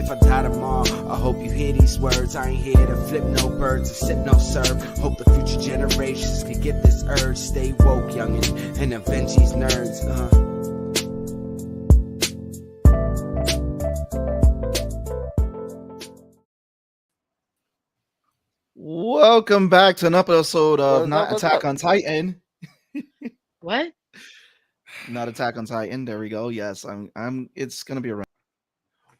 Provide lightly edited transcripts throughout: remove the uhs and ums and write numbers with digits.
if I die tomorrow. I hope you hear these words. I ain't here to flip no birds or sip no serve. Hope the future generations can get this urge. Stay woke, youngin', and avenge these nerds. Welcome back to another episode of Not Attack on Titan. What? Not Attack on Titan. There we go. Yes, I'm. It's gonna be around.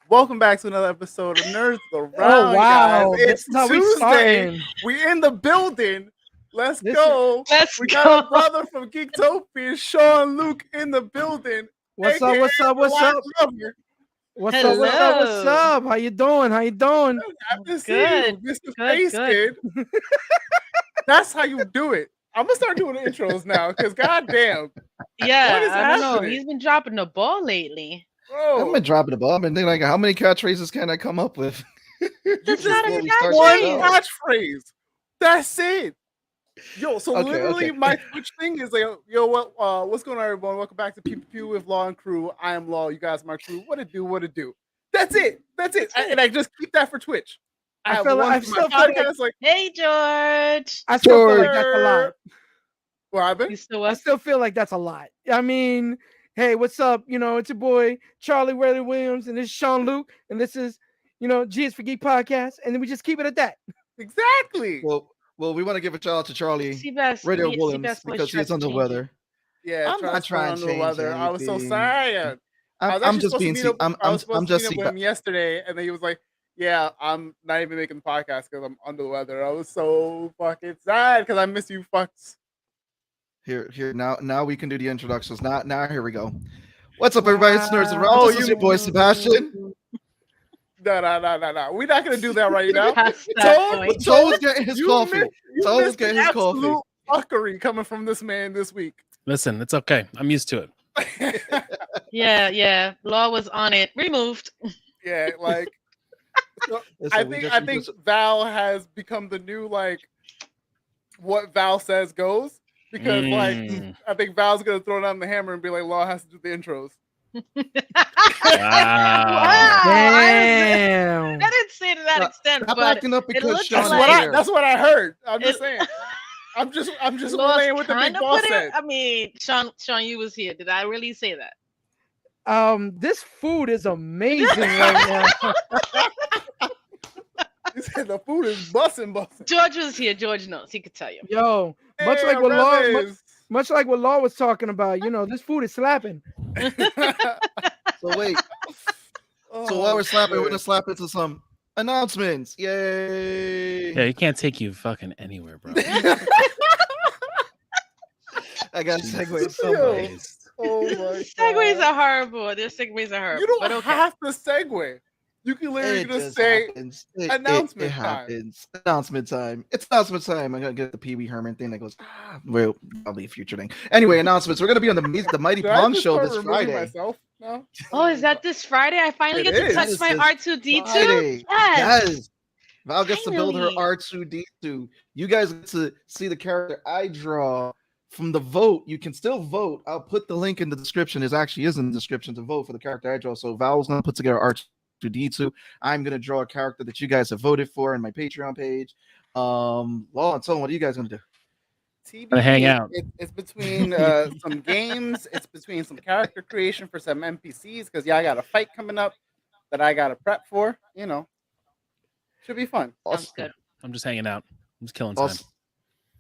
Welcome back to another episode of Nerds the Round. Oh wow! Guys. It's Tuesday. We in the building. Let's go. Let's we go. got a brother from Geektopia, Sean Luke, in the building. What's up? What's up? What's up? What's up? What's up? What's up? How you doing? How you doing? I'm just saying, Mr. Face Kid. That's how you do it. I'm gonna start doing the intros now, because goddamn. Yeah, what is I don't know. happening? He's been dropping the ball lately. Bro, I've been dropping the ball. I've been thinking, like, how many catchphrases can I come up with? That's not a one catchphrase. catchphrase. That's it. Yo, so literally my Twitch thing is like, yo, what's going on, everyone? Welcome back to Pew Pew with Law and Crew. I am Law. You guys are my crew. What it do? That's it. And I just keep that for Twitch. I still feel like, Hey, George. I still feel like that's a lot. What happened? I still feel like that's a lot. I mean, hey, what's up? You know, it's your boy Charlie Weather Williams, and this is Sean Luke, and this is, G is for Geek podcast, and then we just keep it at that. Exactly. Well, we want to give a shout out to Charlie Seabass, Radio Williams because he's on the weather. Yeah, I'm not trying to change weather. I was so anything. sorry. I'm just being. I'm just with him yesterday, and then he was like, "Yeah, I'm not even making the podcast because I'm under the weather." I was so fucking sad because I miss you, fucks. Here now we can do the introductions. Now here we go. What's up, everybody? It's Nerds Around. This is your boy Sebastian. No. We're not gonna do that right now. Toad's getting his coffee. Toad's getting his coffee. Absolute fuckery coming from this man this week. Listen, it's okay. I'm used to it. Yeah. Law was on it. Removed. Yeah, like I think Val has become the new, like, what Val says goes, because like I think Val's gonna throw down the hammer and be like, Law has to do the intros. Wow. Damn. I didn't say to that extent, Stop but acting up because Sean that's what I heard. I'm just saying. I'm just relaying what the big boss said. I mean, Sean, you was here. Did I really say that? This food is amazing right now. He said the food is busting. George was here. George knows. He could tell you. Yo, much like what Law was talking about, this food is slapping. So wait. So while we're slapping, we're gonna slap into some announcements. Yay! Yeah, you can't take you fucking anywhere, bro. I got segues so much. Oh my God. Segues are horrible. Their segues are horrible. You don't have to segue. You can literally just say announcement time. Happens. Announcement time. It's announcement time. I'm gonna get the Pee Wee Herman thing that goes. Well, probably a future thing. Anyway, announcements. We're gonna be on the Mighty Pongs Show this Friday. No? Oh, is that this Friday? I finally get to touch my R2D2. Friday. Yes. Val gets to build her R2D2. You guys get to see the character I draw. From the vote, you can still vote. I'll put the link in the description. It actually is in the description to vote for the character I draw. So Val's gonna put together R2D2. I'm gonna draw a character that you guys have voted for in my Patreon page. Law and so what are you guys gonna do? TBD, hang out. It's between some games. It's between some character creation for some NPCs because I got a fight coming up that I gotta prep for. Should be fun. Sounds good. I'm just hanging out. I'm just killing time.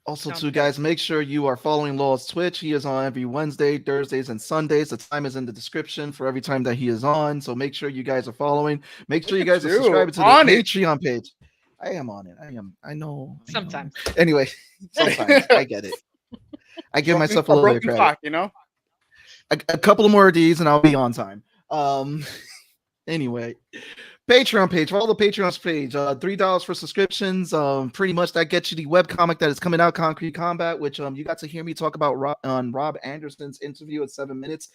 Also, too, guys, make sure you are following Law's Twitch. He is on every Wednesday, Thursdays, and Sundays. The time is in the description for every time that he is on. So make sure you guys are following. Make sure you guys are subscribing to the Patreon page. I am on it. I know. Sometimes. Anyway, sometimes I get it. I give myself a little bit of credit. A couple of more of these, and I'll be on time. Anyway. Patreon page, follow the Patreon's page. $3 for subscriptions. Pretty much that gets you the webcomic that is coming out, Concrete Combat, which you got to hear me talk about Rob Anderson's interview at 7 minutes,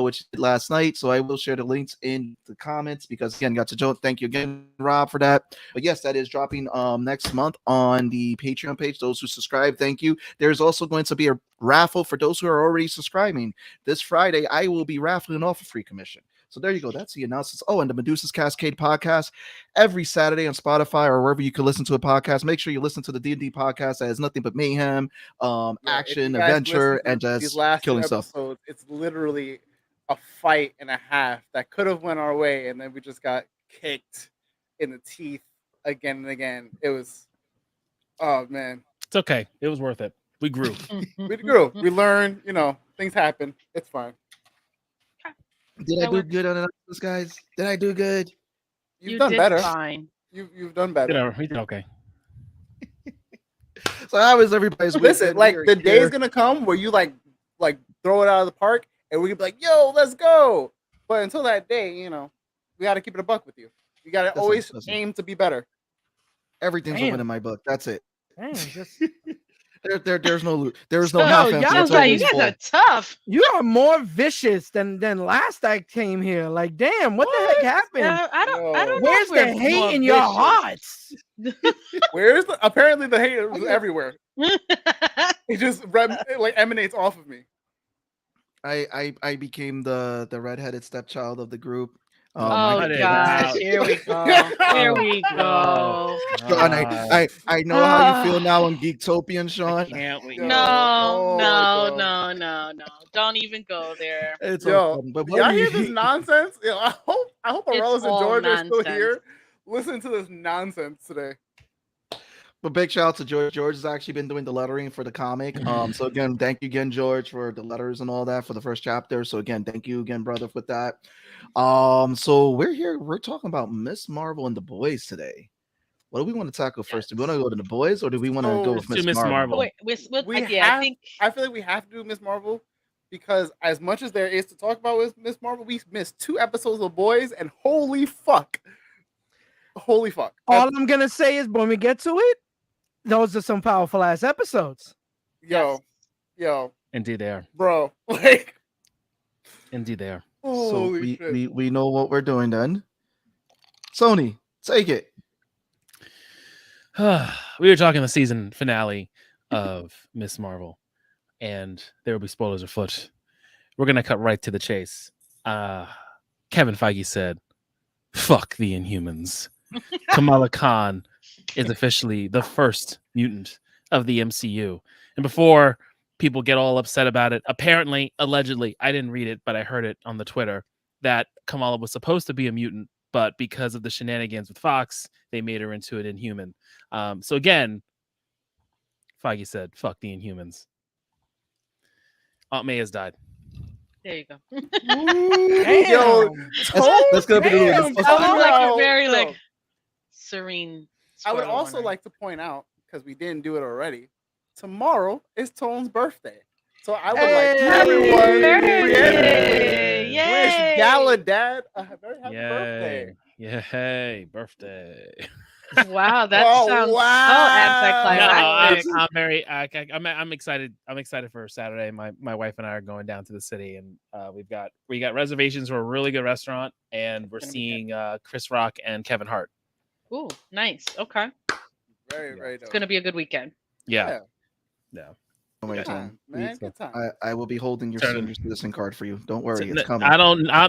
which last night. So I will share the links in the comments because again, got to joke. Thank you again, Rob, for that. But yes, that is dropping next month on the Patreon page. Those who subscribe, thank you. There's also going to be a raffle for those who are already subscribing. This Friday, I will be raffling off a free commission. So there you go. That's the announcements. Oh, and the Medusa's Cascade podcast every Saturday on Spotify or wherever you can listen to a podcast. Make sure you listen to the D&D podcast that has nothing but mayhem, action, adventure, and just these last killing episodes, stuff. It's literally a fight and a half that could have went our way, and then we just got kicked in the teeth again and again. It was, oh man, it's okay. It was worth it. We grew. We grew. We learned. You know, things happen. It's fine. Did I do good on announcements, guys? Did I do good? You've done better. Fine. You've done better. We did okay. So how was everybody's listen? Like the day's gonna come where you like throw it out of the park, and we can be like, "Yo, let's go." But until that day, you know, we got to keep it a buck with you. You got to always aim to be better. Everything's open in my book. That's it. Damn, just... there's no half y'all you guys are tough. You are more vicious than last I came here. Like, damn, what the heck happened? I don't Where's know. the hate in your hearts? Where's apparently the hate is everywhere. It just emanates off of me. I became the redheaded stepchild of the group. Oh gosh, here we go. Here we go. Sean, I know how you feel now on Geektopian, Sean. No. Don't even go there. It's but y'all hear this nonsense? I hope Aurelius and George are still here. Listen to this nonsense today. But big shout out to George. George has actually been doing the lettering for the comic. So again, thank you again, George, for the letters and all that for the first chapter. So again, thank you again, brother, with that. So we're here. We're talking about Miss Marvel and the boys today. What do we want to tackle first? Do we want to go to the boys, or do we want to go with Miss Marvel? Wait, I feel like we have to do Miss Marvel because as much as there is to talk about with Miss Marvel, we missed 2 episodes of boys, and holy fuck. All I'm gonna say is when we get to it, those are some powerful ass episodes. Yo. Indeed they are. Bro. Indeed they are. So we know what we're doing then. Sony, take it. We were talking the season finale of Miss Marvel, and there will be spoilers afoot. We're gonna cut right to the chase. Kevin Feige said, "Fuck the Inhumans." Kamala Khan is officially the first mutant of the MCU. And before people get all upset about it, apparently, allegedly, I didn't read it, but I heard it on the Twitter, that Kamala was supposed to be a mutant, but because of the shenanigans with Fox, they made her into an Inhuman. So again, Feige said, fuck the Inhumans. Aunt May has died. There you go. Yo, that's gonna be a very serene. I would also like to point out, because we didn't do it already, tomorrow is Tone's birthday. So I would like everyone to wish Gala Dad a very happy birthday. Yay, birthday. Wow, that sounds so anticlimactic. I'm very I'm excited. I'm excited for Saturday. My wife and I are going down to the city, and we got reservations for a really good restaurant, and we're seeing Chris Rock and Kevin Hart. Ooh, nice. Okay. Very dope. It's gonna be a good weekend. Yeah. Good time, man. Good time. I will be holding your senior citizen card for you. Don't worry, it's coming.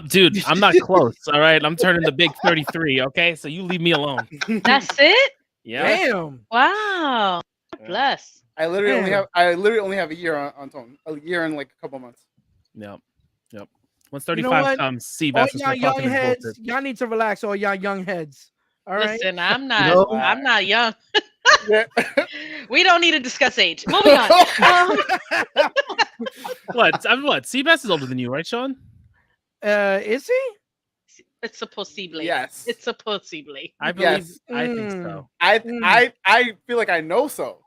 Dude, I'm not close. All right, I'm turning the big 33. Okay, so you leave me alone. That's it. Yeah. Damn. Wow. Bless. I literally only have a year on Tone. A year and like a couple months. Yep. Once 35 comes, Sebastian all y'all young heads, y'all need to relax. All y'all young heads. All right. Listen, I'm not young. We don't need to discuss age. Moving on. What? Seabass is older than you, right, Sean? Is he? It's supposedly. Yes. It's supposedly. I believe. Yes. I think so. I feel like I know so.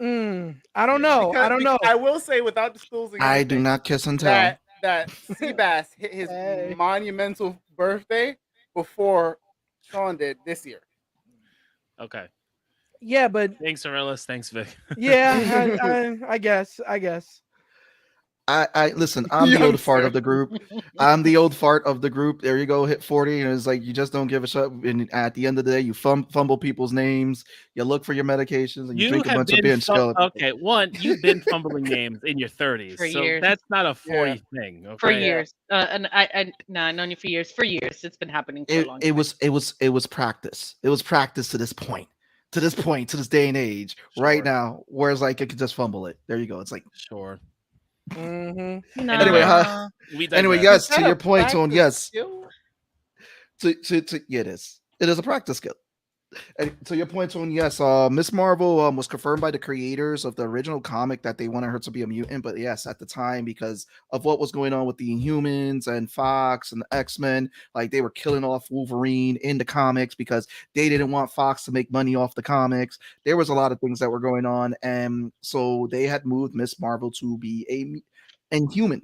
I don't know. I will say without disclosing. I do not kiss and tell. That Seabass hit his monumental birthday before Sean did this year. Okay. Yeah, but thanks, Aurelius. Thanks, Vic. Yeah, I guess. I listen. I'm the old fart of the group. I'm the old fart of the group. There you go. Hit 40, and it's like you just don't give a shit. And at the end of the day, you fumble people's names. You look for your medications, and you drink a bunch of beer and chill. Okay, you've been fumbling names in your 30s, for so years. that's not a 40 thing. Okay? For years, and I've known you for years. For years, it's been happening for a long time. It was practice. It was practice to this point. To this day and age, right now, whereas like I could just fumble it. There you go. It's like sure. Mm-hmm. No. Anyway, yes. To your point, Tone. Yes. To yeah, it is. It is a practice skill. And to your point, Tone. Yes. Miss Marvel was confirmed by the creators of the original comic that they wanted her to be a mutant, but yes, at the time because of what was going on with the Inhumans and Fox and the X-Men, like they were killing off Wolverine in the comics because they didn't want Fox to make money off the comics. There was a lot of things that were going on, and so they had moved Miss Marvel to be a Inhuman.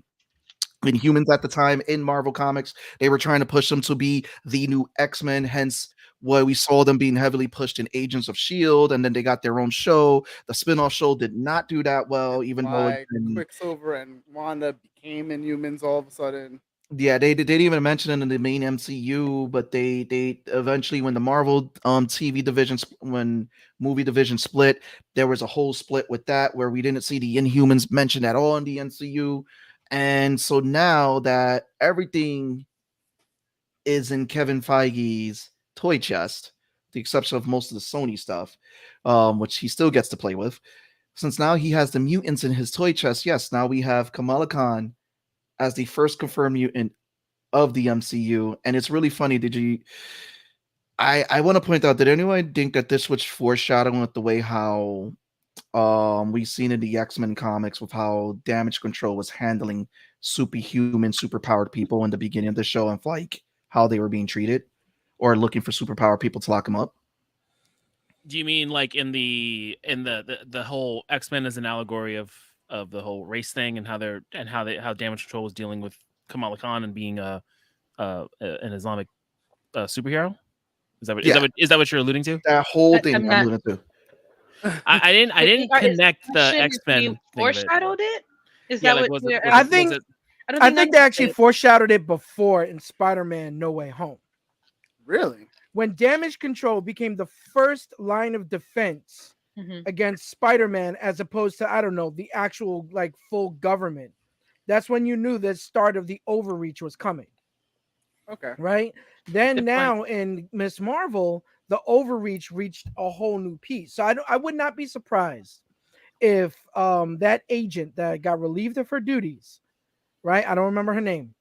Inhumans at the time in Marvel Comics, they were trying to push them to be the new X-Men, hence why we saw them being heavily pushed in Agents of S.H.I.E.L.D., and then they got their own show. The spin-off show did not do that well, even though Quicksilver and Wanda became Inhumans all of a sudden. Yeah, they didn't even mention it in the main MCU, but they eventually, when the Marvel TV division, when movie division split, there was a whole split with that where we didn't see the Inhumans mentioned at all in the MCU. And so now that everything is in Kevin Feige's toy chest, the exception of most of the Sony stuff, which he still gets to play with, since now he has the mutants in his toy chest, yes, now we have Kamala Khan as the first confirmed mutant of the MCU. And it's really funny. I want to point out, did anyone think that this was foreshadowing with the way how we've seen in the X-Men comics with how Damage Control was handling superhuman, superpowered people in the beginning of the show and like how they were being treated or looking for superpowered people to lock them up? Do you mean like in the whole X-Men as an allegory of the whole race thing and how Damage Control was dealing with Kamala Khan and being an Islamic superhero? Is that what you're alluding to? That whole thing I'm alluding to. I didn't connect the X-Men. Foreshadowed it? Is Yeah, that like, what? I think they actually foreshadowed it before in Spider-Man: No Way Home. Really? When Damage Control became the first line of defense against Spider-Man, as opposed to, I don't know, the actual like full government. That's when you knew the start of the overreach was coming. Okay. Right? Then now in Miss Marvel, the overreach reached a whole new piece. So I would not be surprised if that agent that got relieved of her duties, right? I don't remember her name,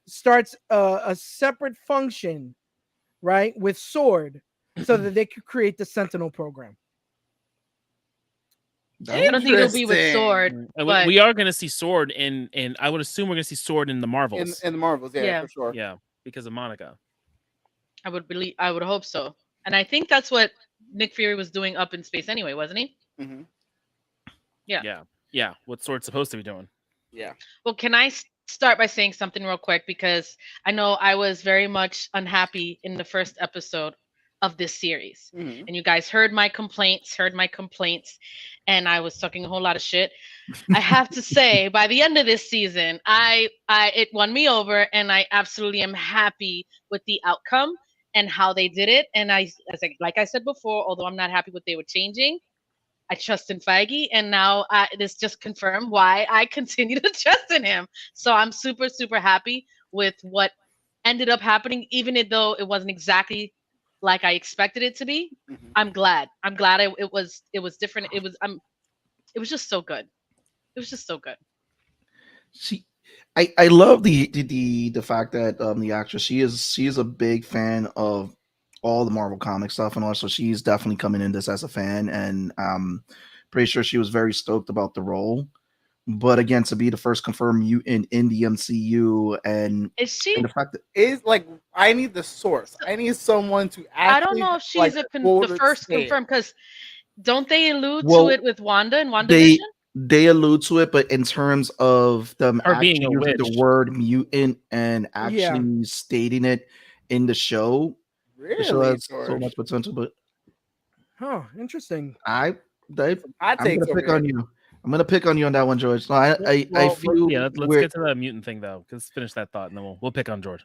starts a separate function, right, with Sword, so that they could create the Sentinel program. I don't think it'll be with Sword. But we are going to see Sword in I would assume we're going to see Sword in the Marvels. In the Marvels, yeah, for sure. Yeah, because of Monica. I would hope so. And I think that's what Nick Fury was doing up in space anyway, wasn't he? Mm-hmm. Yeah. What Sword's supposed to be doing? Yeah. Well, can I start by saying something real quick, because I know I was very much unhappy in the first episode of this series, and you guys heard my complaints, and I was talking a whole lot of shit. I have to say, by the end of this season, it won me over, and I absolutely am happy with the outcome and how they did it. And like I said before, although I'm not happy what they were changing, I trust in Feige, and now this just confirmed why I continue to trust in him. So I'm super, super happy with what ended up happening, even though it wasn't exactly like I expected it to be. I'm glad. It was different. It was just so good. It was just so good. See, I love the fact that the actress, she is a big fan of all the Marvel comic stuff, and also she's definitely coming in this as a fan, and I'm pretty sure she was very stoked about the role. But again, to be the first confirmed mutant in the MCU, and is she? And the fact that is like, I need the source. I need someone to actually. I don't know if she's the first confirmed, because don't they allude to it with Wanda and WandaVision? They allude to it, but in terms of them actually being using the word mutant and actually stating it in the show, really, so that's so much potential. But interesting. I'm gonna pick on you. I'm gonna pick on you on that one, George. No, I feel let's get to the mutant thing though. Let's finish that thought, and then we'll pick on George.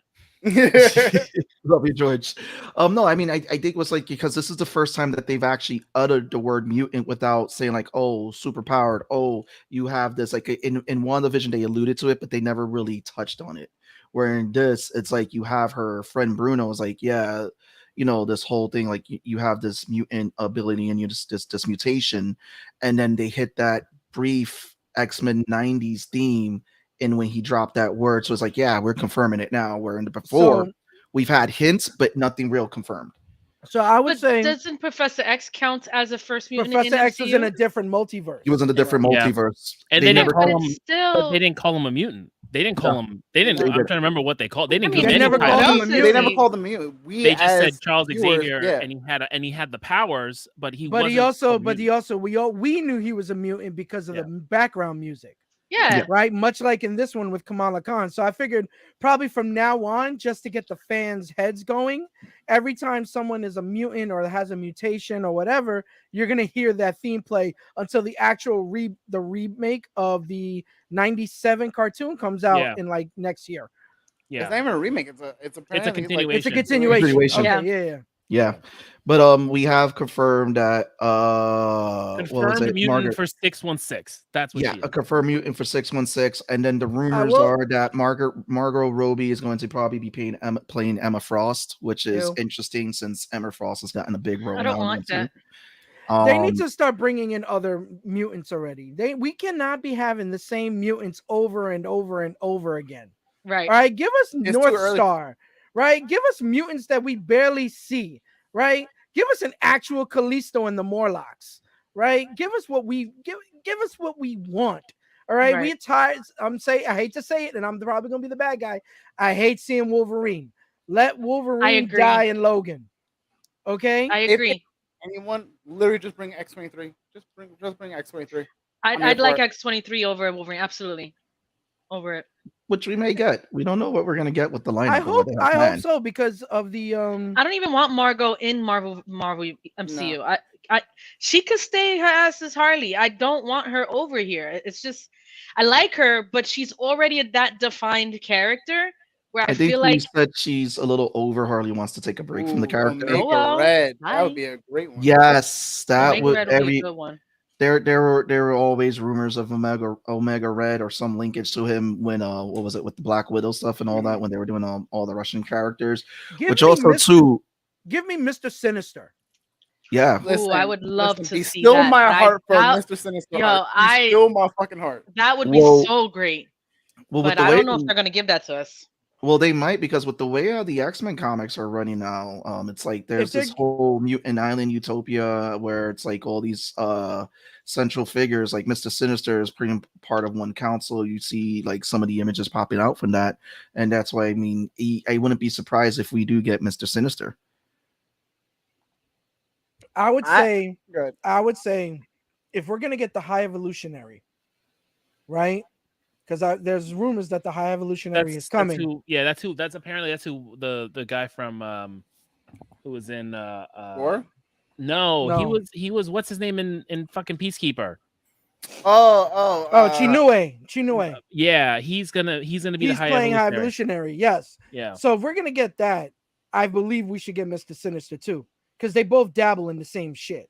Love you, George. No, I mean, I think it was like because this is the first time that they've actually uttered the word mutant without saying like, "Oh, super powered." Oh, you have this. Like in WandaVision, they alluded to it, but they never really touched on it. Where in this, it's like you have her friend Bruno is like, yeah, this whole thing, like you have this mutant ability and you just this mutation, and then they hit that brief X-Men 90s theme. And when he dropped that word, so it's like, yeah, we're confirming it now. Where in the before we've had hints, but nothing real confirmed. So I would say, doesn't Professor X count as a first mutant? Professor X was in a different multiverse. He was in a different multiverse, and they never call him. But they didn't call him a mutant. They didn't call him. They didn't. I'm trying to remember what they called. They didn't. They never called him a mutant. They never called him a mutant. They just said Charles Xavier, and he had the powers, but he. But he also. We knew he was a mutant because of the background music. Yeah. Right. Much like in this one with Kamala Khan. So I figured probably from now on, just to get the fans' heads going, every time someone is a mutant or has a mutation or whatever, you're going to hear that theme play until the actual remake of the 97 cartoon comes out in like next year. Yeah. It's not even a remake. It's a continuation. It's a continuation. Okay, yeah. But we have confirmed that confirmed mutant for 616. That's what a confirmed mutant for 616. And then the rumors are that Margot Robbie is going to probably be playing Emma Frost, which is interesting since Emma Frost has gotten a big role. I don't want that. They need to start bringing in other mutants already. We cannot be having the same mutants over and over and over again. Right. All right. Give us North Star. Right. Give us mutants that we barely see. Right. Give us an actual Callisto and the Morlocks. Right. Give us what we give us what we want. All right. We're tired. I hate to say it, and I'm probably gonna be the bad guy. I hate seeing Wolverine. Let Wolverine die in Logan. Okay. I agree. Anyone literally just bring X-23. Just bring X-23. I'd like X-23 over Wolverine. Absolutely. Over it. Which we may get. We don't know what we're gonna get with the lineup. I hope so because of the I don't even want Margot in Marvel MCU. No. She could stay her ass as Harley. I don't want her over here. It's just I like her, but she's already that defined character where I feel like that she's a little over. Harley wants to take a break from the character. Red. That would be a great one. Yes, that would be a good one. There were always rumors of Omega Red or some linkage to him when what was it with the Black Widow stuff and all that when they were doing all the Russian characters. Give me Mr. Sinister. Yeah. Listen, I would love to see still that. My heart for Mr. Sinister. Still my fucking heart. That would be so great. But I don't know if they're gonna give that to us. Well, they might because with the way the X-Men comics are running now, it's like there's this whole mutant island utopia where it's like all these central figures, like Mr. Sinister is pretty part of one council. You see like some of the images popping out from that, and that's why I mean I wouldn't be surprised if we do get Mr. Sinister. I would say if we're gonna get the High Evolutionary, right? Because there's rumors that the High Evolutionary is coming. That's who the guy from who was in Thor? No, he was what's his name in fucking Peacekeeper. Chinue. Yeah, he's gonna be the High Evolutionary. Yes. Yeah. So if we're gonna get that, I believe we should get Mr. Sinister too, because they both dabble in the same shit.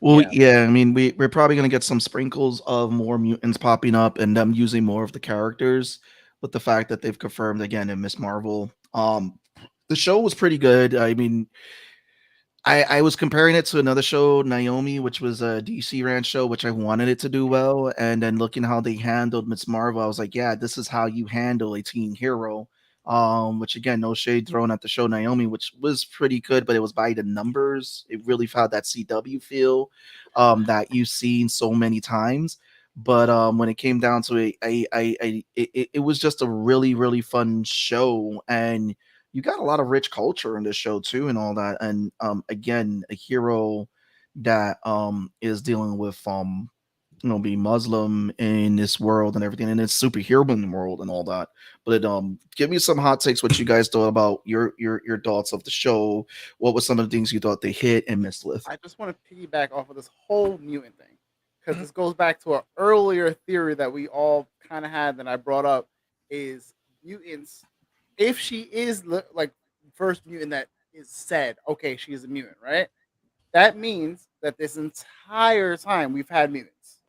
Well, I mean, we're probably going to get some sprinkles of more mutants popping up and them using more of the characters with the fact that they've confirmed again in Miss Marvel. The show was pretty good. I mean, I was comparing it to another show, Naomi, which was a DC ran show, which I wanted it to do well. And then looking how they handled Miss Marvel, I was like, yeah, this is how you handle a teen hero. Which again, no shade thrown at the show Naomi, which was pretty good, but it was by the numbers. It really felt that CW feel that you've seen so many times. But when it came down to it, it was just a really, really fun show, and you got a lot of rich culture in this show too, and all that. And again, a hero that is dealing with being Muslim in this world and everything, and it's superhuman world and all that. But give me some hot takes. What you guys thought about your thoughts of the show? What were some of the things you thought they hit and missed with? I just want to piggyback off of this whole mutant thing. because this goes back to an earlier theory that we all kind of had that I brought up, is mutants. If she is like first mutant that is said, okay, she is a mutant, right? That means that this entire time we've had mutants.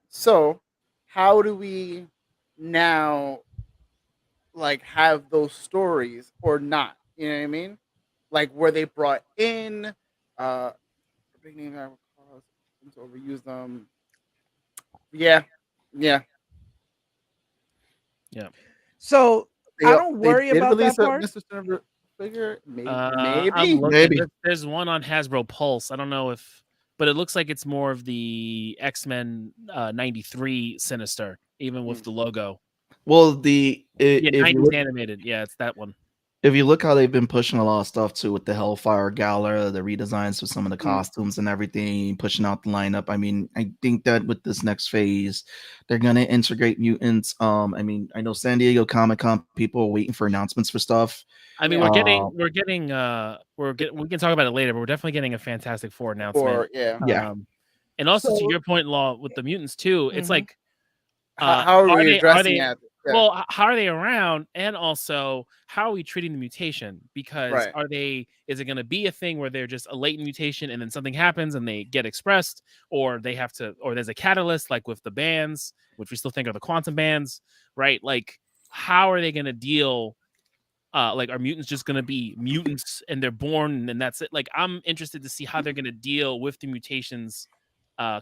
So how do we now like have those stories or not? You know what I mean? Like, were they brought in? Big name I recall to overuse them. Yeah. So I don't worry about that part. Mr. Sinister figure, Maybe. There's one on Hasbro Pulse. I don't know but it looks like it's more of the X-Men 93 Sinister, even with the logo. Well, 90s animated. Yeah, it's that one. If you look how they've been pushing a lot of stuff too with the Hellfire Gala, the redesigns for some of the costumes and everything, pushing out the lineup. I mean, I think that with this next phase, they're gonna integrate mutants. I mean, I know San Diego Comic-Con people are waiting for announcements for stuff. I mean, we can talk about it later, but we're definitely getting a Fantastic Four announcement. And also to your point, Law, with the mutants too, it's like how are we addressing it? Yeah. Well, how are they around, and also how are we treating the mutation? Because is it going to be a thing where they're just a latent mutation and then something happens and they get expressed, or there's a catalyst like with the bands, which we still think are the quantum bands, right? Like, how are they going to deal? Like, are mutants just going to be mutants and they're born and that's it? Like, I'm interested to see how they're going to deal with the mutations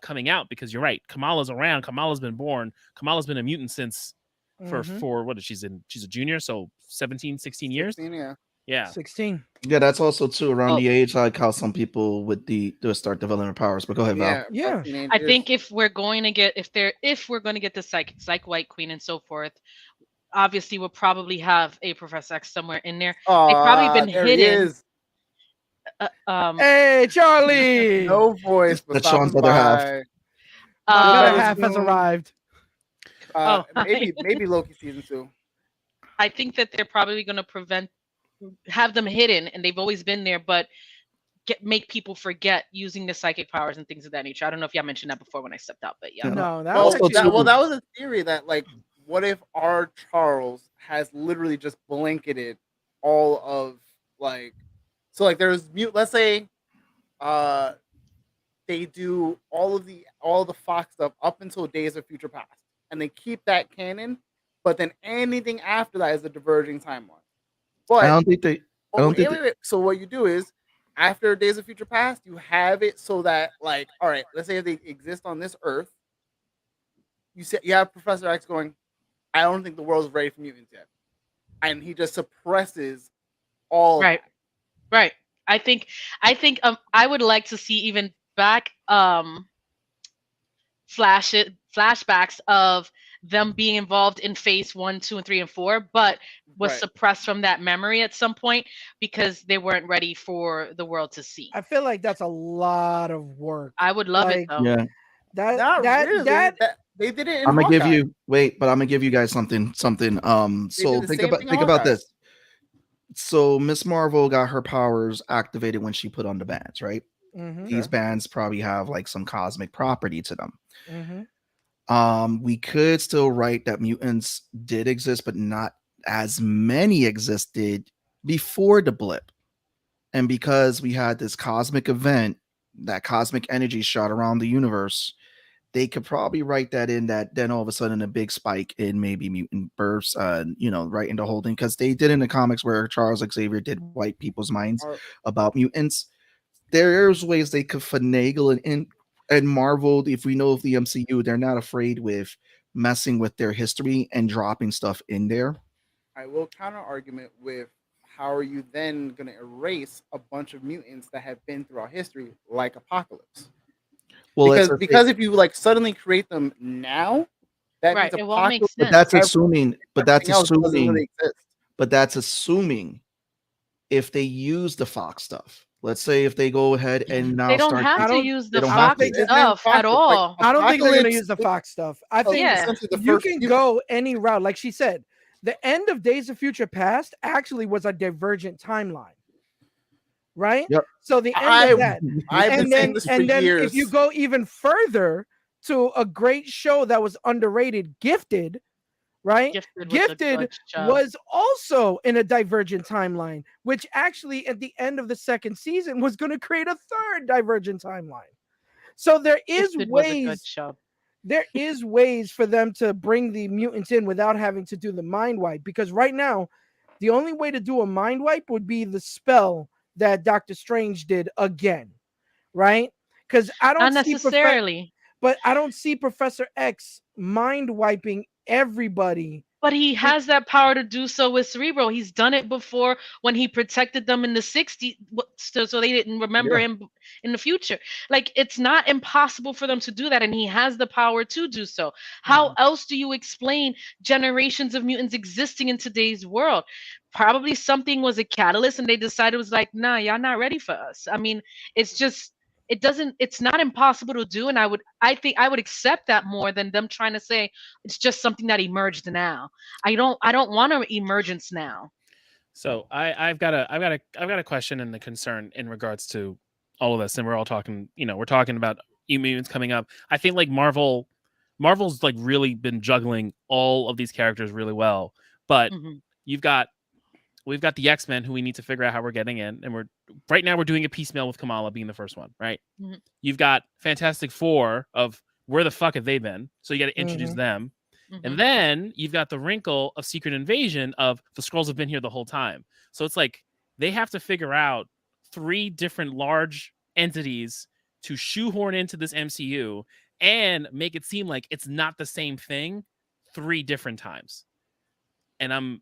coming out, because you're right. Kamala's around. Kamala's been born. Kamala's been a mutant since. For what is she's a junior, so 17 16 years. 16, yeah 16. Yeah, that's also too around the age like how some people with the start developing their powers. But go ahead, Val. Yeah. I think if we're going to get the psych white queen and so forth, obviously we'll probably have a Professor X somewhere in there. They've probably been hidden. Hey, Charlie! No voice. That's Sean's other half. Other half has arrived. Maybe Loki season 2. I think that they're probably going to have them hidden, and they've always been there, but make people forget using the psychic powers and things of that nature. I don't know if y'all mentioned that before when I stepped out, but yeah. No, that was a theory that, like, what if our Charles has literally just blanketed all of, like, so like there's let's say they do all the Fox stuff up until Days of Future Past, and they keep that canon, but then anything after that is a diverging timeline. But I don't think they. Wait. So what you do is, after Days of Future Past, you have it so that, like, all right, let's say if they exist on this Earth, you have Professor X going, I don't think the world's ready for mutants yet, and he just suppresses all. Right. I think I would like to see even back flashbacks of them being involved in phase 1, 2, and 3, and 4, but was suppressed from that memory at some point because they weren't ready for the world to see. I feel like that's a lot of work. I would love it though. Yeah. That they did it. I'm gonna give you but I'm gonna give you guys something. So think about this. So Miss Marvel got her powers activated when she put on the bands, right? Mm-hmm. These bands probably have like some cosmic property to them. Mm-hmm. We could still write that mutants did exist, but not as many existed before the blip. And because we had this cosmic event, that cosmic energy shot around the universe, they could probably write that in, that then all of a sudden a big spike in maybe mutant births, right into holding, because they did in the comics where Charles Xavier did wipe people's minds about mutants. There's ways they could finagle and Marvel, if we know of the MCU, they're not afraid with messing with their history and dropping stuff in there. I will counter argument with, how are you then going to erase a bunch of mutants that have been throughout history, like Apocalypse? Well, because if you like suddenly create them now, that means it won't make sense. But that's assuming. But that's assuming if they use the Fox stuff. Let's say if they go ahead and now they don't have to use the Fox stuff at all. I don't think they're going to use the Fox stuff. I think you can go any route. Like she said, the end of Days of Future Past actually was a divergent timeline, right? Yep. So the end of that, I've been saying this for years. If you go even further, to a great show that was underrated, Gifted, right? Gifted was also in a divergent timeline, which actually at the end of the second season was going to create a third divergent timeline. So there is ways for them to bring the mutants in without having to do the mind wipe, because right now the only way to do a mind wipe would be the spell that Doctor Strange did again, right? Because I don't not necessarily. But I don't see Professor X mind wiping everybody. But he has that power to do so with Cerebro. He's done it before when he protected them in the 60s, so they didn't remember him in the future. Like, it's not impossible for them to do that, and he has the power to do so. How else do you explain generations of mutants existing in today's world? Probably something was a catalyst, and they decided it was like, nah, y'all not ready for us. I mean, it's not impossible to do, and I think I would accept that more than them trying to say it's just something that emerged now. I don't want an emergence now. So I've got a question and the concern in regards to all of this, and we're all talking, we're talking about mutants coming up. I think like Marvel's like really been juggling all of these characters really well, but we've got the X-Men who we need to figure out how we're getting in. And right now we're doing a piecemeal with Kamala being the first one, right? Mm-hmm. You've got Fantastic Four of where the fuck have they been? So you got to introduce them. Mm-hmm. And then you've got the wrinkle of Secret Invasion of the Skrulls have been here the whole time. So it's like they have to figure out 3 different large entities to shoehorn into this MCU and make it seem like it's not the same thing 3 different times. And I'm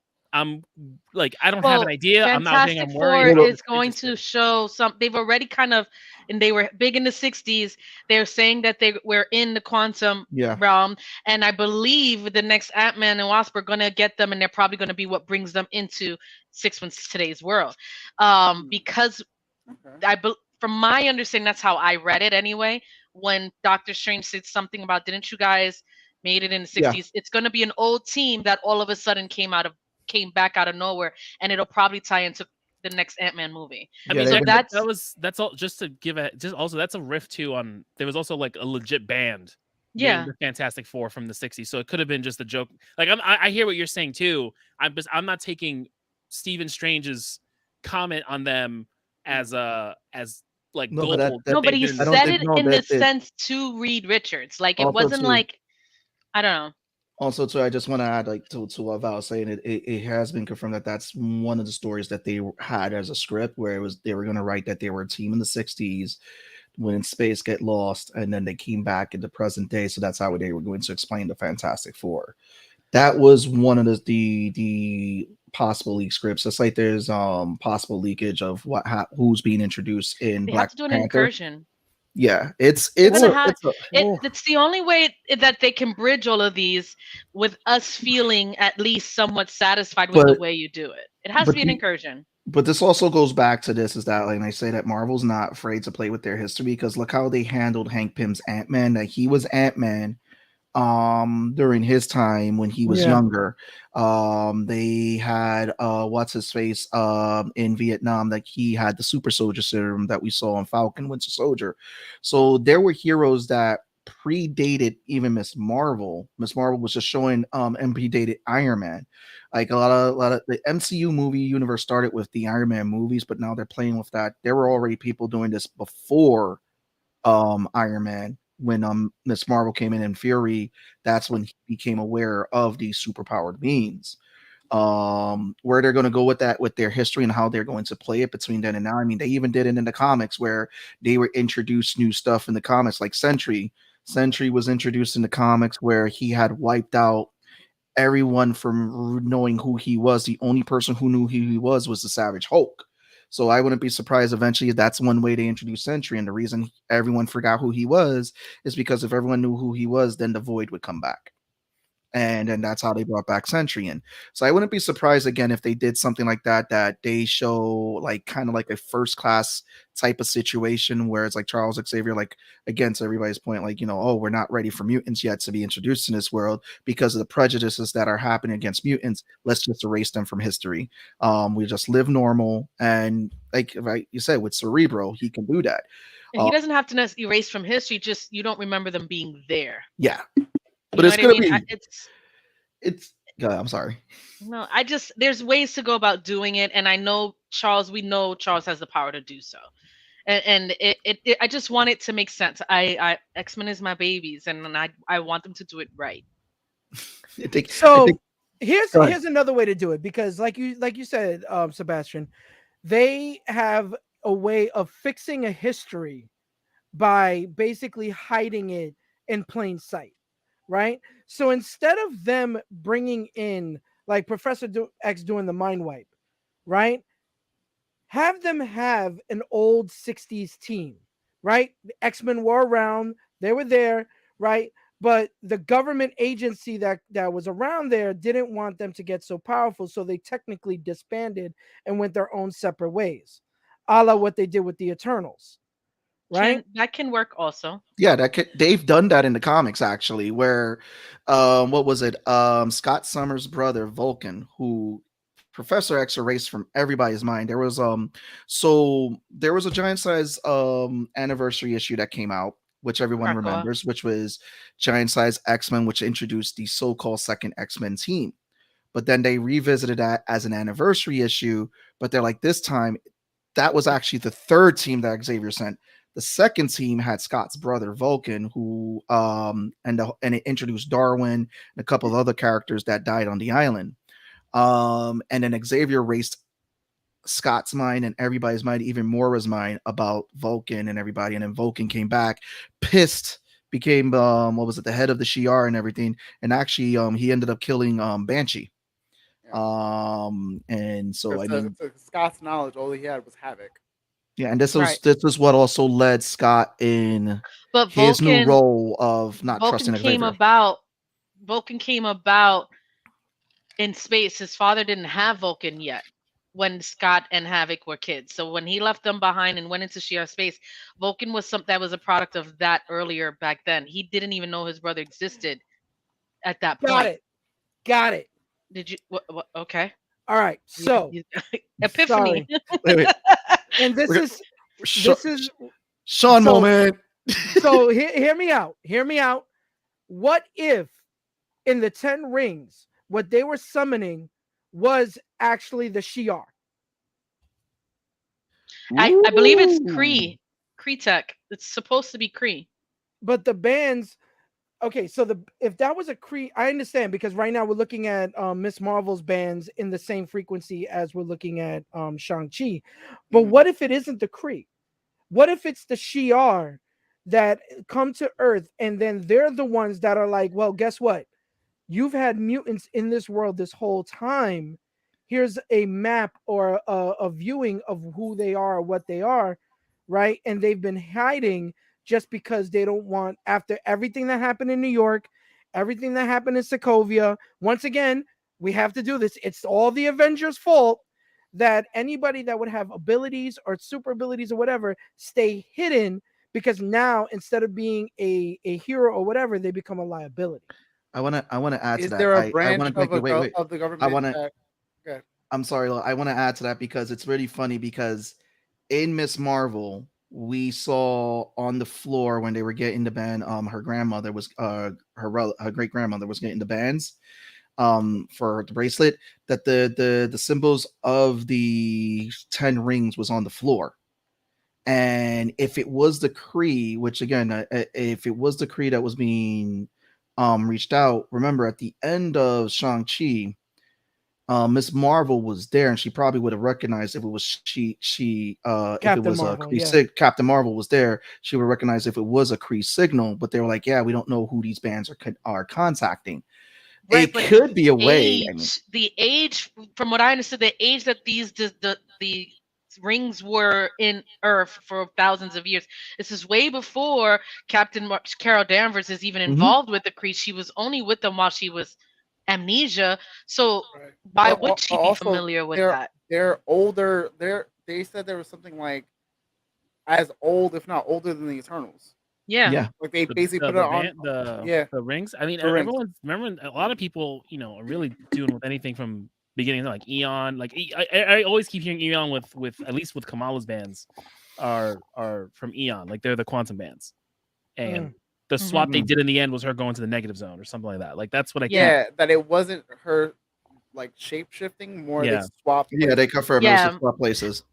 like, I don't have an idea. Fantastic Four is going to show some. They've already kind of, and they were big in the 60s. They're saying that they were in the quantum realm, and I believe the next Ant-Man and Wasp are going to get them, and they're probably going to be what brings them into today's world. Because from my understanding, that's how I read it anyway. When Doctor Strange said something about, didn't you guys made it in the 60s? Yeah. It's going to be an old team that all of a sudden came back out of nowhere, and it'll probably tie into the next Ant-Man movie. I mean, so that's all. Just to give that's a riff too on. There was also like a legit band. Yeah, the Fantastic Four from the 60s, so it could have been just a joke. Like I hear what you're saying too. I'm not taking Stephen Strange's comment on them as like gold. But he said it in the sense to Reed Richards. Like it wasn't like, I don't know. Also, too, I just want to add, like, to what Val was saying, it has been confirmed that that's one of the stories that they had as a script, where they were going to write that they were a team in the 60s, went in space, get lost, and then they came back in the present day. So that's how they were going to explain the Fantastic Four. That was one of the possible leak scripts. It's like there's possible leakage of who's being introduced in Black Panther. An incursion. Yeah, it's the only way that they can bridge all of these with us feeling at least somewhat satisfied with the way you do it. It has to be an incursion. But this also goes back to this, is that, like, I say that Marvel's not afraid to play with their history, because look how they handled Hank Pym's Ant-Man. That he was Ant-Man during his time when he was younger. They had what's his face in Vietnam, that he had the super soldier serum that we saw in Falcon Winter Soldier. So there were heroes that predated even Miss Marvel. Miss Marvel was just showing and predated Iron Man. Like a lot of the MCU movie universe started with the Iron Man movies, but now they're playing with that. There were already people doing this before Iron Man. When Miss Marvel came in Fury, that's when he became aware of these superpowered beings. Where they're going to go with that, with their history and how they're going to play it between then and now. I mean, they even did it in the comics, where they were introduced new stuff in the comics, like Sentry. Sentry was introduced in the comics, where he had wiped out everyone from knowing who he was. The only person who knew who he was the Savage Hulk. So I wouldn't be surprised eventually that's one way they introduced Sentry. And the reason everyone forgot who he was is because if everyone knew who he was, then the Void would come back. And then that's how they brought back Sentry in. So I wouldn't be surprised again if they did something like that, that they show like kind of like a first class type of situation where it's like Charles Xavier, like, again, to everybody's point, like, oh, we're not ready for mutants yet to be introduced in this world because of the prejudices that are happening against mutants. Let's just erase them from history. We just live normal. And like you said, with Cerebro, he can do that. And he doesn't have to erase from history. Just you don't remember them being there. Yeah, but it's gonna be. It's. I'm sorry. No, there's ways to go about doing it, and I know Charles. We know Charles has the power to do so, and I just want it to make sense. X-Men is my babies, and I want them to do it right. Here's another way to do it, because like you said, Sebastian, they have a way of fixing a history by basically hiding it in plain sight, right? So instead of them bringing in like Professor X doing the mind wipe, right? Have them have an old 60s team, right? The X-Men were around, they were there, right? But the government agency that was around there didn't want them to get so powerful, so they technically disbanded and went their own separate ways, a la what they did with the Eternals, right? That can work also. Yeah, they've done that in the comics actually, where what was it? Scott Summers' brother Vulcan, who Professor X erased from everybody's mind. There was a giant size anniversary issue that came out, which everyone remembers, which was Giant Size X-Men, which introduced the so-called second X-Men team. But then they revisited that as an anniversary issue, but they're like, this time that was actually the third team that Xavier sent. The second team had Scott's brother Vulcan, who and it introduced Darwin and a couple of other characters that died on the island. And then Xavier raced Scott's mind and everybody's mind, even Moira's mind, about Vulcan and everybody. And then Vulcan came back pissed, became the head of the Shi'ar and everything. And actually he ended up killing Banshee. Yeah. And so to Scott's knowledge, all he had was Havoc. Yeah, and this is what also led Scott in his new role of not trusting Xavier. Vulcan came about in space. His father didn't have Vulcan yet when Scott and Havoc were kids. So when he left them behind and went into Shi'ar space, Vulcan was that was a product of that earlier back then. He didn't even know his brother existed at that point. Got it. Did you? Okay. All right. So epiphany. Wait. And this is Sean moment. So hear me out. Hear me out. What if in the 10 rings, what they were summoning was actually the Shi'ar? I believe it's Kree tech. It's supposed to be Kree. But the bands, okay, so if that was a Kree, I understand, because right now we're looking at Miss Marvel's bands in the same frequency as we're looking at Shang-Chi. But what if it isn't the Kree? What if it's the Shi'ar that come to Earth and then they're the ones that are like, well, guess what? You've had mutants in this world this whole time. Here's a map or a viewing of who they are, what they are, right? And they've been hiding just because they don't want, after everything that happened in New York, everything that happened in Sokovia. Once again, we have to do this. It's all the Avengers' fault that anybody that would have abilities or super abilities or whatever stay hidden, because now instead of being a hero or whatever, they become a liability. I want to add to that. Is there a branch of the government? I'm sorry, I want to add to that because it's really funny, because in Miss Marvel, we saw on the floor when they were getting the band, her grandmother was her great grandmother was getting the bands for the bracelet, that the symbols of the 10 rings was on the floor. And if it was the Kree, which again, if it was the Kree that was being reached out, remember at the end of Shang-Chi, Miss Marvel was there, and she probably would have recognized if it was Captain Marvel was there. She would recognize if it was a Kree signal. But they were like, yeah, we don't know who these bands are contacting. Right, it could be a way. The age, from what I understood, the age that the rings were in Earth for thousands of years. This is way before Carol Danvers is even involved with the Kree. She was only with them while she was amnesia. So why would she be familiar with that? They're older. They said there was something like as old, if not older, than the Eternals. Yeah. Like they basically put it on the rings. I mean, everyone's remember a lot of people, are really doing with anything from beginning, like Eon. Like I always keep hearing Eon with at least with Kamala's bands. are from Eon, like they're the quantum bands, and the swap they did in the end was her going to the negative zone or something like that. Like that's what I that it wasn't her like shape shifting, more they swapped. Yeah, they confirmed it was swap places.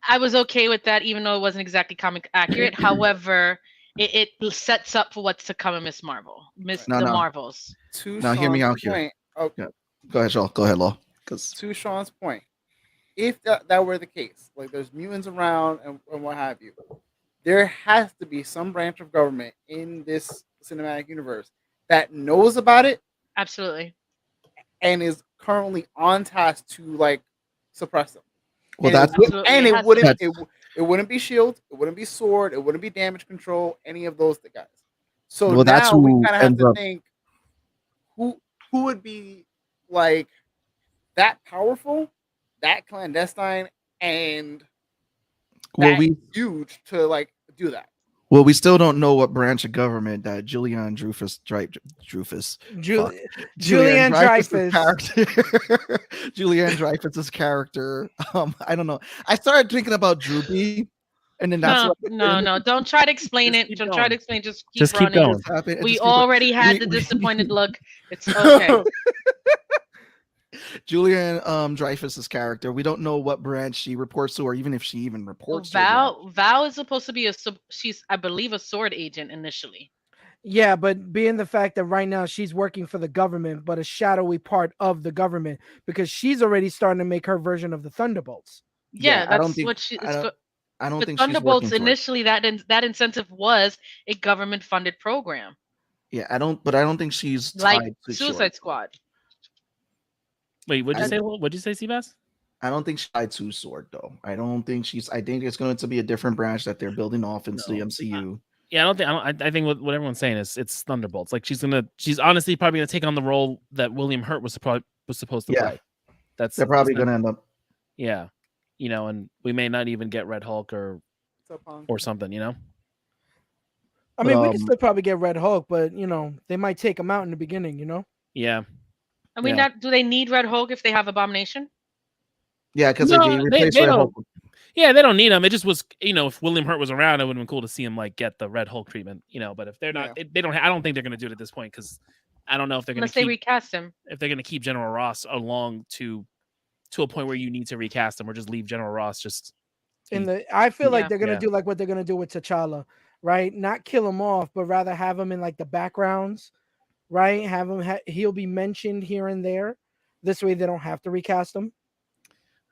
I was okay with that, even though it wasn't exactly comic accurate. However, it sets up for what's to come in Miss Marvel, Marvels. Now hear me out here. Okay, go ahead, Shaw. Go ahead, Law. Because to Sean's point, if that were the case, like there's mutants around and what have you, there has to be some branch of government in this cinematic universe that knows about it. Absolutely. And is currently on task to like suppress them. Well, it wouldn't be Shield, it wouldn't be Sword, it wouldn't be Damage Control, any of those guys. So now we kind of have to think who would be like that powerful, that clandestine, and huge to like do that. Well, we still don't know what branch of government that Julian Dreyfus character. Julian Dreyfus's character. I don't know. I started thinking about Droopy, and then that's no. Don't try to explain it. Don't try to explain. Just keep going. We already had the disappointed look. It's okay. Julian Dreyfus's character. We don't know what branch she reports to, or even if she even reports to. Val is supposed to be she's, I believe, a sword agent initially. Yeah, but being the fact that right now she's working for the government, but a shadowy part of the government, because she's already starting to make her version of the Thunderbolts. Yeah, that's what she. I don't think Thunderbolts initially that incentive was a government funded program. Yeah, I don't think she's like Suicide Squad. Wait, what'd you say, Seabass? I don't think she's tied to Sword though. I think it's going to be a different branch that they're building off into the MCU. I think what everyone's saying is it's Thunderbolts. Like she's honestly probably gonna take on the role that William Hurt was supposed to play. They're probably gonna end up. Yeah, and we may not even get Red Hulk or something. I mean, we can still probably get Red Hulk, but they might take him out in the beginning. Yeah. I mean, do they need Red Hulk if they have Abomination? Yeah, because they replaced Red Hulk. Yeah, they don't need him. It just was, if William Hurt was around, it would have been cool to see him like get the Red Hulk treatment. But if they're not, they don't. I don't think they're going to do it at this point because I don't know if they're going to they recast him. If they're going to keep General Ross along to a point where you need to recast him, or just leave General Ross just. I feel like they're going to do like what they're going to do with T'Challa, right? Not kill him off, but rather have him in like the backgrounds. Right, have him. He'll be mentioned here and there. This way, they don't have to recast him.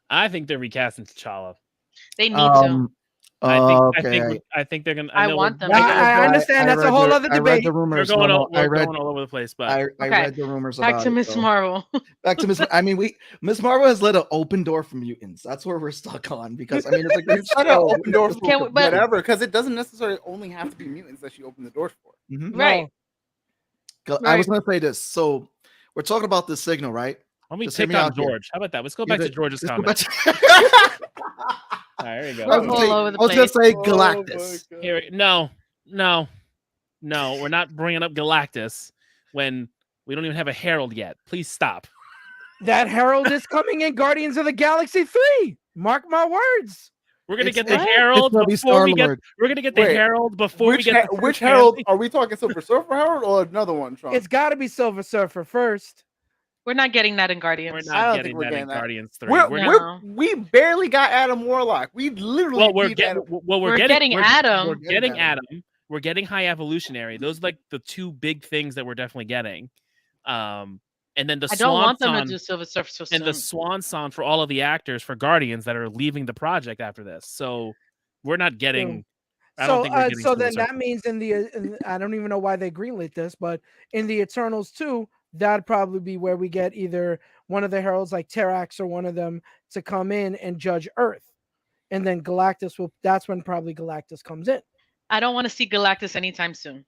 I think they're recasting T'Challa. They need to. I think they're gonna. I want them. I understand. That's a whole other debate. I read the rumors. We're going all over the place, but I read the rumors. Back to Miss Marvel. Back to Miss. I mean, Miss Marvel has let an open door for mutants. That's where we're stuck on because I mean, it's like it's not an open door for whatever. Because it doesn't necessarily only have to be mutants that she opened the doors for. Mm-hmm. Right. I was going to say this. So we're talking about the signal, right? Let me take on George. How about that? Let's go back to George's comment. All right, there you go. I was going to say Galactus. No, we're not bringing up Galactus when we don't even have a Herald yet. Please stop. That Herald is coming in Guardians of the Galaxy 3. Mark my words. We're gonna get the Herald before we get. We're gonna get the Herald before we get. Which Herald are we talking? Silver Surfer Herald or another one? Sean? It's got to be Silver Surfer first. We're not getting that in Guardians. We're not getting that in Guardians 3. We barely got Adam Warlock. We literally. We're getting Adam. We're getting Adam. We're getting High Evolutionary. Those are like the two big things that we're definitely getting. And then I don't want them to do Silver Surfer so soon. And the swan song for all of the actors for Guardians that are leaving the project after this. So we're not getting. I don't think we're getting so then that means I don't even know why they greenlit this, but in the Eternals 2, that'd probably be where we get either one of the heralds like Terax or one of them to come in and judge Earth, and then Galactus that's when probably Galactus comes in. I don't want to see Galactus anytime soon.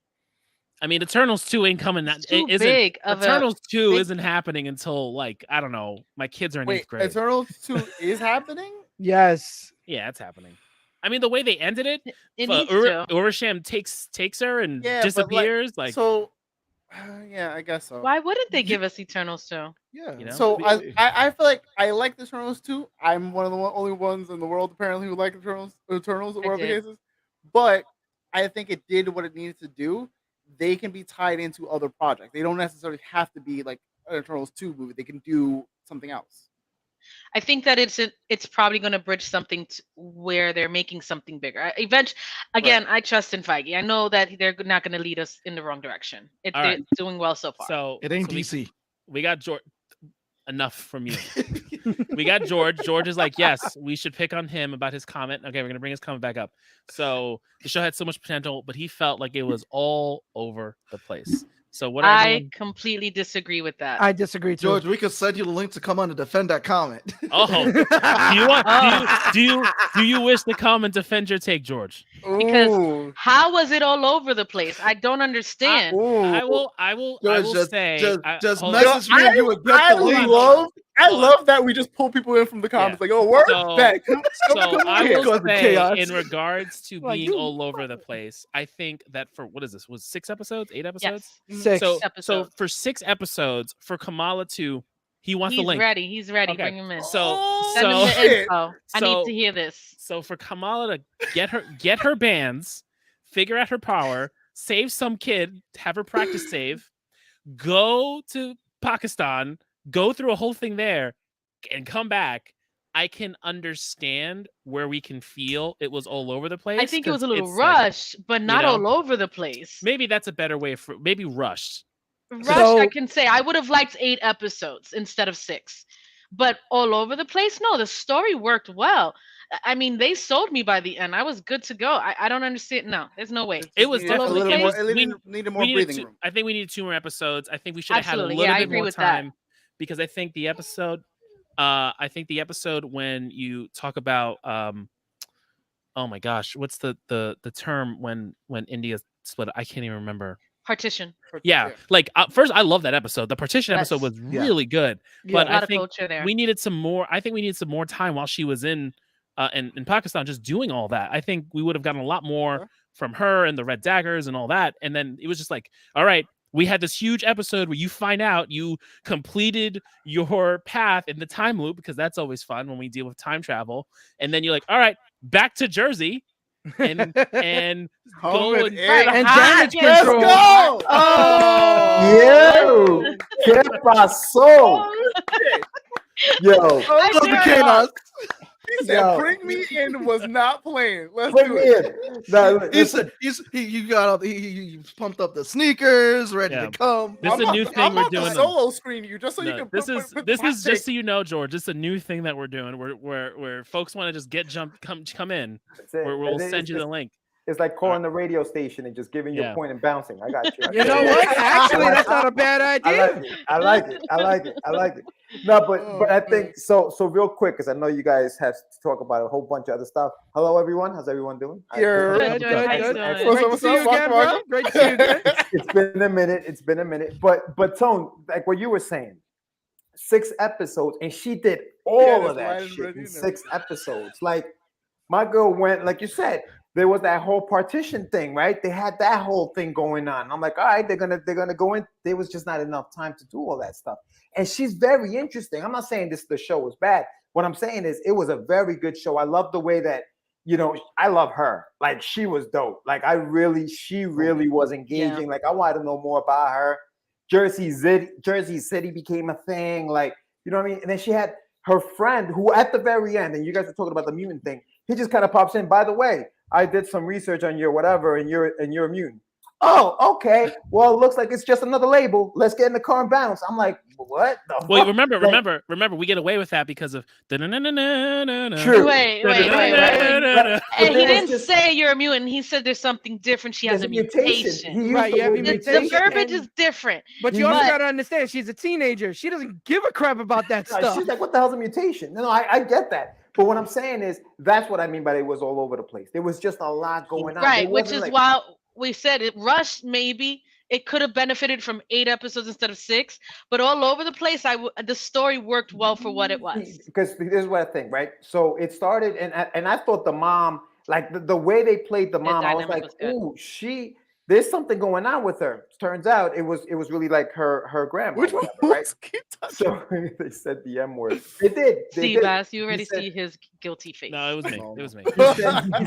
I mean, Eternals 2 ain't coming. Eternals 2 isn't happening until like I don't know. My kids are in 8th grade. Eternals 2 is happening. Yes. Yeah, it's happening. I mean, the way they ended it, Urasham takes her and disappears. So Yeah, I guess so. Why wouldn't they give us Eternals too? Yeah. You know? So I feel like I like the Eternals too. I'm one of the only ones in the world apparently who like Eternals, or whatever the case is. But I think it did what it needed to do. They can be tied into other projects. They don't necessarily have to be like an Eternals 2 movie. They can do something else. I think that it's probably going to bridge something where they're making something bigger. Eventually, again, I trust in Feige. I know that they're not going to lead us in the wrong direction. They're doing well so far. So it ain't DC. We got George. Enough from you. We got George. George is like, yes, we should pick on him about his comment. Okay, we're gonna bring his comment back up. So the show had so much potential, but he felt like it was all over the place. So what I completely disagree with that. I disagree too. George, we could send you the link to come on to defend that comment. Oh, do you wish to come and defend your take, George? Because how was it all over the place? I don't understand. I will say just message me if you would get the link. I love that we just pull people in from the comments like, oh, we're back. So I will say, in regards to being all over the place, I think that for what is this? Was 6 episodes? 8 episodes? Yes. 6 episodes. So for 6 episodes, for Kamala to he wants the link. He's ready. Okay. Bring him in. Send him the info. I need to hear this. So for Kamala to get her bands, figure out her power, save some kid, have her practice save, go to Pakistan, go through a whole thing there, and come back. I can understand where we can feel it was all over the place. I think it was a little rushed, but not all over the place. Maybe that's a better way for maybe rushed. I can say I would have liked 8 episodes instead of 6, but all over the place. No, the story worked well. I mean, they sold me by the end. I was good to go. I don't understand. No, there's no way. It was definitely more. It needed more breathing room. I think we needed 2 more episodes. I think we should have had a little bit more time because I think the episode. When you talk about oh my gosh, what's the term when India split? I can't even remember. Partition. Yeah, like first, I love that episode. The partition episode was really good, but I think we needed some more. I think we needed some more time while she was in Pakistan, just doing all that. I think we would have gotten a lot more from her and the Red Daggers and all that. And then it was just like, all right, we had this huge episode where you find out you completed your path in the time loop, because that's always fun when we deal with time travel. And then you're like, all right, back to Jersey. and go and damage control. Let's go! Yo, ¿qué pasó? Yo, he said, "Bring me in." Was not playing. Let's do it. He pumped up the sneakers, ready to come. This is a new thing we're doing. Solo screen you just so you can. This is just so you know, George. This is a new thing that we're doing. Where folks want to just come in. We'll send you the link. It's like calling the radio station and just giving your point and bouncing. I got you. You know what? Actually, that's not a bad idea. I like it. No, but I think so real quick, because I know you guys have to talk about a whole bunch of other stuff. Hello, everyone. How's everyone doing? Good. Great to see you again, bro. Great to see you again. It's been a minute. But Tone, like what you were saying, 6 episodes, and she did all of that shit in 6 episodes. Like my girl went, like you said, there was that whole partition thing, right? They had that whole thing going on. I'm like, all right, they're gonna go in. There was just not enough time to do all that stuff. And she's very interesting. I'm not saying the show was bad. What I'm saying is it was a very good show. I love the way that, I love her. Like she was dope. Like she really was engaging. Yeah. Like I wanted to know more about her. Jersey City became a thing. Like, you know what I mean? And then she had her friend who at the very end, and you guys are talking about the mutant thing, he just kind of pops in, by the way, I did some research on your whatever, and you're a mutant. Oh, okay. Well, it looks like it's just another label. Let's get in the car and bounce. I'm like, what? Wait, remember, we get away with that because of True. Wait. And he didn't say you're a mutant. He said there's something different. She has a mutation. Right, you have a mutation. The verbiage is different. But you also got to understand, she's a teenager. She doesn't give a crap about that stuff. She's like, what the hell's a mutation? No, I get that. But what I'm saying is, that's what I mean by it was all over the place. There was just a lot going on. Right, which is why we said it rushed. Maybe it could have benefited from 8 episodes instead of 6, but all over the place. The story worked well for what it was. Because this is what I think, right? So it started, and I thought the mom, like the way they played the mom, I was like, ooh, there's something going on with her. Turns out it was really like her grandma, Which whatever, one? right? So they said the M word. They did. They did. Bass, you already said, see his guilty face. No, it was me. It was me. He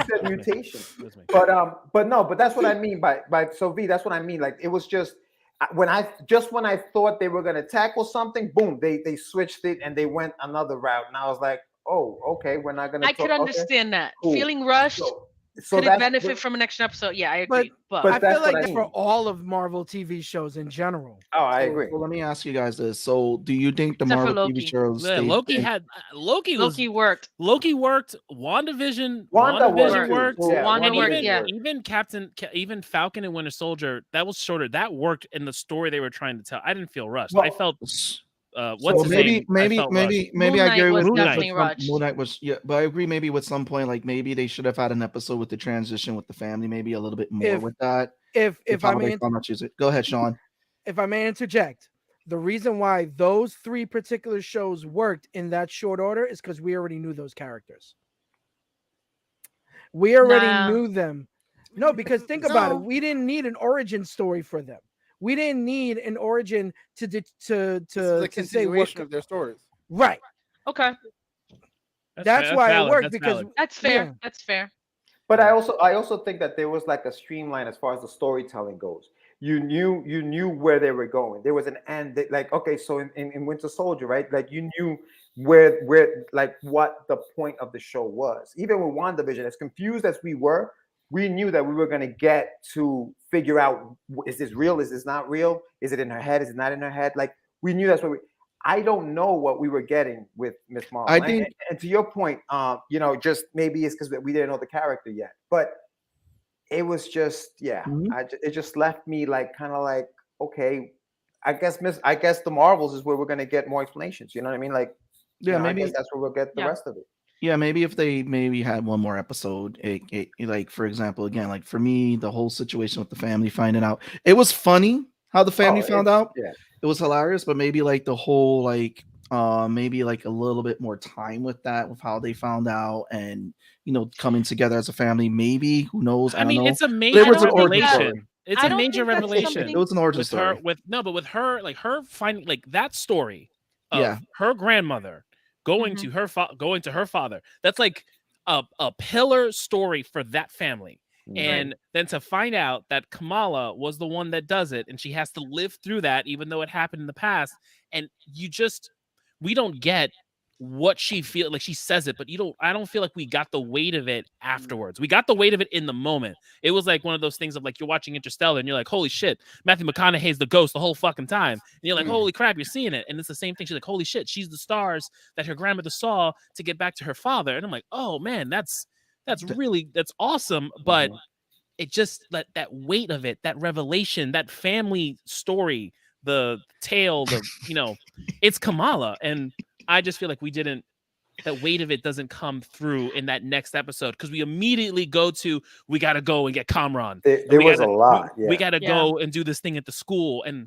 said mutation. It was me. But that's what I mean by so V. That's what I mean. Like it was just when I thought they were gonna tackle something, boom, they switched it and they went another route, and I was like, oh, okay, we're not gonna. I could understand that. Cool. Feeling rushed. So could it benefit from an extra episode? Yeah, I agree. But I feel like that's for all of Marvel TV shows in general. Oh, I agree. Well, let me ask you guys this. So, do you think the Except for Marvel TV Loki. shows? Yeah, Loki worked. Loki worked. WandaVision worked. Wanda worked. Yeah. Even Falcon and Winter Soldier, that was shorter. That worked in the story they were trying to tell. I didn't feel rushed. Well, I felt. Maybe I agree with Moon Knight was but I agree maybe with some point like maybe they should have had an episode with the transition with the family, maybe a little bit more with that. If I may, go ahead, Sean. If I may interject, the reason why those 3 particular shows worked in that short order is because we already knew those characters. We already knew them. No, because think about it. We didn't need an origin story for them. We didn't need an origin to say what of their stories. Right. Okay. That's why it worked because that's fair. Yeah. That's fair. But I also think that there was like a streamline as far as the storytelling goes. You knew where they were going. There was an end. Like okay, so in Winter Soldier, right? Like you knew where like what the point of the show was. Even with WandaVision, as confused as we were, we knew that we were going to get to figure out, is this real? Is this not real? Is it in her head? Is it not in her head? Like we knew that's what I don't know what we were getting with Miss Marvel. I think, and to your point, just maybe it's because we didn't know the character yet, but it was just, it just left me like, kind of like, okay, I guess the Marvels is where we're going to get more explanations. You know what I mean? Like, maybe I guess that's where we'll get the rest of it. Yeah, maybe if they had one more episode, like for example, again, like for me, the whole situation with the family finding out, it was funny how the family found out. Yeah, it was hilarious, but maybe like the whole maybe like a little bit more time with that, with how they found out, and coming together as a family. Maybe who knows? I mean, it's a major revelation. It's a major revelation. It was an origin story. With her, like her finding like that story of her grandmother going to her father. That's like a pillar story for that family. And then to find out that Kamala was the one that does it, and she has to live through that, even though it happened in the past. And we don't get what she feels like. She says it, but I don't feel like we got the weight of it afterwards. We got the weight of it in the moment. It was like one of those things of like, you're watching Interstellar and you're like, holy shit, Matthew McConaughey's the ghost the whole fucking time. And you're like, holy crap, you're seeing it. And it's the same thing. She's like, holy shit, she's the stars that her grandmother saw to get back to her father. And I'm like, oh man, that's awesome. But it just that weight of it, that revelation, that family story, the tale, it's Kamala. And I just feel like that weight of it doesn't come through in that next episode, because we immediately we got to go and get Kamran. There was a lot. We got to go and do this thing at the school. And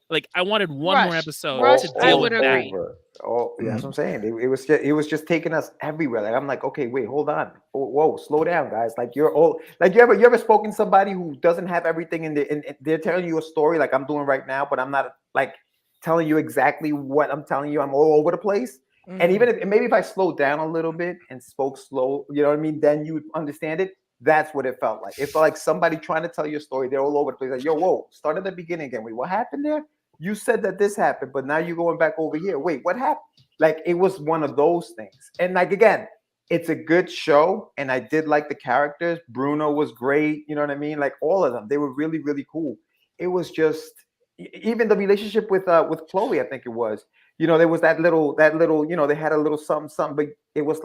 like, I wanted one more episode. I would agree. That's what I'm saying. It was just taking us everywhere. Like, I'm like, okay, wait, hold on. Whoa, slow down, guys. Like, you're old. Like, you ever spoken to somebody who doesn't have everything and they're telling you a story like I'm doing right now, but I'm not like telling you exactly what I'm telling you. I'm all over the place. And even if I slowed down a little bit and spoke slow, you know what I mean, then you would understand it. That's what it felt like. It felt like somebody trying to tell you a story. They're all over the place. Like, yo, whoa, start at the beginning again. Wait, what happened there? You said that this happened, but now you're going back over here. Wait, what happened? Like, it was one of those things. And like, again, it's a good show. And I did like the characters. Bruno was great. You know what I mean? Like, all of them, they were really, really cool. It was just, even the relationship with Chloe, I think it was, there was that little, they had a little something, but it was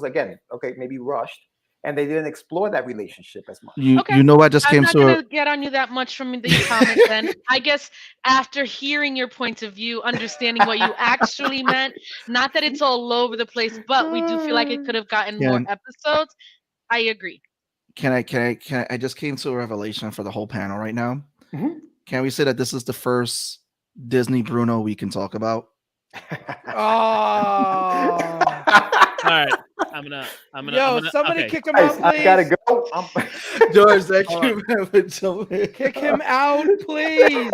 again, okay, maybe rushed. And they didn't explore that relationship as much. I just came to. I'm not going to get on you that much from the comments. Then I guess after hearing your point of view, understanding what you actually meant, not that it's all over the place, but we do feel like it could have gotten more episodes. I agree. Can I just came to a revelation for the whole panel right now. Can we say that this is the first Disney Bruno we can talk about? Oh. right, I'm gonna. Somebody okay. kick him out, please. I gotta go. George, thank you, man, for jumping. Kick him out, please.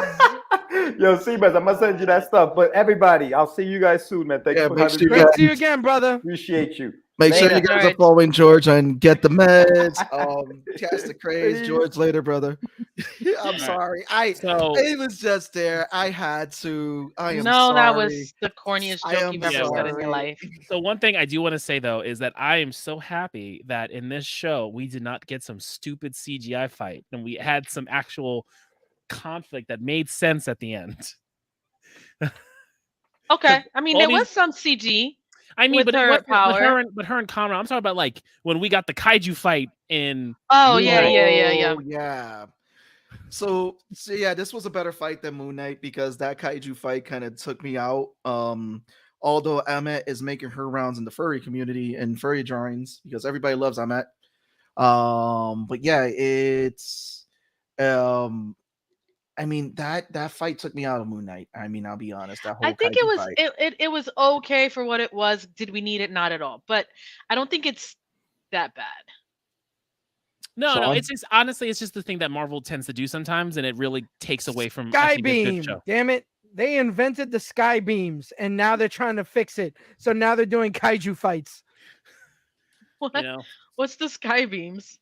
Yo, Seabass, I'm gonna send you that stuff. But everybody, I'll see you guys soon, man. Thanks for having me. Great to see you again, brother. Appreciate you. Make sure you guys are following George and get the meds. Cast the craze, George. Later, brother. I'm sorry. It was just there. I had to. I am sorry. That was the corniest joke you've ever said in your life. So one thing I do want to say though is that I am so happy that in this show we did not get some stupid CGI fight, and we had some actual conflict that made sense at the end. Okay, I mean there was some CG. I mean, but her and Kamala. I'm talking about like when we got the kaiju fight in. Oh yeah. So yeah, this was a better fight than Moon Knight because that kaiju fight kind of took me out. Although Ahmet is making her rounds in the furry community and furry drawings because everybody loves Ahmet. But yeah, it's I mean that fight took me out of Moon Knight. I mean, I'll be honest. I think it was okay for what it was. Did we need it? Not at all. But I don't think it's that bad. No, it's just honestly, it's just the thing that Marvel tends to do sometimes, and it really takes away from Sky Beam. Damn it. They invented the sky beams and now they're trying to fix it. So now they're doing kaiju fights. What? You know? What's the sky beams?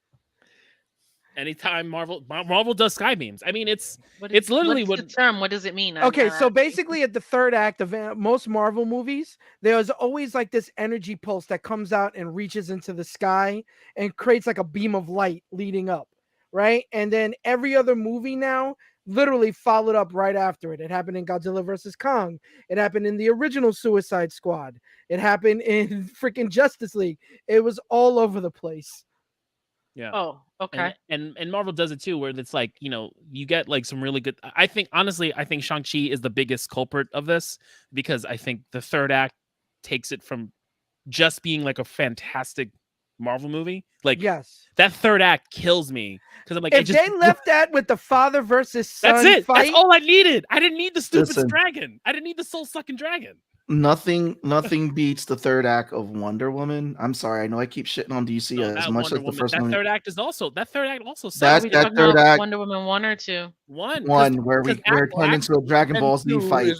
Anytime Marvel does sky beams. I mean, it's literally what's the term. What does it mean? Okay, so basically at the third act of most Marvel movies, there's always like this energy pulse that comes out and reaches into the sky and creates like a beam of light leading up, right? And then every other movie now literally followed up right after it. It happened in Godzilla vs. Kong. It happened in the original Suicide Squad. It happened in freaking Justice League. It was all over the place. Yeah. Oh, okay. And Marvel does it too, where it's like, you know, you get like some really good. I think Shang-Chi is the biggest culprit of this because I think the third act takes it from just being like a fantastic Marvel movie. Like, yes, that third act kills me because I'm like, if they left that with the father versus son, that's it. Fight, that's all I needed. I didn't need the stupid dragon. I didn't need the soul-sucking dragon. Nothing beats the third act of Wonder Woman. I'm sorry, I know I keep shitting on DC as much as the first one. That third act also sucks. That third act, Wonder Woman 1 or 2? One where we're turned into a Dragon Ball Z fight.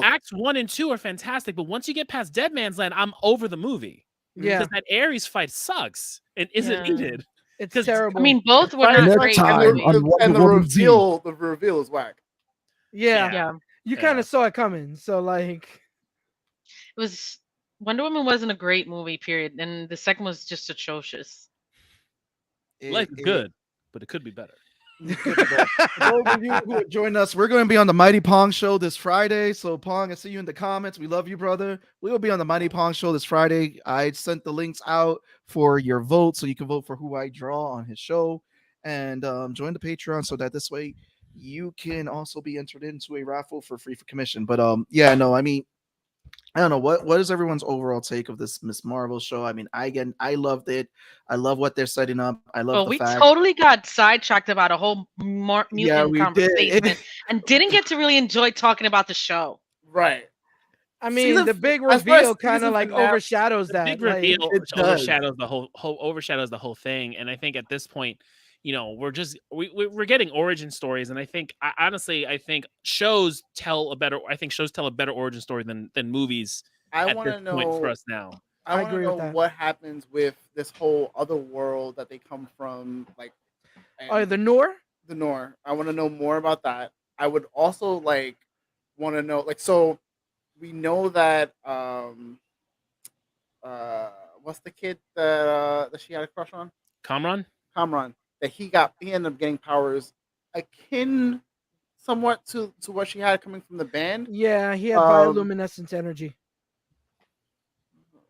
Acts 1 and 2 are fantastic, but once you get past Dead Man's Land, I'm over the movie. Yeah, because that Ares fight sucks and isn't needed. It's terrible. I mean, both were not great. And the reveal is whack. Yeah. You kind of saw it coming, so like. It was Wonder Woman wasn't a great movie, period, and the second was just atrocious. Good, but it could be better. For those of you who are joining us, we're going to be on the Mighty Pongs Show this Friday. So Pong, I see you in the comments. We love you, brother. We will be on the Mighty Pongs Show this Friday. I sent the links out for your vote, so you can vote for who I draw on his show, and join the Patreon so that this way you can also be entered into a raffle for free for commission. But I mean. I don't know what is everyone's overall take of this Miss Marvel show. I mean, I loved it. I love what they're setting up. I love the fact. Totally got sidetracked about a whole mutant conversation and didn't get to really enjoy talking about the show. Right. I mean, the big reveal kind of like overshadows that. Big reveal overshadows the whole thing, and I think at this point, you know, we're getting origin stories, and I think honestly, shows tell a better origin story than movies. I want to know for us now. I want to know what happens with this whole other world that they come from, like. The Noor. The Noor. I want to know more about that. I would also want to know so we know that what's the kid that she had a crush on? Kamran. That he ended up getting powers akin somewhat to what she had coming from the band. Yeah, he had bioluminescence energy.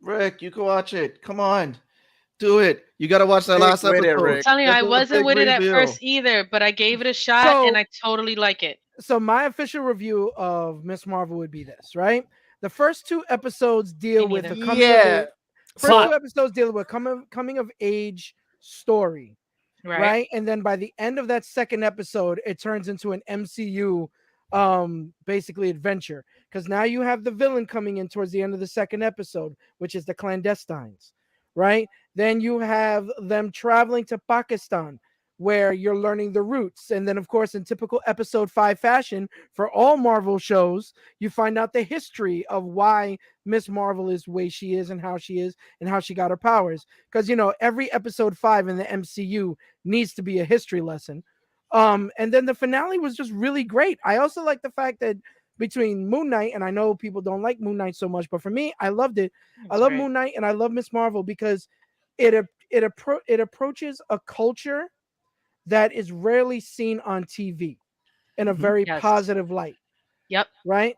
Rick, you can watch it. Come on. Do it. You got to watch that last episode. I'm telling you, I wasn't with it at first either, but I gave it a shot and I totally like it. So my official review of Miss Marvel would be this, right? The first 2 episodes deal with the coming of age story. Right. And then by the end of that second episode, it turns into an MCU basically adventure, because now you have the villain coming in towards the end of the second episode, which is the clandestines, right? Then you have them traveling to Pakistan, where you're learning the roots. And then, of course, in typical episode 5 fashion for all Marvel shows, you find out the history of why Miss Marvel is the way she is and how she got her powers. Because, you know, every episode 5 in the MCU needs to be a history lesson. And then the finale was just really great. I also like the fact that between Moon Knight, and I know people don't like Moon Knight so much, but for me, I loved it. I love Moon Knight and I love Miss Marvel because it approaches a culture that is rarely seen on TV in a very positive light. Yep. Right?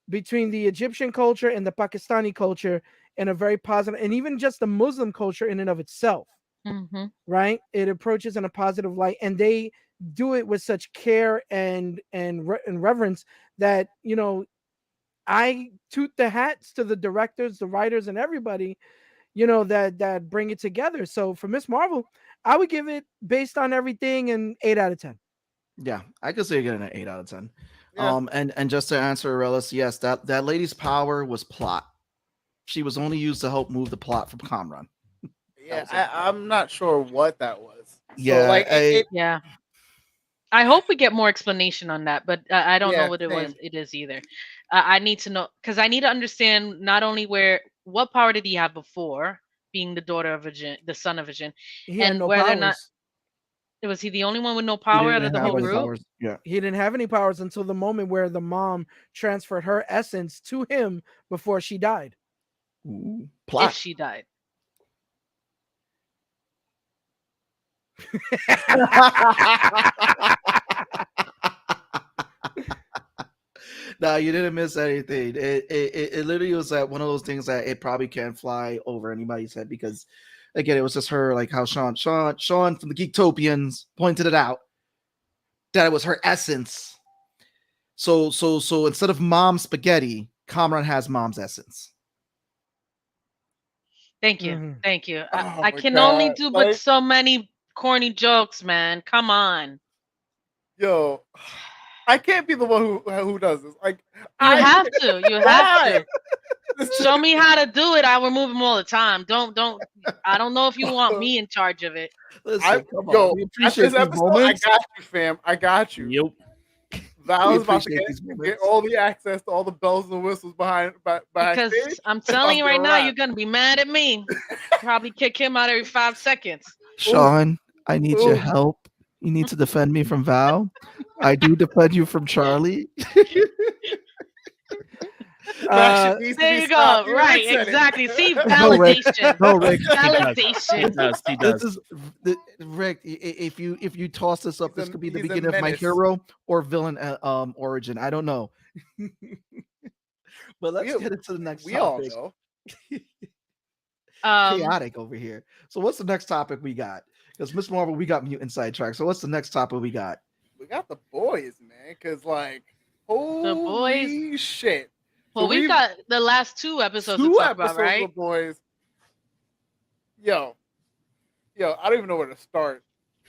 Between the Egyptian culture and the Pakistani culture in a very positive, and even just the Muslim culture in and of itself. Mm-hmm. Right? It approaches in a positive light, and they do it with such care and reverence that, you know, I toot the hats to the directors, the writers, and everybody, you know, that bring it together. So for Miss Marvel, I would give it, based on everything, an 8 out of 10. Yeah, I could say getting an 8 out of 10. Yeah. And just to answer Arelis, yes, that lady's power was plot. She was only used to help move the plot from Kamran. Yeah, I'm not sure what that was. Yeah, so, like yeah. I hope we get more explanation on that, but I don't know what it is either. I need to know, because I need to understand not only what power did he have before, being the daughter of a jinn, the son of a jinn, and no whether powers. or not was he the only one with no power out of the whole group. Yeah, he didn't have any powers until the moment where the mom transferred her essence to him before she died. Ooh, plot. If she died. No, you didn't miss anything. It literally was one of those things that it probably can't fly over anybody's head, because again, it was just her, like how Sean from the Geektopians pointed it out, that it was her essence. So instead of mom's spaghetti, Kamran has mom's essence. Thank you. Mhm. Thank you. Oh I my can God. only do but so many corny jokes, man. Come on. Yo, I can't be the one who does this. Like, You have to. You have Why? to. Show me how to do it. I remove them all the time. Don't. I don't know if you want me in charge of it. Listen, come yo, on. We after appreciate this these episode, moments. I got you, fam. I got you. Yep. Val's about to appreciate these get moments. all the access to all the bells and whistles behind Because stage. I'm telling you It's right about to now, be a you're gonna be mad at me. Probably kick him out every 5 seconds. Sean, I need your Ooh. help. You need to defend me from Val. I do defend you from Charlie. That shit needs to There be you stopped. go. You Right, said it. exactly. See, No, Rick. validation. No, Rick. Validation. He does. This is Rick. If you toss this up, this could be the He's a beginning of my menace. hero or villain origin. I don't know. But let's get into the next We all topic. know. Chaotic over here. So what's the next topic we got? Because Miss Marvel, we got Mutant sidetrack. So what's the next topic we got? We got the boys, man. Because, like, holy shit. Well, So we've got the last 2 episodes to two talk episodes about, right? of boys. Yo, I don't even know where to start.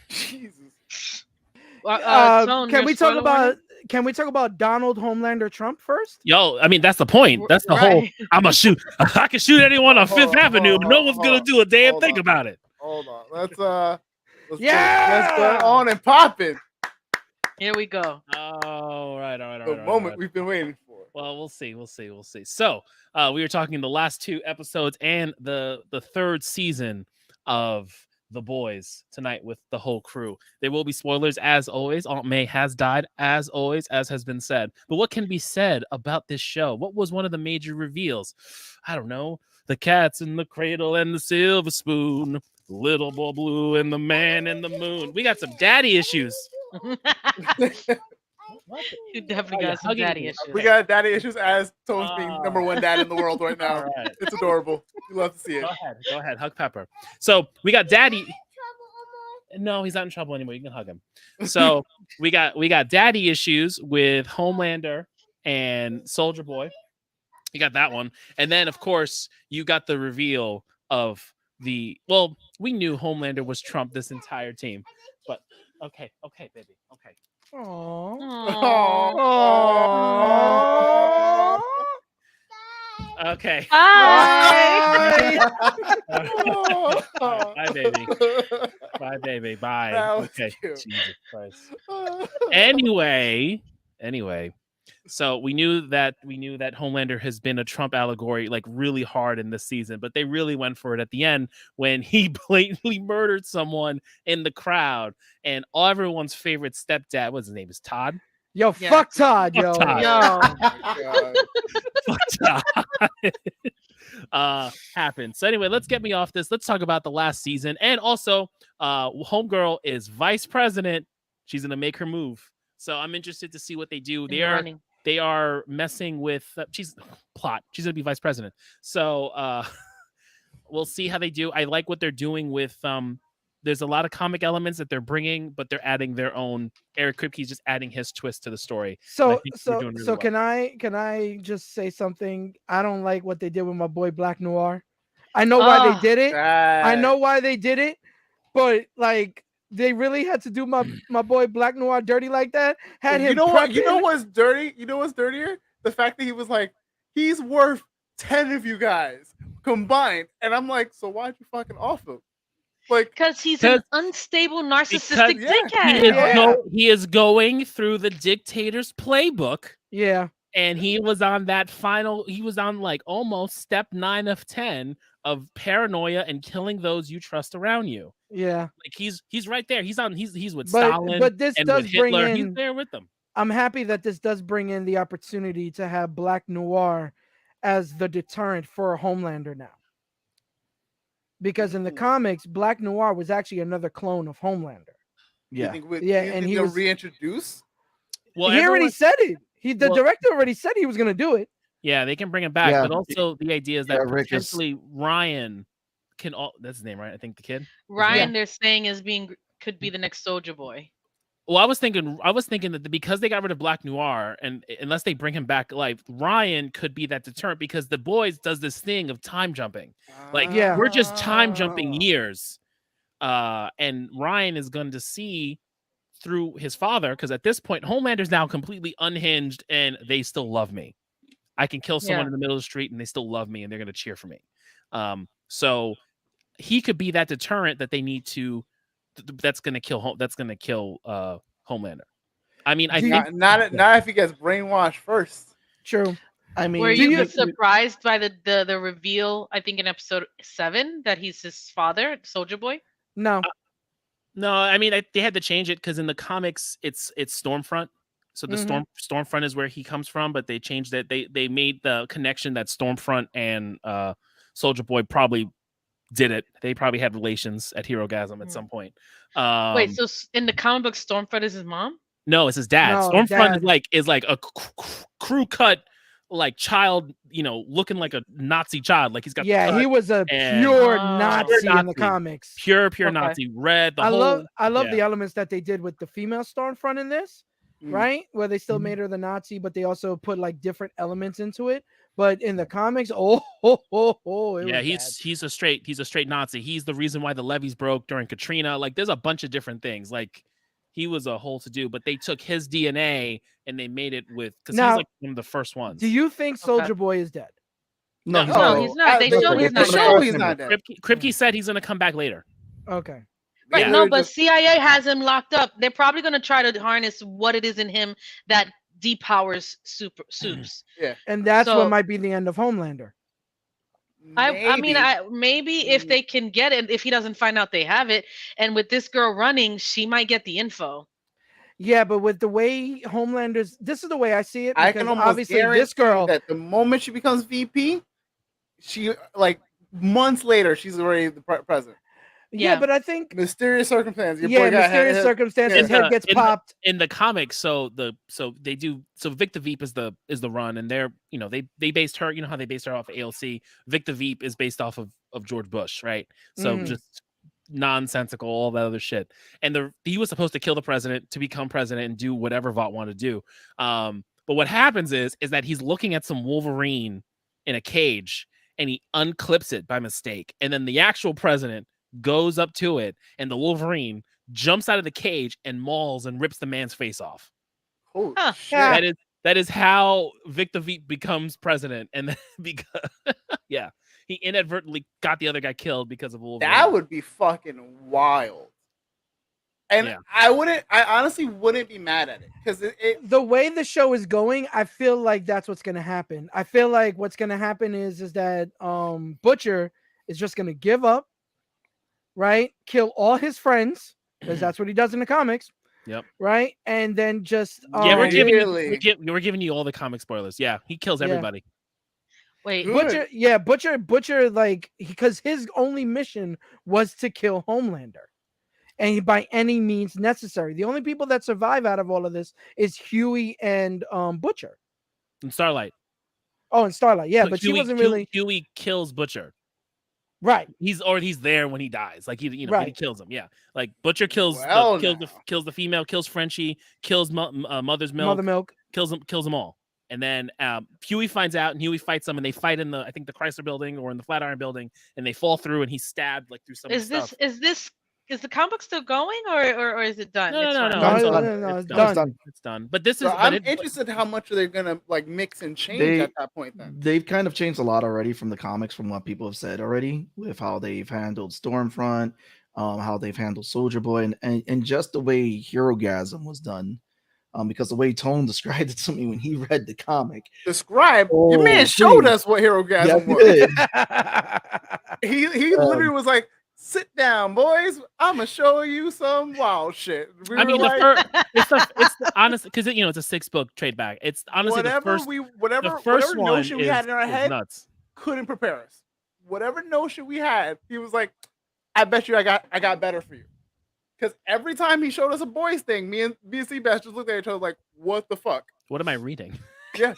Jesus. Tone, Can your we talk spoiler about warning? Can we talk about Donald Homelander Trump first? Yo, I mean, that's the point. That's the whole. I'm gonna shoot. I can shoot anyone on Fifth Avenue, but no one's gonna do a damn thing about it. Hold on. Let's Yeah! get on and popping. Here we go. All right. The moment we've been waiting for. Well, we'll see. So, we were talking the last 2 episodes and the 3rd season of The Boys tonight with the whole crew. There will be spoilers as always. Aunt May has died as always, as has been said. But what can be said about this show? What was one of the major reveals? I don't know. The cat's in the cradle and the silver spoon. Little boy blue and the man in the moon. We got some daddy issues. You definitely got some daddy issues. We got daddy issues as Tone's being number 1 dad in the world right now. All right. It's adorable. You love to see it. Go ahead. Hug Pepper. So we got daddy. No, he's not in trouble anymore. You can hug him. So we got daddy issues with Homelander and Soldier Boy. You got that one. And then, of course, you got the reveal of we knew Homelander was Trump this entire team. But okay, baby. Okay. Aww. Okay. Bye. Bye, baby. Bye, baby. Bye. That was Okay. cute. Jesus Christ. Anyway. So we knew that Homelander has been a Trump allegory like really hard in this season, but they really went for it at the end when he blatantly murdered someone in the crowd, and everyone's favorite stepdad, what's his name, is Todd. Yo, Yeah. fuck Todd, yo. Todd. Yo. Happened. So anyway, let's get me off this. Let's talk about the last season, and also Homegirl is vice president. She's gonna make her move, so I'm interested to see what they do. They are messing with she's gonna be vice president, so we'll see how they do. I like what they're doing with there's a lot of comic elements that they're bringing, but they're adding their own. Eric Kripke's just adding his twist to the story. So can I just say something? I don't like what they did with my boy Black Noir. I know why they did it. I know why they did it, but like they really had to do my boy Black Noir dirty like that. You know what's dirty? You know what's dirtier? The fact that he was like, he's worth 10 of you guys combined, and I'm like, so why'd you fucking off him? Like, because he's an unstable narcissistic dickhead. He is going through the dictator's playbook. Yeah. And he was on like almost step 9 of 10 of paranoia and killing those you trust around you. Yeah. Like he's right there. He's with Stalin. But this does with bring Hitler. in, he's there with them. I'm happy that this does bring in the opportunity to have Black Noir as the deterrent for a Homelander now. Because in the comics, Black Noir was actually another clone of Homelander. Yeah. And he was reintroduce. Well, he already said it. The director already said he was going to do it. Yeah, they can bring him back, but also the idea is that potentially Ryan that's his name, right? I think the kid. Ryan, they're saying could be the next Soldier Boy. Well, I was thinking that because they got rid of Black Noir, and unless they bring him back alive, Ryan could be that deterrent because the boys does this thing of time jumping. Like, we're just time jumping years. And Ryan is going to see through his father, because at this point, Homelander's now completely unhinged and they still love me. I can kill someone in the middle of the street and they still love me and they're going to cheer for me. So he could be that deterrent that they need to. That's gonna kill Homelander. I mean, I think not if he gets brainwashed first. True. I mean, were you surprised by the reveal? I think in episode 7 that he's his father, Soldier Boy. No. No. I mean, they had to change it because in the comics it's Stormfront. So the Stormfront is where he comes from, but they changed it. They made the connection that Stormfront and Soldier Boy probably did it. They probably had relations at Herogasm at some point. Wait, so in the comic book, Stormfront is his mom? No, it's his dad. No, Stormfront is like a crew cut, like child, looking like a Nazi child. Like he's got he was a pure Nazi in the comics. Pure Nazi. Red. I love the elements that they did with the female Stormfront in this, right? Where they still made her the Nazi, but they also put like different elements into it. But in the comics, he's a straight Nazi. He's the reason why the levees broke during Katrina. Like, there's a bunch of different things. Like, he was a whole to do. But they took his DNA and they made it because he's like one of the first ones. Do you think Soldier Boy is dead? No, he's not. They showed he's not dead. Kripke said he's gonna come back later. Okay. Right, but CIA has him locked up. They're probably gonna try to harness what it is in him that depowers soups. Yeah. And that's what might be the end of Homelander. Maybe if they can get it, if he doesn't find out they have it, and with this girl running, she might get the info. Yeah, but with the way this is the way I see it. I can almost obviously this girl that the moment she becomes VP, she like months later she's already the president. Yeah, but I think mysterious circumstances. Mysterious circumstances. Head gets popped in the comics. So they do. So Vic the Veep is the run, and they're they based her. You know how they based her off of AOC. Vic the Veep is based off of George Bush, right? So just nonsensical, all that other shit. And he was supposed to kill the president to become president and do whatever Vought wanted to do. But what happens is that he's looking at some Wolverine in a cage, and he unclips it by mistake, and then the actual president goes up to it, and the Wolverine jumps out of the cage and mauls and rips the man's face off. Holy Yeah. shit. That is how Victor Veep becomes president, and then because yeah, he inadvertently got the other guy killed because of Wolverine. That would be fucking wild. And I honestly wouldn't be mad at it because the way the show is going, I feel like that's what's gonna happen. I feel like what's gonna happen is that Butcher is just gonna give up, right? Kill all his friends, because that's what he does in the comics. Yep. Right, and then just we're giving you all the comic spoilers. Yeah, he kills everybody. Wait, Butcher, like, because his only mission was to kill Homelander, and by any means necessary. The only people that survive out of all of this is Huey and Butcher and Starlight. Oh, and Starlight, yeah, but Huey, she wasn't really. Huey kills Butcher. Right. He's there when he dies. Like he kills him. Yeah. Like Butcher kills the female, kills Frenchie, kills Mother's Milk. Kills them all. And then Huey finds out, and Huey fights them, and they fight in I think the Chrysler Building or in the Flatiron Building, and they fall through, and he's stabbed like through some stuff. Is the comic still going, or is it done? No, it's done. But this is. I'm interested how much are they gonna like mix and change at that point. Then they've kind of changed a lot already from the comics, from what people have said already, with how they've handled Stormfront, how they've handled Soldier Boy, and just the way Herogasm was done. Because the way Tone described it to me when he read the comic. Your man showed us what Herogasm was. He literally was like, "Sit down, boys. I'm gonna show you some wild shit." It's honestly, because it's a 6-book trade back. It's honestly whatever notion we had in our head nuts. Couldn't prepare us. Whatever notion we had, he was like, "I bet you I got better for you." Because every time he showed us a boys thing, me and Sebastian just looked at each other like, "What the fuck? What am I reading?" Yeah.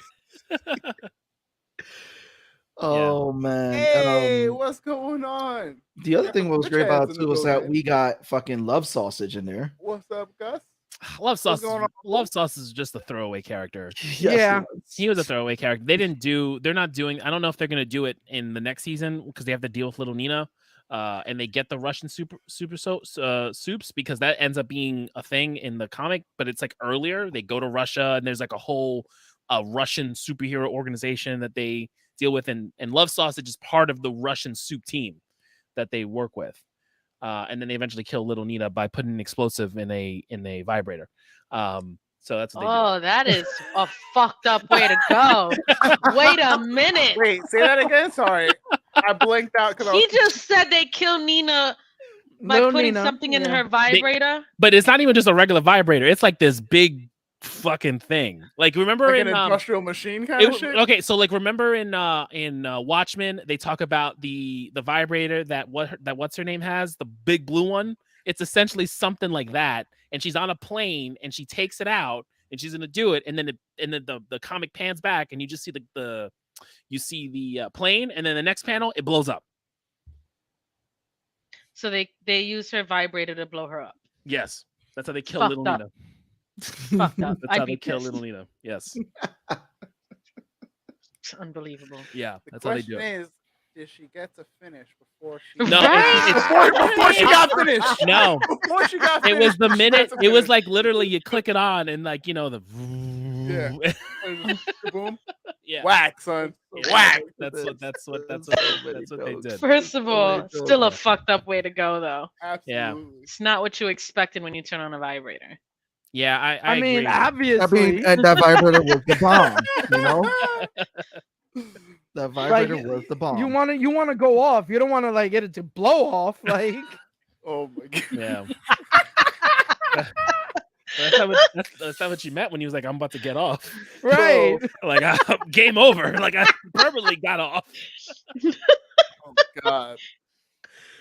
Oh man! Hey, what's going on? The other thing that was great about it too was that we got fucking Love Sausage in there. What's up, Gus? Love Sausage is just a throwaway character. Yeah, he was a throwaway character. They're not doing. I don't know if they're gonna do it in the next season because they have to deal with Little Nina. And they get the Russian soups because that ends up being a thing in the comic, but it's like earlier. They go to Russia and there's like a whole Russian superhero organization that they deal with, and Love Sausage is part of the Russian soup team that they work with. And then they eventually kill Little Nina by putting an explosive in a vibrator. So that's what they do. That is a fucked up way to go. Wait a minute. Wait, say that again. Sorry. I blanked out because he just said they kill Nina by putting something in her vibrator. But it's not even just a regular vibrator. It's like this big fucking thing. Like remember like in an industrial machine kind of shit. Okay, so like remember in Watchmen, they talk about the vibrator that what's her name has, the big blue one. It's essentially something like that, and she's on a plane and she takes it out and she's gonna do it, and then the comic pans back and you just see the plane, and then the next panel it blows up. So they use her vibrator to blow her up. Yes, that's how they kill Little Nina. Fucked up. That's how they kill Little Nina. Yes. It's unbelievable. Yeah, that's how they do it. Did she get to finish before she? No, before she got finished. No, before she got finished. It was the minute. It was like literally you click it on and like the. Boom. Yeah. Whack, son. Yeah. Whack. That's what they did. First of all, still a fucked up way to go, though. Absolutely. Yeah. It's not what you expected when you turn on a vibrator. Yeah, I mean, agree. obviously, and that vibrator was the bomb. That vibrator was the bomb. You want to go off. You don't want to like get it to blow off. Like, oh my god. Yeah. That's not what you meant when he was like, "I'm about to get off." Right. So, like, game over. Like I permanently got off. Oh god.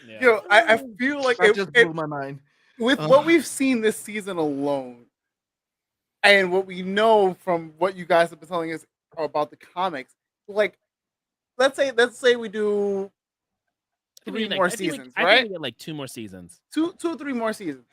Yeah. Yo, I feel like it just blew my mind. With what we've seen this season alone, and what we know from what you guys have been telling us about the comics, like let's say we do three more seasons, right? I think we get like 2 more seasons. 2 or 3 more seasons.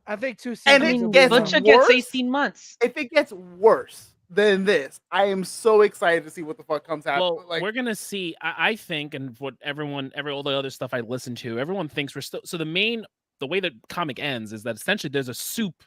I think 2 seasons. And it gets Butcher worse. Gets 18 months. If it gets worse than this, I am so excited to see what the fuck comes out. Well, we're gonna see. I think, and what all the other stuff I listen to, everyone thinks we're still. So the main the way the comic ends is that essentially there's a soup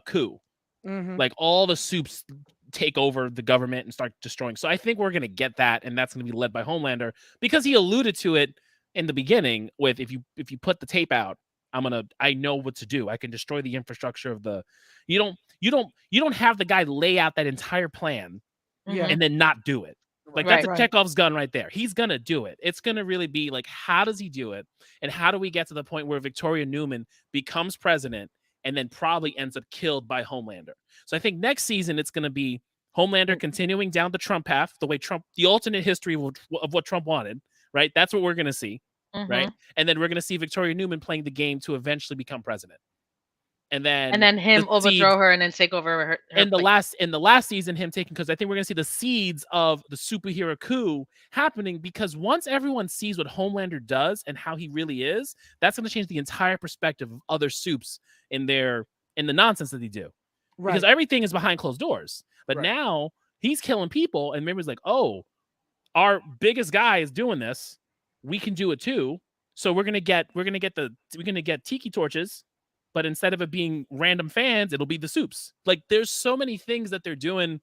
coup. Mhm. Like all the soups take over the government and start destroying. So I think we're gonna get that, and that's gonna be led by Homelander because he alluded to it in the beginning with if you put the tape out, I know what to do. I can destroy the infrastructure of the. You don't have the guy lay out that entire plan, and then not do it. Like that's a Chekhov's gun right there. He's gonna do it. It's gonna really be like, how does he do it, and how do we get to the point where Victoria Newman becomes president? And then probably ends up killed by Homelander. So I think next season it's going to be Homelander continuing down the Trump path, the alternate history of what Trump wanted, right? That's what we're going to see, right? And then we're going to see Victoria Newman playing the game to eventually become president. And then him overthrow her and then take over her. In the last season, him taking, because I think we're gonna see the seeds of the superhero coup happening, because once everyone sees what Homelander does and how he really is, that's gonna change the entire perspective of other soups in the nonsense that they do. Right. Because everything is behind closed doors. But now he's killing people, and everybody's like, oh, our biggest guy is doing this. We can do it too. So we're gonna get tiki torches. But instead of it being random fans, it'll be the soups. Like there's so many things that they're doing.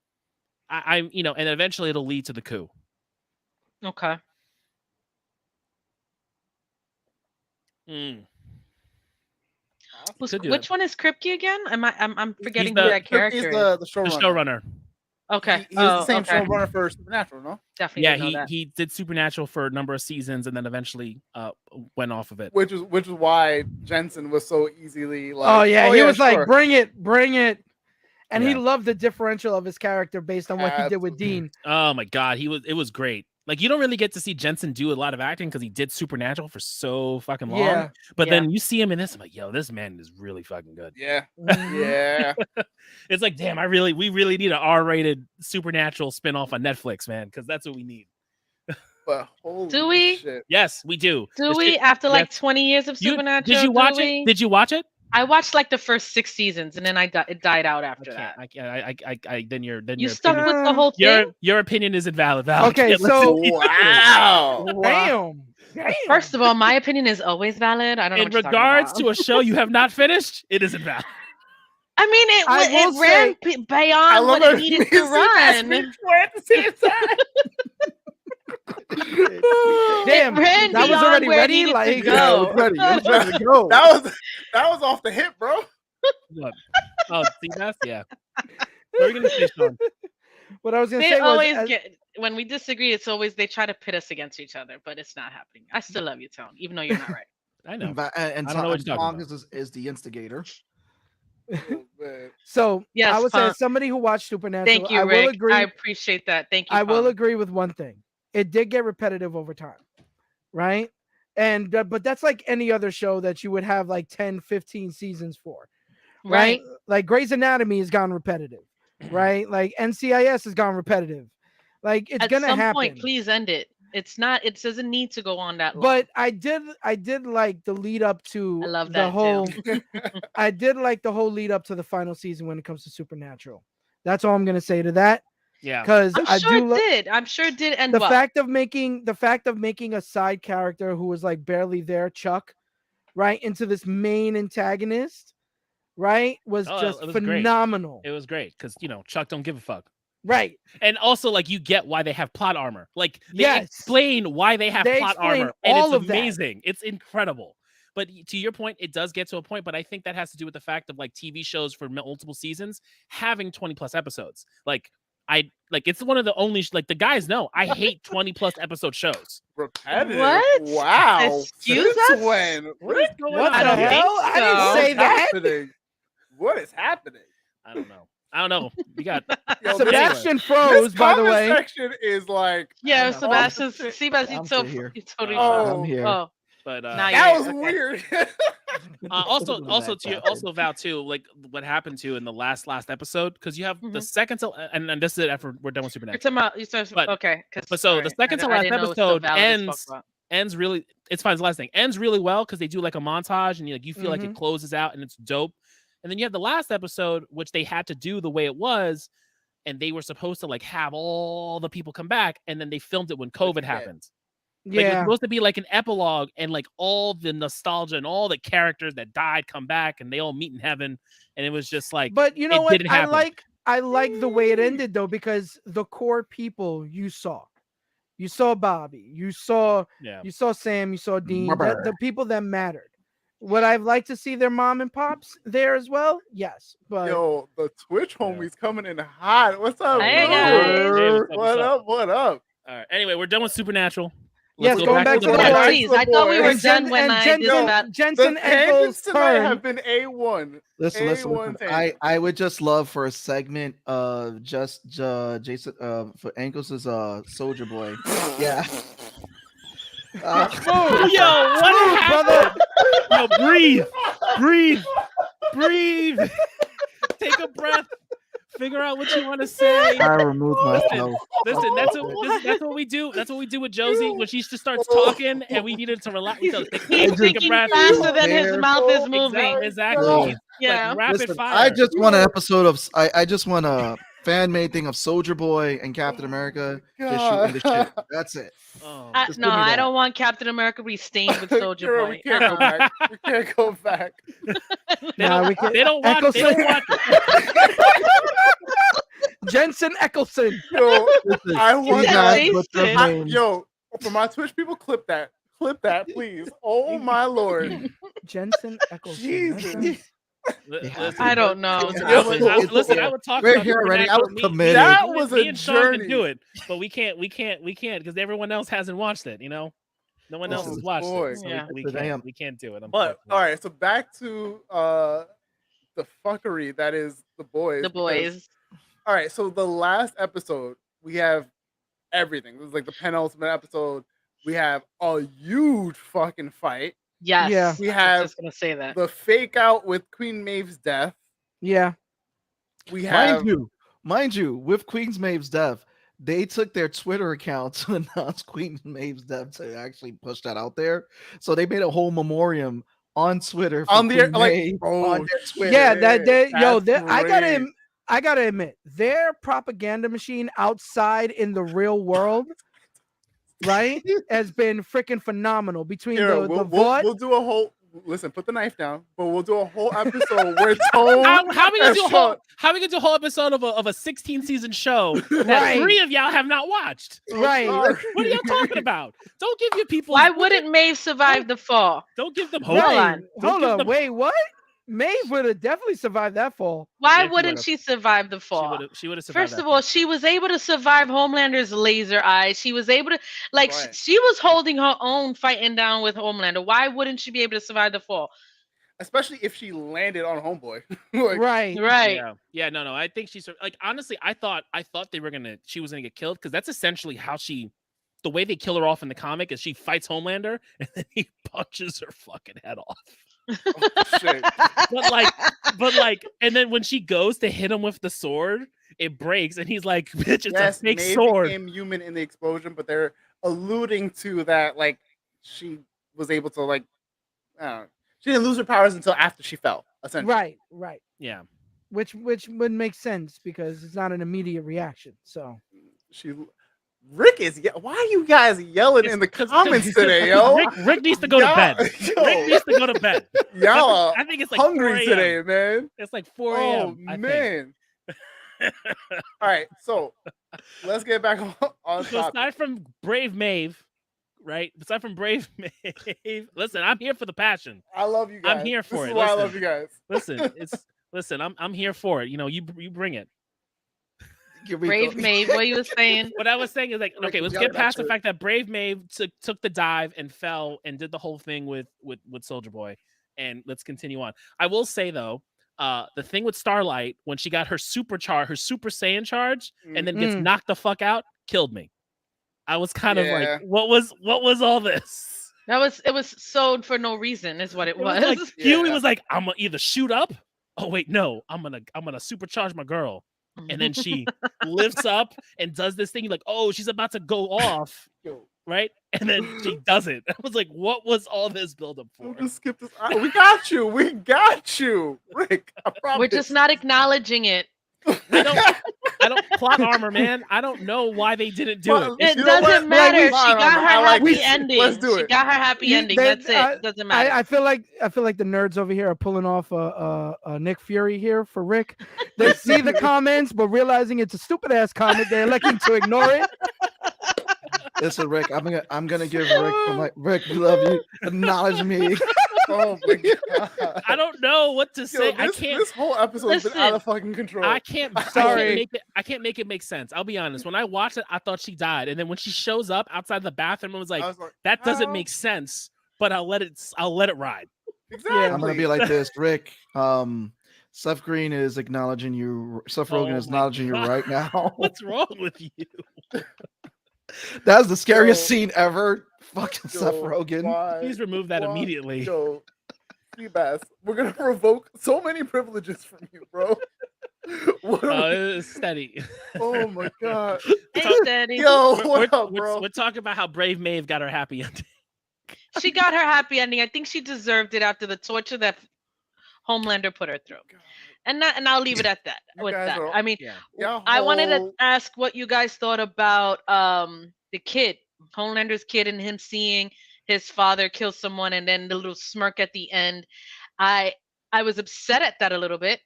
And eventually it'll lead to the coup. Okay. Which one is Kripke again? I'm forgetting who that character is. The showrunner. Okay. He's the same showrunner for Supernatural, no? Definitely. Yeah, he did Supernatural for a number of seasons and then eventually went off of it. Which is why Jensen was so easily like, he was like, bring it. And he loved the differential of his character based on what he did with Dean. Oh my God, it was great. Like you don't really get to see Jensen do a lot of acting because he did Supernatural for so fucking long. Yeah. But then you see him in this, I'm like, yo, this man is really fucking good. Yeah. Yeah. It's like, damn, we really need an R-rated Supernatural spinoff on Netflix, man, because that's what we need. But holy do we? Shit. Yes, we do. Do we? After like 20 years of Supernatural? Did you watch it? Did you watch it? I watched like the first 6 seasons, and then it died out after that. Then you stuck with the whole thing. Your opinion is invalid. Okay, so wow. Damn. First of all, my opinion is always valid. I don't know. In regards to a show you have not finished, it isn't valid. I mean, it ran beyond what it needed to run. At the same time. Damn, that was already ready. Like, go. Ready to go. That was off the hip, bro. What? Oh, see, that's what are you gonna say, Sean? What I was gonna say was, when we disagree, it's always they try to pit us against each other, but it's not happening. I still love you, Tone, even though you're not right. I know. And I don't know what you're talking about. Is the instigator. So yes, I would say, as somebody who watched Supernatural, thank you, Rick. Will agree. I appreciate that. Thank you. I will agree with one thing. It did get repetitive over time, right? And but that's like any other show that you would have like 10, 15 seasons for, right? Like Grey's Anatomy has gone repetitive, right? Like NCIS has gone repetitive. Like it's gonna happen. At some point, please end it. It's not. It doesn't need to go on that long. But I did like the lead up to. I love that whole. I did like the whole lead up to the final season when it comes to Supernatural. That's all I'm gonna say to that. Yeah, because I'm sure it did. And the fact of making a side character who was like barely there, Chuck, right, into this main antagonist, right, was just phenomenal. It was great because Chuck don't give a fuck. Right. And also, like, you get why they have plot armor. Like, they explain why they have plot armor. And it's amazing. It's incredible. But to your point, it does get to a point. But I think that has to do with the fact of, like, TV shows for multiple seasons having 20-plus episodes. It's one of the only, the guys know, I hate 20-plus episode shows. Repetitive? What? Wow. Excuse us? What is going on? I didn't say that. What is happening? I don't know. We got Sebastian froze, by the way. This section is like, Sebastian totally I'm here. Oh, but that was weird. also Val too, like what happened to in the last episode, because you have the second to, and this is it after we're done with Supernatural. Okay. But so the second to last episode ends really. It's fine. It's the last thing ends really well because they do like a montage and you feel like it closes out and it's dope. And then you have the last episode, which they had to do the way it was, and they were supposed to like have all the people come back, and then they filmed it when COVID happened. Like, it was supposed to be like an epilogue, and like all the nostalgia and all the characters that died come back, and they all meet in heaven, and it was just like. But you know what? I like the way it ended though, because the core people you saw Bobby, you saw Sam, you saw Dean, the people that mattered. Would I like to see their mom and pops there as well? Yes, but the Twitch homies coming in hot. What's up? Hey guys. Hey, what up? All right. Anyway, we're done with Supernatural. Yes, going back to the boys. Please, I thought we were done when Jensen Ackles tonight have been A1. Listen. I would just love for a segment of just Jason for Ankles' Soldier Boy. Yeah. Yo, what happened? Yo, breathe. Take a breath. Figure out what you want to say. I removed myself. Listen, that's what we do. That's what we do with Josie when she just starts talking, and we needed to relax. He's thinking faster than his mouth is moving. Exactly. Yeah. Like rapid fire. I just want an episode of. I just want a fan-made thing of Soldier Boy and Captain America just shooting the shit. That's it. No, I don't want Captain America restained with Soldier Boy. We can't go back. We can't go back. They don't want it. Jensen Ackles. Yo, I want that. Yo, for my Twitch people, clip that, please. Oh my Lord, Jensen Ackles. Jesus. I don't know. I would talk about here already. I was committed. That was a journey. Do it, but we can't because everyone else hasn't watched it. You know, no one else has watched it. So we can't do it. But all right, so back to the fuckery that is the boys. The boys. All right, so the last episode we have everything. It was like the penultimate episode. We have a huge fucking fight. Yes. Yeah. We have just gonna say that the fake out with Queen Maeve's death. Yeah. We have mind you, with Queen Maeve's death, they took their Twitter account to announce Queen Maeve's death to actually push that out there. So they made a whole memoriam on Twitter on their on their Twitter. Yeah, I gotta admit, their propaganda machine outside in the real world, right, has been freaking phenomenal. Between we'll do a whole put the knife down, but we'll do a whole episode where Tone. How we gonna do a whole episode of a 16-season show that 3 of y'all have not watched? Right. What are y'all talking about? Don't give your people. Why wouldn't Maeve survive the fall? Don't give them hope. Hold on. Wait, what? Maeve would have definitely survived that fall. Why wouldn't she survive the fall? She would have survived. First of all, she was able to survive Homelander's laser eyes. She was able to, she was holding her own fighting down with Homelander. Why wouldn't she be able to survive the fall? Especially if she landed on Homeboy. Right. Yeah. No. I think she's honestly, I thought she was gonna get killed because that's essentially how the way they kill her off in the comic is she fights Homelander and then he punches her fucking head off. Oh, shit. but and then when she goes to hit him with the sword, it breaks, and he's like, "Bitch, it's a fake sword." Became human in the explosion, but they're alluding to that, she was able to, I don't know, she didn't lose her powers until after she fell. Essentially, right. Yeah, which would make sense because it's not an immediate reaction. So Rick is. Why are you guys yelling in the comments today, yo? Rick needs to go to bed. Rick needs to go to bed. Y'all, I think it's hungry today, man. It's 4 a.m. Oh man. All right, so let's get back on so aside from Brave Maeve, right? Aside from Brave Maeve, listen, I'm here for the passion. I love you guys. I'm here for it. This is why I love you guys. Listen, I'm here for it. You know, you bring it. Brave Maeve, what you were saying? What I was saying is okay, let's get past the fact that Brave Maeve took the dive and fell and did the whole thing with Soldier Boy, and let's continue on. I will say though, the thing with Starlight when she got her Super Saiyan charge and then gets knocked the fuck out killed me. I was kind of like, what was all this? It was sewed for no reason, is what it was. Huey was like, I'm gonna either shoot up. Oh wait, no, I'm gonna supercharge my girl. And then she lifts up and does this thing. You're like, oh, she's about to go off, right? And then she doesn't. I was like, what was all this buildup for? Just skip this. We got you. We got you, Rick. We're just not acknowledging it. plot armor, man. I don't know why they didn't do it. It doesn't matter. She got her happy ending. Let's do it. She got her happy ending. That's it. Doesn't matter. I feel like the nerds over here are pulling off a Nick Fury here for Rick. They see the comments, but realizing it's a stupid ass comment, they're electing to ignore it. Listen, Rick, I'm gonna give Rick, we love you. Acknowledge me. Oh my god! I don't know what to say. I can't. This whole episode has been out of fucking control. I can't. Sorry. I can't make it make sense. I'll be honest. When I watched it, I thought she died, and then when she shows up outside the bathroom, I was like, that doesn't make sense. But I'll let it ride. Exactly. I'm gonna be like this, Rick. Seth Green is acknowledging you. Seth Rogen is acknowledging you right now. What's wrong with you? That's the scariest scene ever. Fucking Seth Rogen. Please remove that immediately. Yo, Seabass, we're gonna revoke so many privileges from you, bro. It's steady. Oh my god. Hey, steady. Yo, what up, bro? We're talking about how Brave Maeve got her happy ending. She got her happy ending. I think she deserved it after the torture that Homelander put her through. And I'll leave it at that. I mean, I wanted to ask what you guys thought about the kid, Homelander's kid, and him seeing his father kill someone, and then the little smirk at the end. I was upset at that a little bit.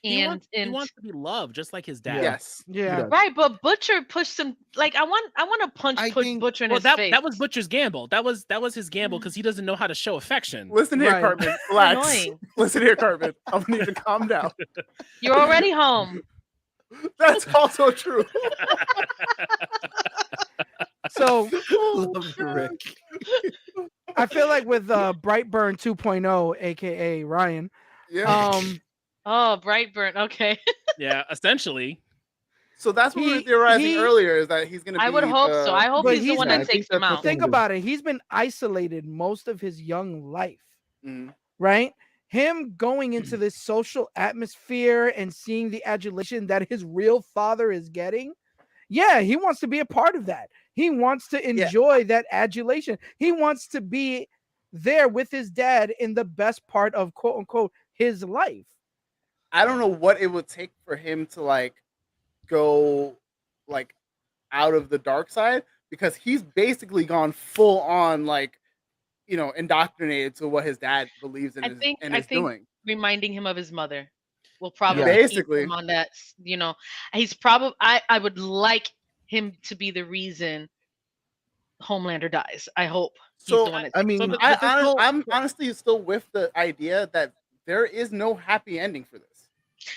He wants to be loved, just like his dad. Yes. Yeah. Right, but Butcher pushed him. Like I want to punch Butcher in his face. That was Butcher's gamble. That was his gamble because he doesn't know how to show affection. Listen here, Cartman. Relax. Listen here, Cartman. I'm gonna need to calm down. You're already home. That's also true. So, Rick. I feel like with Brightburn 2.0, aka Ryan. Yeah. Oh, Brightburn. Okay. Yeah, essentially. So that's what we were theorizing earlier, is that he's going to be... I would hope so. I hope he's the one that takes him out. Think about it. He's been isolated most of his young life, right? Him going into this social atmosphere and seeing the adulation that his real father is getting. Yeah, he wants to be a part of that. He wants to enjoy that adulation. He wants to be there with his dad in the best part of, quote unquote, his life. I don't know what it would take for him to like go like out of the dark side, because he's basically gone full on like, indoctrinated to what his dad believes in and is doing. Reminding him of his mother will probably basically keep him on that. He's probably. I would like him to be the reason Homelander dies. I hope. So I'm honestly still with the idea that there is no happy ending for this.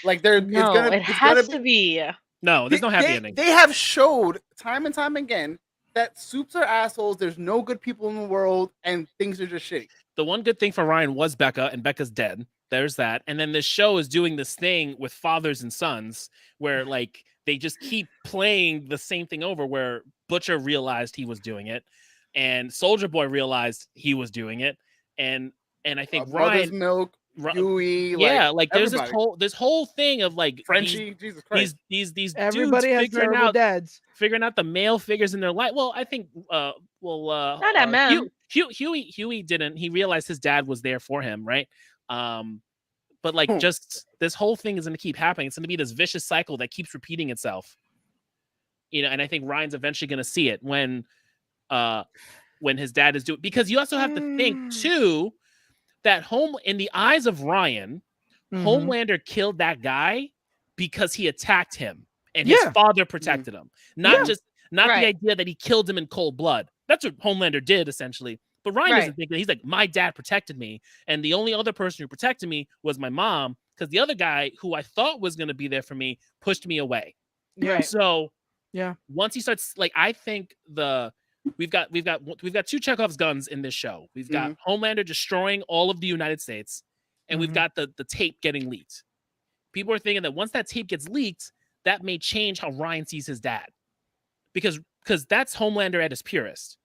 Like it has to be. No, there's no happy ending. They have showed time and time again that soups are assholes. There's no good people in the world, and things are just shitty. The one good thing for Ryan was Becca, and Becca's dead. There's that. And then this show is doing this thing with fathers and sons where like they just keep playing the same thing over, where Butcher realized he was doing it, and Soldier Boy realized he was doing it, and I think Ryan Milk. Huey, there's this whole thing of like Frenchie, Jesus Christ. These everybody has terrible dads figuring out the male figures in their life. Well, I think not that man. Huey didn't. He realized his dad was there for him, right? But like just this whole thing is going to keep happening. It's going to be this vicious cycle that keeps repeating itself. And I think Ryan's eventually going to see it when his dad is doing, because you also have to think too that in the eyes of Ryan, Homelander killed that guy because he attacked him and his father protected him. Not the idea that he killed him in cold blood. That's what Homelander did essentially. But Ryan doesn't think that. He's like, my dad protected me, and the only other person who protected me was my mom, because the other guy who I thought was going to be there for me pushed me away. Right. So once he starts, like, I think we've got two Chekhov's guns in this show. We've got Homelander destroying all of the United States, and we've got the tape getting leaked. People are thinking that once that tape gets leaked, that may change how Ryan sees his dad, because that's Homelander at his purest.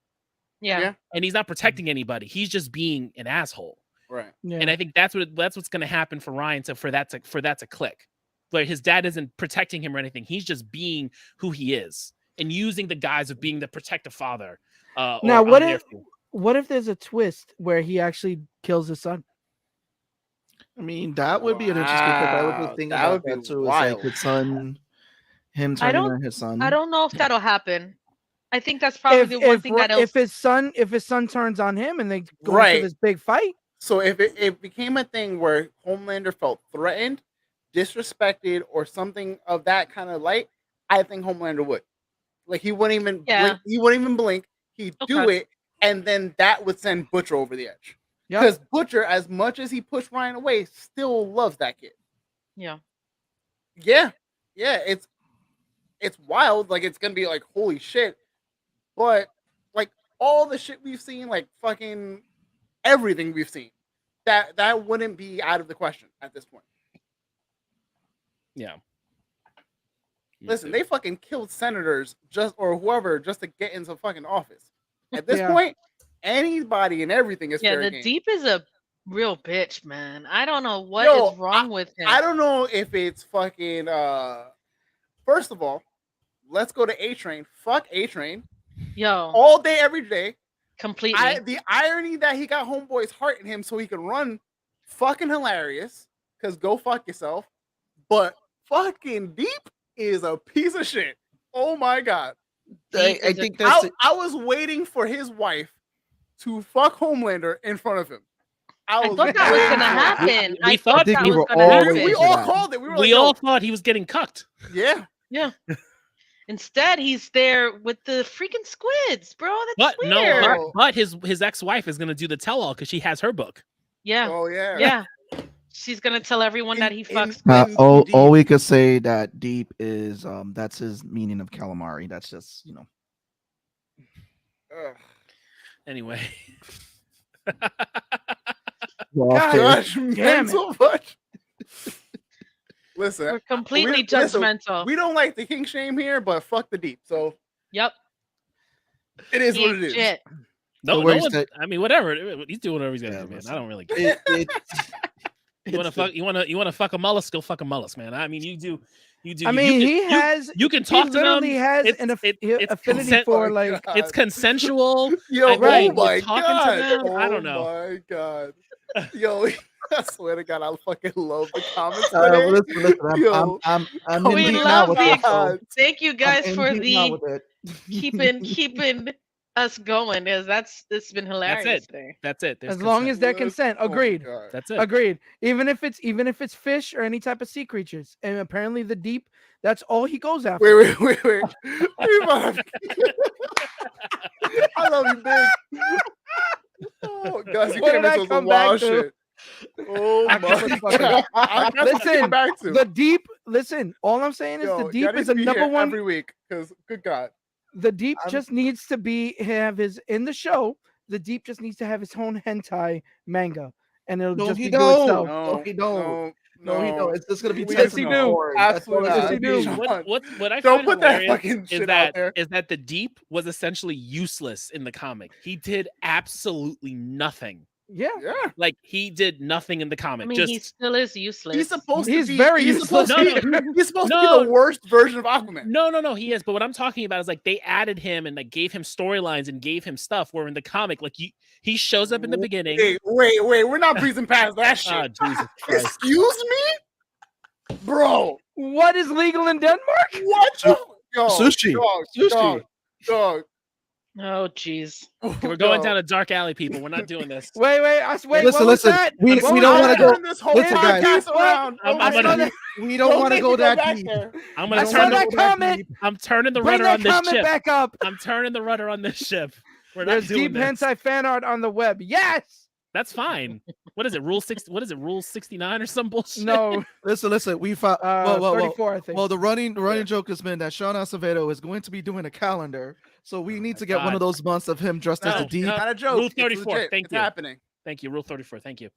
Yeah. And he's not protecting anybody. He's just being an asshole. Right. Yeah. And I think that's what's going to happen for Ryan for that to click. Where his dad isn't protecting him or anything. He's just being who he is and using the guise of being the protective father. Now, what if there's a twist where he actually kills his son? I mean, that would be an interesting thing. I would think about that too. It's like him turning on his son. I don't know if that'll happen. I think that's probably the one thing that if his son turns on him and they go into this big fight. So if it became a thing where Homelander felt threatened, disrespected, or something of that kind of light, I think Homelander would. Like he wouldn't even blink. He wouldn't even blink. He'd do it, and then that would send Butcher over the edge. Because Butcher, as much as he pushed Ryan away, still loves that kid. Yeah. It's wild. Like it's gonna be like holy shit, but like all the shit we've seen, like fucking everything we've seen, that wouldn't be out of the question at this point. Yeah. Listen, they fucking killed senators or whoever just to get into fucking office. At this point, anybody and everything is fair game. Deep is a real bitch, man. I don't know what is wrong with him. I don't know if it's fucking first of all, let's go to A-Train. Fuck A-Train. Yo. All day, every day. Completely. The irony that he got Homeboy's heart in him so he can run, fucking hilarious. Because go fuck yourself. But fucking Deep is a piece of shit. Oh my god. I think that's I was waiting for his wife to fuck Homelander in front of him. I thought that was gonna happen. We thought that we was were gonna all happen. waiting we for all that. called it. We all thought he was getting cucked. Yeah. Instead, he's there with the freaking squids, bro. That's weird. But his ex-wife is gonna do the tell-all because she has her book. Yeah. Oh yeah. Yeah. She's gonna tell everyone that he fucks. All we could say that Deep is that's his meaning of calamari. That's just Anyway. Gosh, damn so much. Listen, we're completely judgmental. We don't like the king shame here, but fuck the Deep. So yep, it is what it is. Shit. No, I mean, whatever. He's doing whatever he's gonna do, man. I don't really care. You want to fuck a mollusk? Go fuck a mollusk, man. I mean, you do. I mean, you can talk to them. He has an affinity for like it's consensual. Yo, right? Oh my god! Oh I don't know. My god. Yo, I swear to God, I fucking love the comments. Listen, I'm in deep now with it. Thank you guys for the keeping us going. It's been hilarious. That's it. There's as long as they're consent. Agreed. That's it. Agreed. Even if it's fish or any type of sea creatures, and apparently the Deep, that's all he goes after. Wait. I love you, big. Oh, Gus, you can't miss some wild shit. Oh my god! Listen, the Deep. Listen, all I'm saying is the Deep is a number one every week. Because good God, the Deep just needs to have his in the show. The Deep just needs to have his own hentai manga, and it'll just be itself. No, he don't. No, he don't. It's just gonna be Yes, he do. Absolutely. Yes, he do. What I don't find put that hilarious fucking shit out there. is that the Deep was essentially useless in the comic. He did absolutely nothing. Yeah. Like he did nothing in the comic. I mean, he still is useless. He's supposed he's to be very he's useless. Supposed he's supposed to be the worst version of Aquaman. No, he is. But what I'm talking about is like they added him and like gave him storylines and gave him stuff. Where in the comic, like he shows up in the beginning. Wait, we're not breezing past that shit. Oh, Jesus Christ. Excuse me, bro. What is legal in Denmark? What? Sushi. Dog. Oh, jeez. We're going down a dark alley, people. We're not doing this. Wait. I swear. Listen. We don't want to go. This whole listen, podcast guys. around. We don't want to go that deep. I'm gonna turn that comment. I'm turning the rudder on this ship. Back up. I'm turning the rudder on this ship. We're not There's doing deep this. hentai fan art on the web. Yes. That's fine. What is it? Rule 6? What is it? Rule 69 or some bullshit? No. Listen. We found 34, I think. Well, the running joke has been that Sean Acevedo is going to be doing a calendar, so we need to get one of those months of him dressed as the Deep. Not a joke. Rule 34. Thank you. Happening. Thank you. Rule 34. Thank you.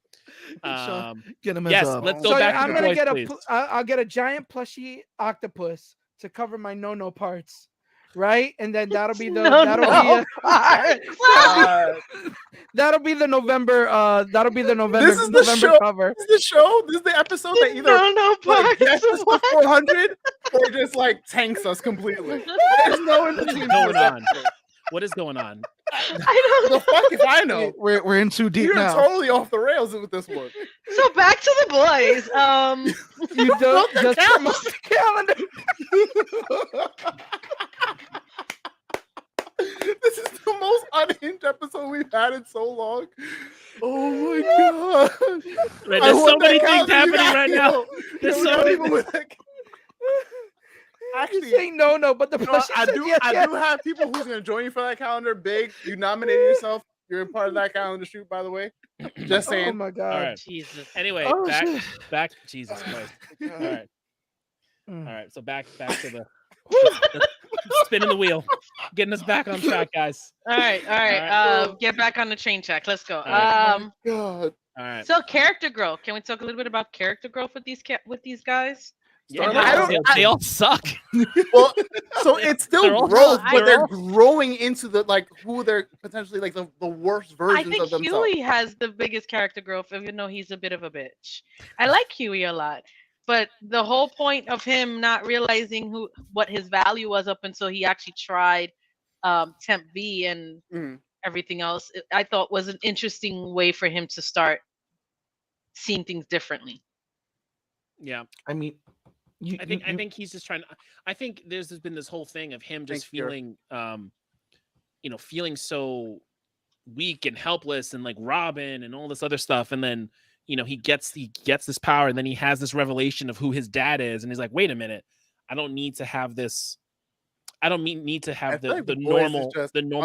Get him yes. as Let's go back. I'm to the gonna boys, get please. I'll get a giant plushy octopus to cover my no parts. Right, and then that'll be the that'll be the November This is the show. cover. This is the show. This is the episode that either gets us to 400 or just like tanks us completely. There's no in between. What is going on? I The fuck if I know? We're in too deep You're now. totally off the rails with this one. So back to the boys. You don't just promote the calendar. This is the most unhinged episode we've had in so long. Oh my god! Right, there's so many things happening right now. There's so many. Actually, saying no, but the I do have people who's gonna join you for that calendar. Big, you nominated yourself. You're a part of that calendar shoot, by the way. Just saying. Oh my god! All right. Jesus. Anyway, Oh, back. Jesus Christ. All right. All right. So back to the spinning the wheel, getting us back on track, guys. All right. Get back on the train track. Let's go. God. All right. So character growth. Can we talk a little bit about character growth with these guys? Yeah, they all suck. Well, so it's still growth, but they're all growing into the who they're potentially the worst versions I think of themselves. Huey has the biggest character growth, even though he's a bit of a bitch. I like Huey a lot, but the whole point of him not realizing what his value was up until he actually tried Temp V and everything else, I thought was an interesting way for him to start seeing things differently. Yeah, I mean. I think he's just trying to. I think there's been this whole thing of him just feeling, feeling so weak and helpless, and like Robin and all this other stuff, and then he gets this power, and then he has this revelation of who his dad is, and he's like, wait a minute, I don't need to have this. I don't need to have the normal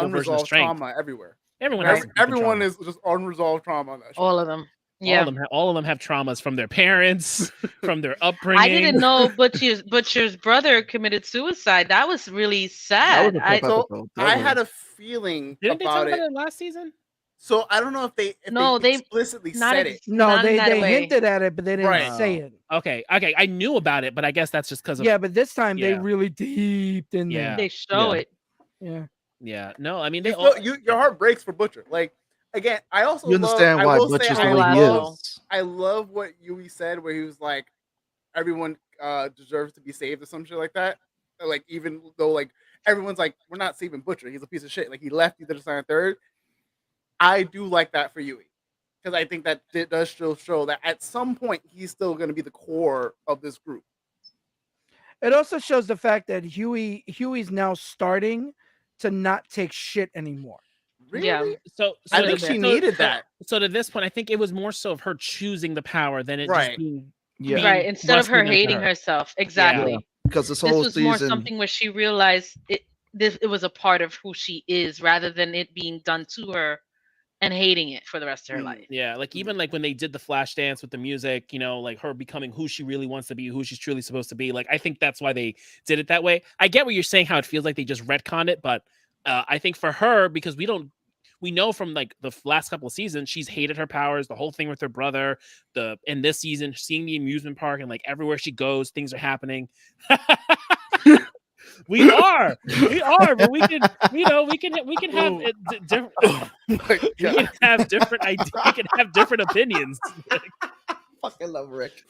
version of strength. Trauma everywhere. Everyone is just unresolved trauma on that show. All of them. Yeah, all of them have traumas from their parents, from their upbringing. I didn't know Butcher's brother committed suicide. That was really sad. I had a feeling Didn't about they talk about it last season? So I don't know if they explicitly said it. No, they hinted at it, but they didn't say it. Okay, I knew about it, but I guess that's just because of but this time they really deeped in there. They show it. Yeah. No, I mean your heart breaks for Butcher. Like again, I also understand why Butcher's the way he is. I love what Yui said, where he was like, everyone deserves to be saved or some shit like that. Like even though like everyone's like, we're not saving Butcher. He's a piece of shit. Like he left either the second or third. I do like that for Yui, because I think that it does still show that at some point he's still going to be the core of this group. It also shows the fact that Huey's now starting to not take shit anymore. Really? Yeah. So I think she needed that. So to this point, I think it was more so of her choosing the power than it just being right. Instead of her hating herself. Exactly. Yeah. Because this whole season more something where she realized it was a part of who she is, rather than it being done to her and hating it for the rest of her life. Yeah, like even like when they did the flash dance with the music, like her becoming who she really wants to be, who she's truly supposed to be. Like I think that's why they did it that way. I get what you're saying, how it feels like they just retconned it, but I think for her, because we know from like the last couple of seasons, she's hated her powers, the whole thing with her brother, in this season, seeing the amusement park and like everywhere she goes, things are happening. We are, but we can have different. We can have different ideas. We can have different opinions. Fucking love Rick.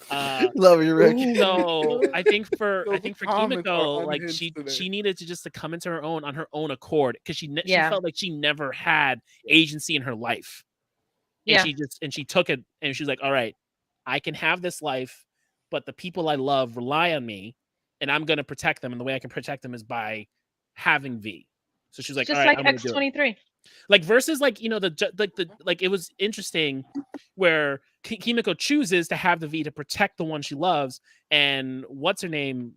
Love you, Rick. So I think for Kimiko, like she needed to come into her own on her own accord, because she felt like she never had agency in her life. And she took it, and she's like, all right, I can have this life, but the people I love rely on me, and I'm going to protect them. And the way I can protect them is by having V. So she's like, just all right, like X-23. Like versus like, it was interesting where Kimiko chooses to have the V to protect the one she loves. And what's her name?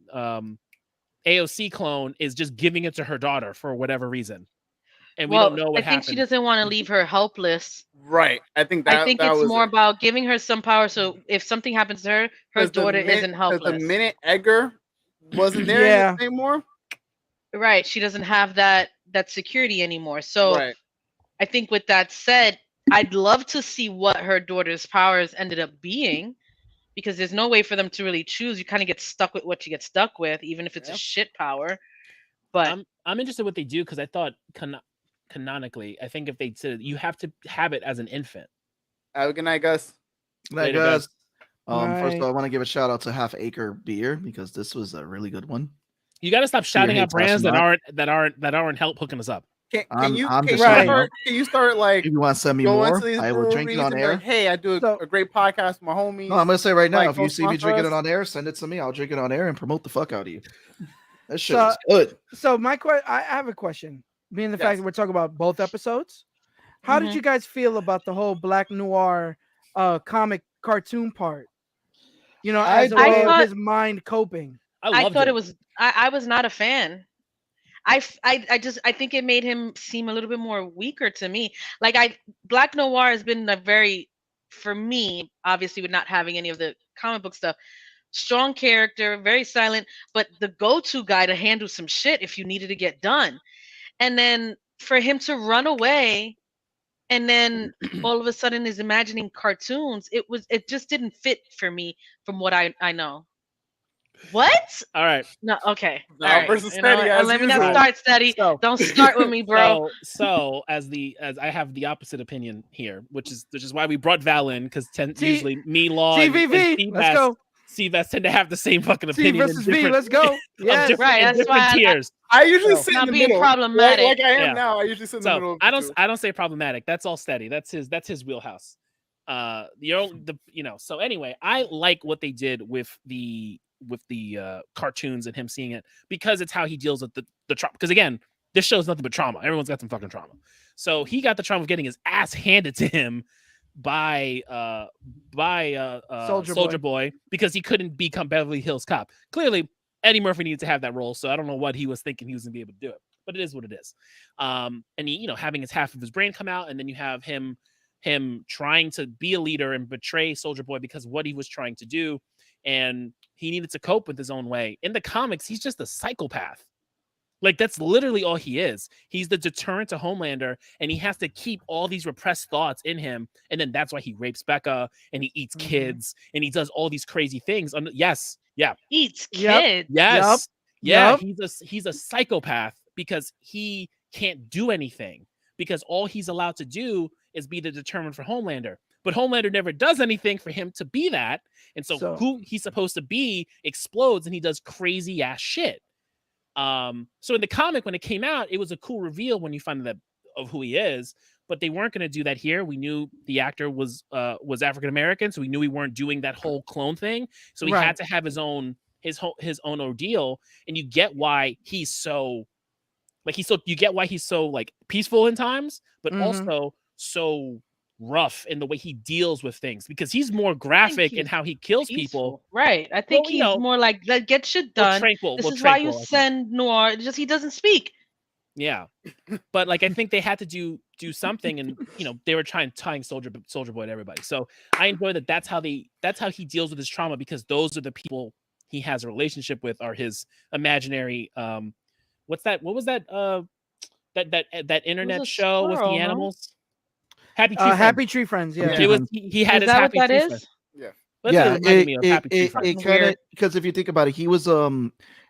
AOC clone is just giving it to her daughter for whatever reason. And we don't know what happened. I think she doesn't want to leave her helpless. Right. I think it's more about giving her some power. So if something happens to her daughter isn't helpless. The minute Edgar wasn't there anymore. Right. She doesn't have that security anymore. So I think with that said, I'd love to see what her daughter's powers ended up being, because there's no way for them to really choose. You kind of get stuck with what you get stuck with, even if it's a shit power. But I'm interested in what they do, because I thought canonically, I think if they said you have to have it as an infant. Good night, Gus. Good night, Gus. First of all, I want to give a shout out to Half Acre Beer, because this was a really good one. You got to stop shouting out brands that aren't hooking us up. Can you start like? If you want to send me more, I will drink it on air. Like, hey, I do a great podcast with my homies. No, I'm gonna say right now, if you see me drinking it on air, send it to me. I'll drink it on air and promote the fuck out of you. That shit is good. So I have a question. Being the fact that we're talking about both episodes, how did you guys feel about the whole Black Noir comic cartoon part? You know, as a way of his mind coping. I thought it was. I was not a fan. I think it made him seem a little bit more weaker to me. Like Black Noir has been a very, for me, obviously with not having any of the comic book stuff, strong character, very silent, but the go-to guy to handle some shit if you needed to get done. And then for him to run away and then all of a sudden is imagining cartoons, it just didn't fit for me from what I know. What? All right. No. Okay. No, all right. versus steady. Let me not start steady. So, don't start with me, bro. So as I have the opposite opinion here, which is why we brought Val in, because usually me, Law, TVV. Let's go. Seabass tend to have the same fucking opinion. T versus V. Let's go. Yes. Right. That's why tiers. I usually sit in the being middle. problematic. Like I am now. I usually sit in the middle. I don't say problematic. That's all steady. That's his wheelhouse. So anyway, I like what they did with the cartoons and him seeing it, because it's how he deals with the trauma. Because again, this show's nothing but trauma. Everyone's got some fucking trauma. So he got the trauma of getting his ass handed to him by Soldier Boy, because he couldn't become Beverly Hills Cop. Clearly, Eddie Murphy needed to have that role, so I don't know what he was thinking he was gonna be able to do it, but it is what it is. And he, having his half of his brain come out, and then you have him trying to be a leader and betray Soldier Boy because of what he was trying to do, and he needed to cope with his own way. In the comics, he's just a psychopath. Like, that's literally all he is. He's the deterrent to Homelander, and he has to keep all these repressed thoughts in him. And then that's why he rapes Becca, and he eats kids, and he does all these crazy things. Yes. Yeah. Eats kids. Yes. Yeah. Yep. He's a psychopath because he can't do anything, because all he's allowed to do is be the determined for Homelander. But Homelander never does anything for him to be that. And so who he's supposed to be explodes, and he does crazy ass shit. So in the comic, when it came out, it was a cool reveal when you find out of who he is, but they weren't going to do that here. We knew the actor was African-American, so we knew we weren't doing that whole clone thing. So he had to have his own ordeal. And you get why he's so peaceful in times, but also so rough in the way he deals with things, because he's more graphic in how he kills people. Right. I think he's more like, get shit done. This is why you send Noir. Just he doesn't speak. Yeah. But like, I think they had to do something, and they were tying Soldier Boy to everybody. So I enjoy that. That's how he deals with his trauma, because those are the people he has a relationship with, are his imaginary what was that that internet show with the animals? Happy Tree Friends. Yeah. It was he had his Happy Tree Friends. Yeah. It kind of, because if you think about it, he was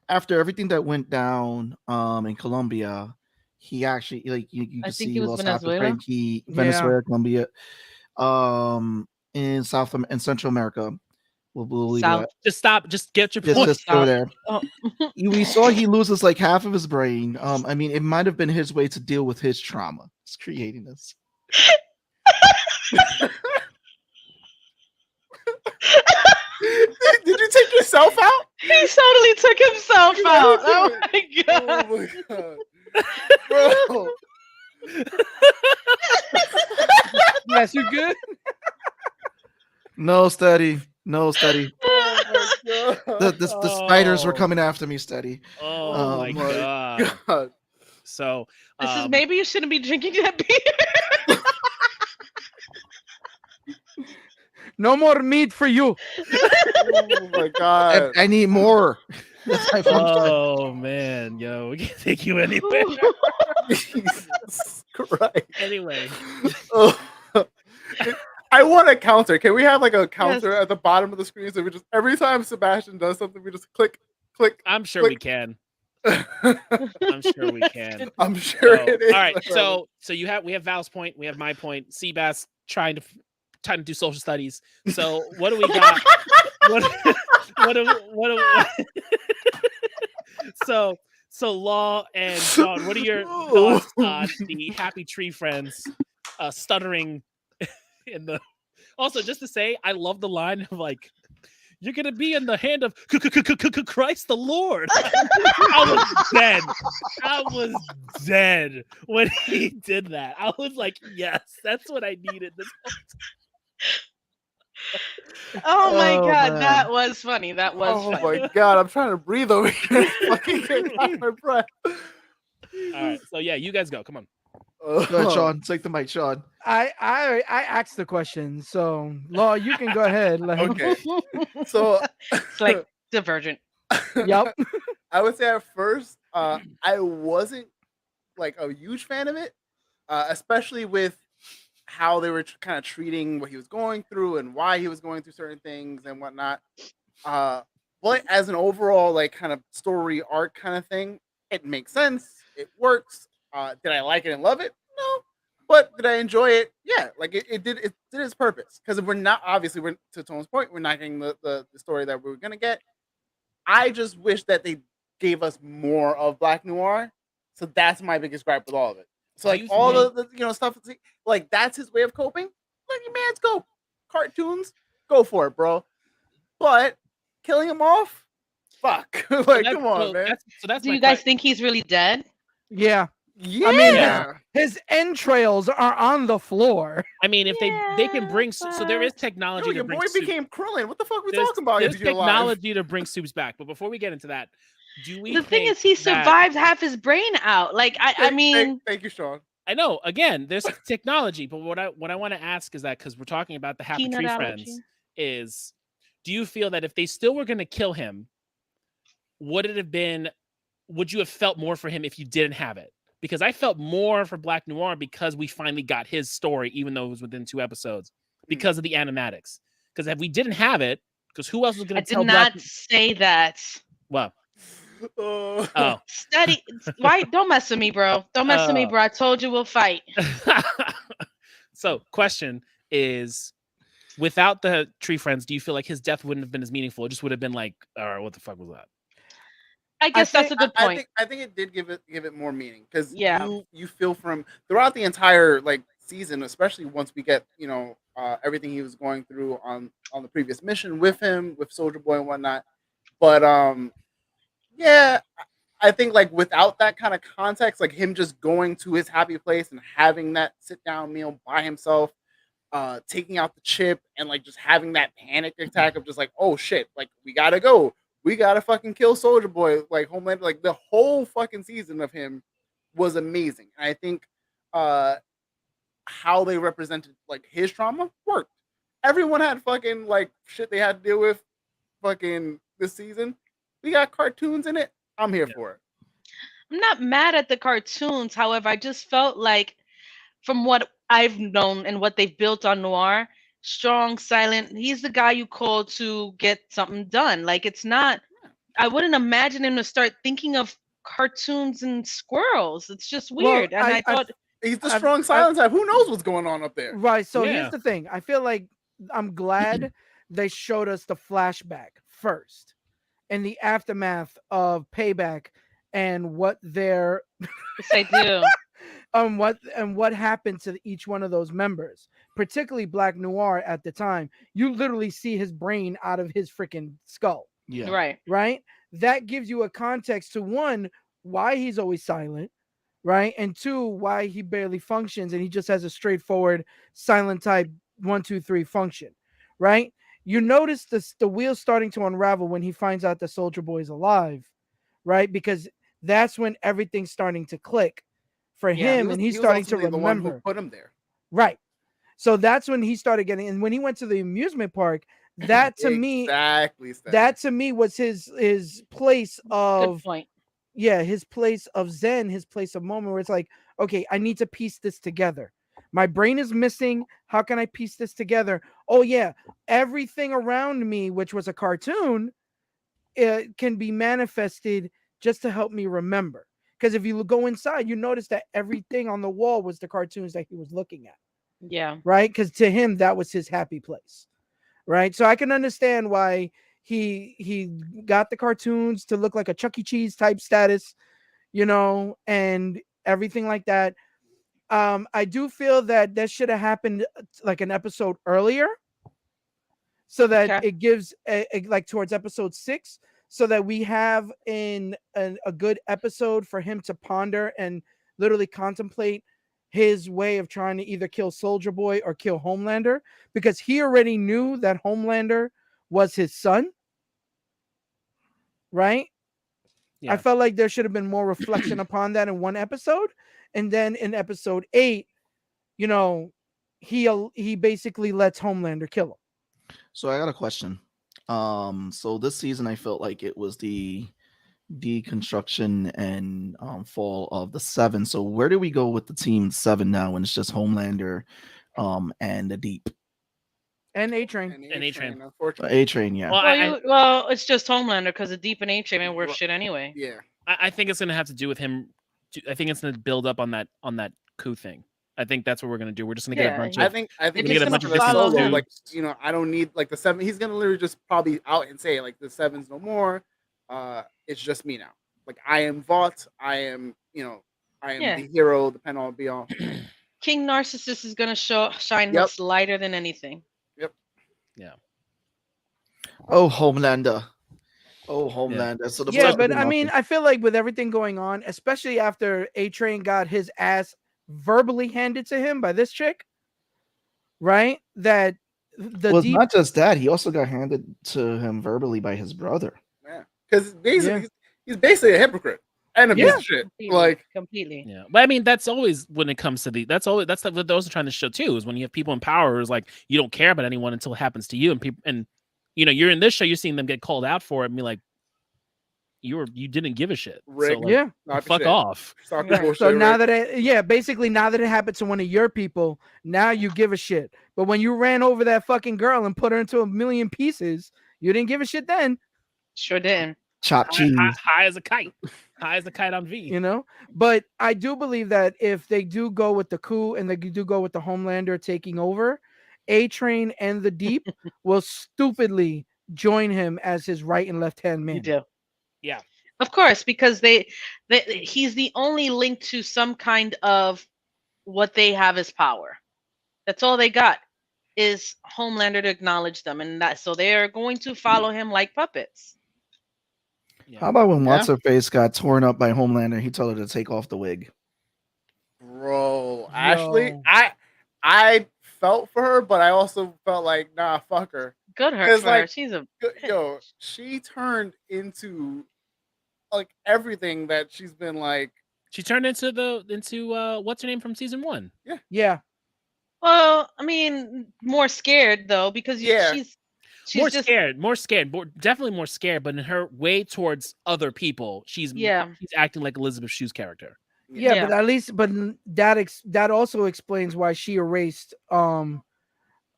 after everything that went down in Colombia, he actually, like, you can see he lost half his brain. Venezuela, Colombia, in South and Central America. We'll leave that. Just get your point. Just go there. We saw he loses like half of his brain. I mean, it might have been his way to deal with his trauma. It's creating this. Did you take yourself out? He totally took himself out. Oh my god. Oh my god. Bro. Yes, you good? No, Steady. Oh my the spiders were coming after me, Steady. Oh my god. So this is, maybe you shouldn't be drinking that beer. No more meat for you. Oh my god. I need more. Oh man, yo, we can't take you anywhere. Jesus Christ. Anyway. I want a counter. Can we have like a counter at the bottom of the screen, so we just, every time Sebastian does something, we just click. I'm sure we can. I'm sure we can. I'm sure it is. All right, so we have Val's point, we have my point. Seabass trying to do social studies. So what do we got? what do So, Law and Sean, what are your thoughts on the Happy Tree Friends stuttering in the? Also, just to say, I love the line of like, "You're gonna be in the hand of Christ the Lord." I was dead when he did that. I was like, "Yes, that's what I needed." This Oh my god, man. That was funny. That was funny. Oh my god, I'm trying to breathe over here. Fucking get my breath. All right, so yeah, you guys go. Come on. Go ahead, Sean. Take the mic, Sean. I asked the question, so Law, you can go ahead. Okay. So it's like Divergent. Yep. I would say at first, I wasn't like a huge fan of it, especially with how they were kind of treating what he was going through and why he was going through certain things and whatnot. But as an overall like kind of story arc kind of thing, it makes sense. It works. Did I like it and love it? No. But did I enjoy it? Yeah. Like it did its purpose. Because we're not we're to Tone's point, we're not getting the story that we were gonna get. I just wish that they gave us more of Black Noir. So that's my biggest gripe with all of it. So like all the stuff, like that's his way of coping. Let your man's go. Cartoons, go for it, bro. But killing him off, fuck. Like, come on, man. Do you guys think he's really dead? Yeah. Yeah. I mean, his entrails are on the floor. I mean, if they can bring so there is technology to bring. Your boy became Krillin. What the fuck are we talking about? There's technology to bring soups back. But before we get into that, the thing is he survived half his brain out. Like I mean, thank you, Sean. I know. Again, there's technology, but what I want to ask is that because we're talking about the Happy Tree Friends, is do you feel that if they still were going to kill him, would you have felt more for him if you didn't have it? Because I felt more for Black Noir because we finally got his story, even though it was within 2 episodes, because of the animatics. Because if we didn't have it, because who else was going to tell? I did not say that. Well, study. Why? Don't mess with me, bro. Don't mess with me, bro. I told you we'll fight. So, question is, without the Tree Friends, do you feel like his death wouldn't have been as meaningful? It just would have been like, all right, what the fuck was that? I guess that's a good point. I think it did give it more meaning because you feel from throughout the entire like season, especially once we get everything he was going through on the previous mission with him, with Soldier Boy and whatnot. But yeah, I think like without that kind of context, like him just going to his happy place and having that sit down meal by himself, taking out the chip and like just having that panic attack of just like, oh shit, like we gotta go. We gotta fucking kill Soldier Boy, like Homeland, like the whole fucking season of him was amazing. And I think how they represented like his trauma worked. Everyone had fucking like shit they had to deal with fucking this season. We got cartoons in it. I'm here for it. I'm not mad at the cartoons. However, I just felt like from what I've known and what they've built on Noir, strong, silent. He's the guy you call to get something done. Like it's not. I wouldn't imagine him to start thinking of cartoons and squirrels. It's just weird. Well, and I thought he's the strong, silent type. Who knows what's going on up there? Right. So here's the thing. I feel like I'm glad they showed us the flashback first, and the aftermath of Payback, and what their they do. What happened to each one of those members, particularly Black Noir at the time. You literally see his brain out of his freaking skull. Yeah. Right. That gives you a context to one, why he's always silent, right? And two, why he barely functions and he just has a straightforward silent type 1, 2, 3 function, right? You notice the wheels starting to unravel when he finds out the Soldier Boy's alive, right? Because that's when everything's starting to click for him, and he's starting to remember. The one who put him there. Right. So that's when he started getting, and when he went to the amusement park, that to me was his place of good point. Yeah, his place of zen, his place of moment where it's like, okay, I need to piece this together. My brain is missing. How can I piece this together? Oh yeah, everything around me, which was a cartoon, it can be manifested just to help me remember. Because if you go inside, you notice that everything on the wall was the cartoons that he was looking at. Yeah. Right? Because to him, that was his happy place. Right? So I can understand why he got the cartoons to look like a Chuck E. Cheese type status, and everything like that. I do feel that should have happened like an episode earlier, so that it gives like towards episode 6, so that we have a good episode for him to ponder and literally contemplate his way of trying to either kill Soldier Boy or kill Homelander, because he already knew that Homelander was his son, right? Yeah. I felt like there should have been more reflection upon that in one episode, and then in episode 8, he basically lets Homelander kill him. So I got a question. So this season I felt like it was the deconstruction and fall of the 7. So where do we go with the team 7 now when it's just Homelander and the Deep? And A-Train. And A-Train. A-Train, yeah. Well, it's just Homelander because the Deep and A-Train ain't worth shit anyway. Yeah. I think it's gonna have to do with him. I think it's gonna build up on that coup thing. I think that's what we're gonna do. We're just gonna get a bunch of. I think he's gonna get a bunch of solo. Like I don't need like the 7. He's gonna literally just probably out and say like the 7's no more. It's just me now. Like I am Vought. I am the hero, the pen all be all. King Narcissus is gonna shine much lighter than anything. Yep. Yeah. Oh, Homelander. Yeah. So but I mean, I feel like with everything going on, especially after A-Train got his ass verbally handed to him by this chick, right? That it's not just that, he also got handed to him verbally by his brother. Yeah, because basically he's basically a hypocrite and a piece of shit. Completely. Yeah, but I mean, that's always when it comes to that's what those are trying to show too, is when you have people in power who's like, you don't care about anyone until it happens to you, and people and you're in this show, you're seeing them get called out for it and be like, you didn't give a shit. Rick, so fuck off. Right. So now that basically now that it happened to one of your people, now you give a shit. But when you ran over that fucking girl and put her into a million pieces, you didn't give a shit then. Sure didn't. Chop cheese. High as a kite. High as a kite on V. But I do believe that if they do go with the coup and they do go with the Homelander taking over, A-Train and the Deep will stupidly join him as his right and left hand man. You do. Yeah. Of course, because he's the only link to some kind of what they have as power. That's all they got is Homelander to acknowledge them, and so they are going to follow him like puppets. How about when What's-Her-Face got torn up by Homelander? He told her to take off the wig. Bro, Ashley, I felt for her, but I also felt like, nah, fuck her. Good her. She's a she turned into like everything that she's been like. She turned into what's her name from season 1? Yeah. Well, I mean, more scared though, because she's more scared, definitely more scared. But in her way towards other people, she's acting like Elizabeth Shue's character. Yeah, but at least, that also explains why she erased Maeve.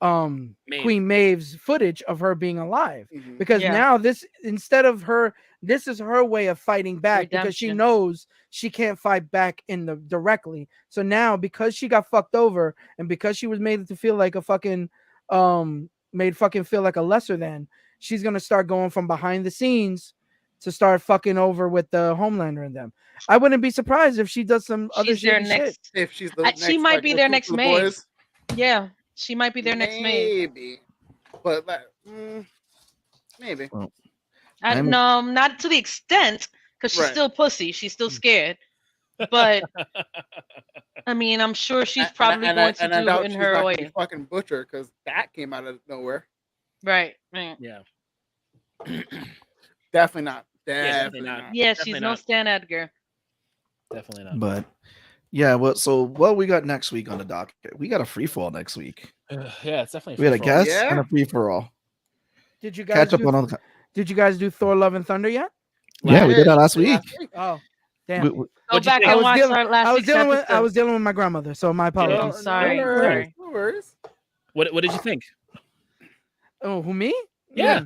Queen Maeve's footage of her being alive, because now this is her way of fighting back. Redemption. Because she knows she can't fight back directly. So now, because she got fucked over and because she was made to feel like a fucking feel like a lesser than, she's gonna start going from behind the scenes to start fucking over with the Homelander and them. I wouldn't be surprised if she does some other shit. If she's the next, she might be their next maid. Yeah. She might be their next maid. Maybe. But maybe. Well, no, not to the extent, because she's still pussy. She's still scared. But I mean, I'm sure she's probably going to do it in her way. Fucking butcher, because that came out of nowhere. Right. Yeah. Definitely not. Definitely not. Yeah, she's no Stan Edgar. Definitely not. But yeah, what we got next week on the docket? We got a free fall next week. Yeah, it's definitely. We had a guest and a free for all. Did you guys Did you guys do Thor: Love and Thunder yet? Yeah, we did that last week. Oh, damn. Go back and watch our last week's episode. I was dealing with my grandmother, so my apologies. Sorry. No worries. What did you think? Oh, who, me? Yeah.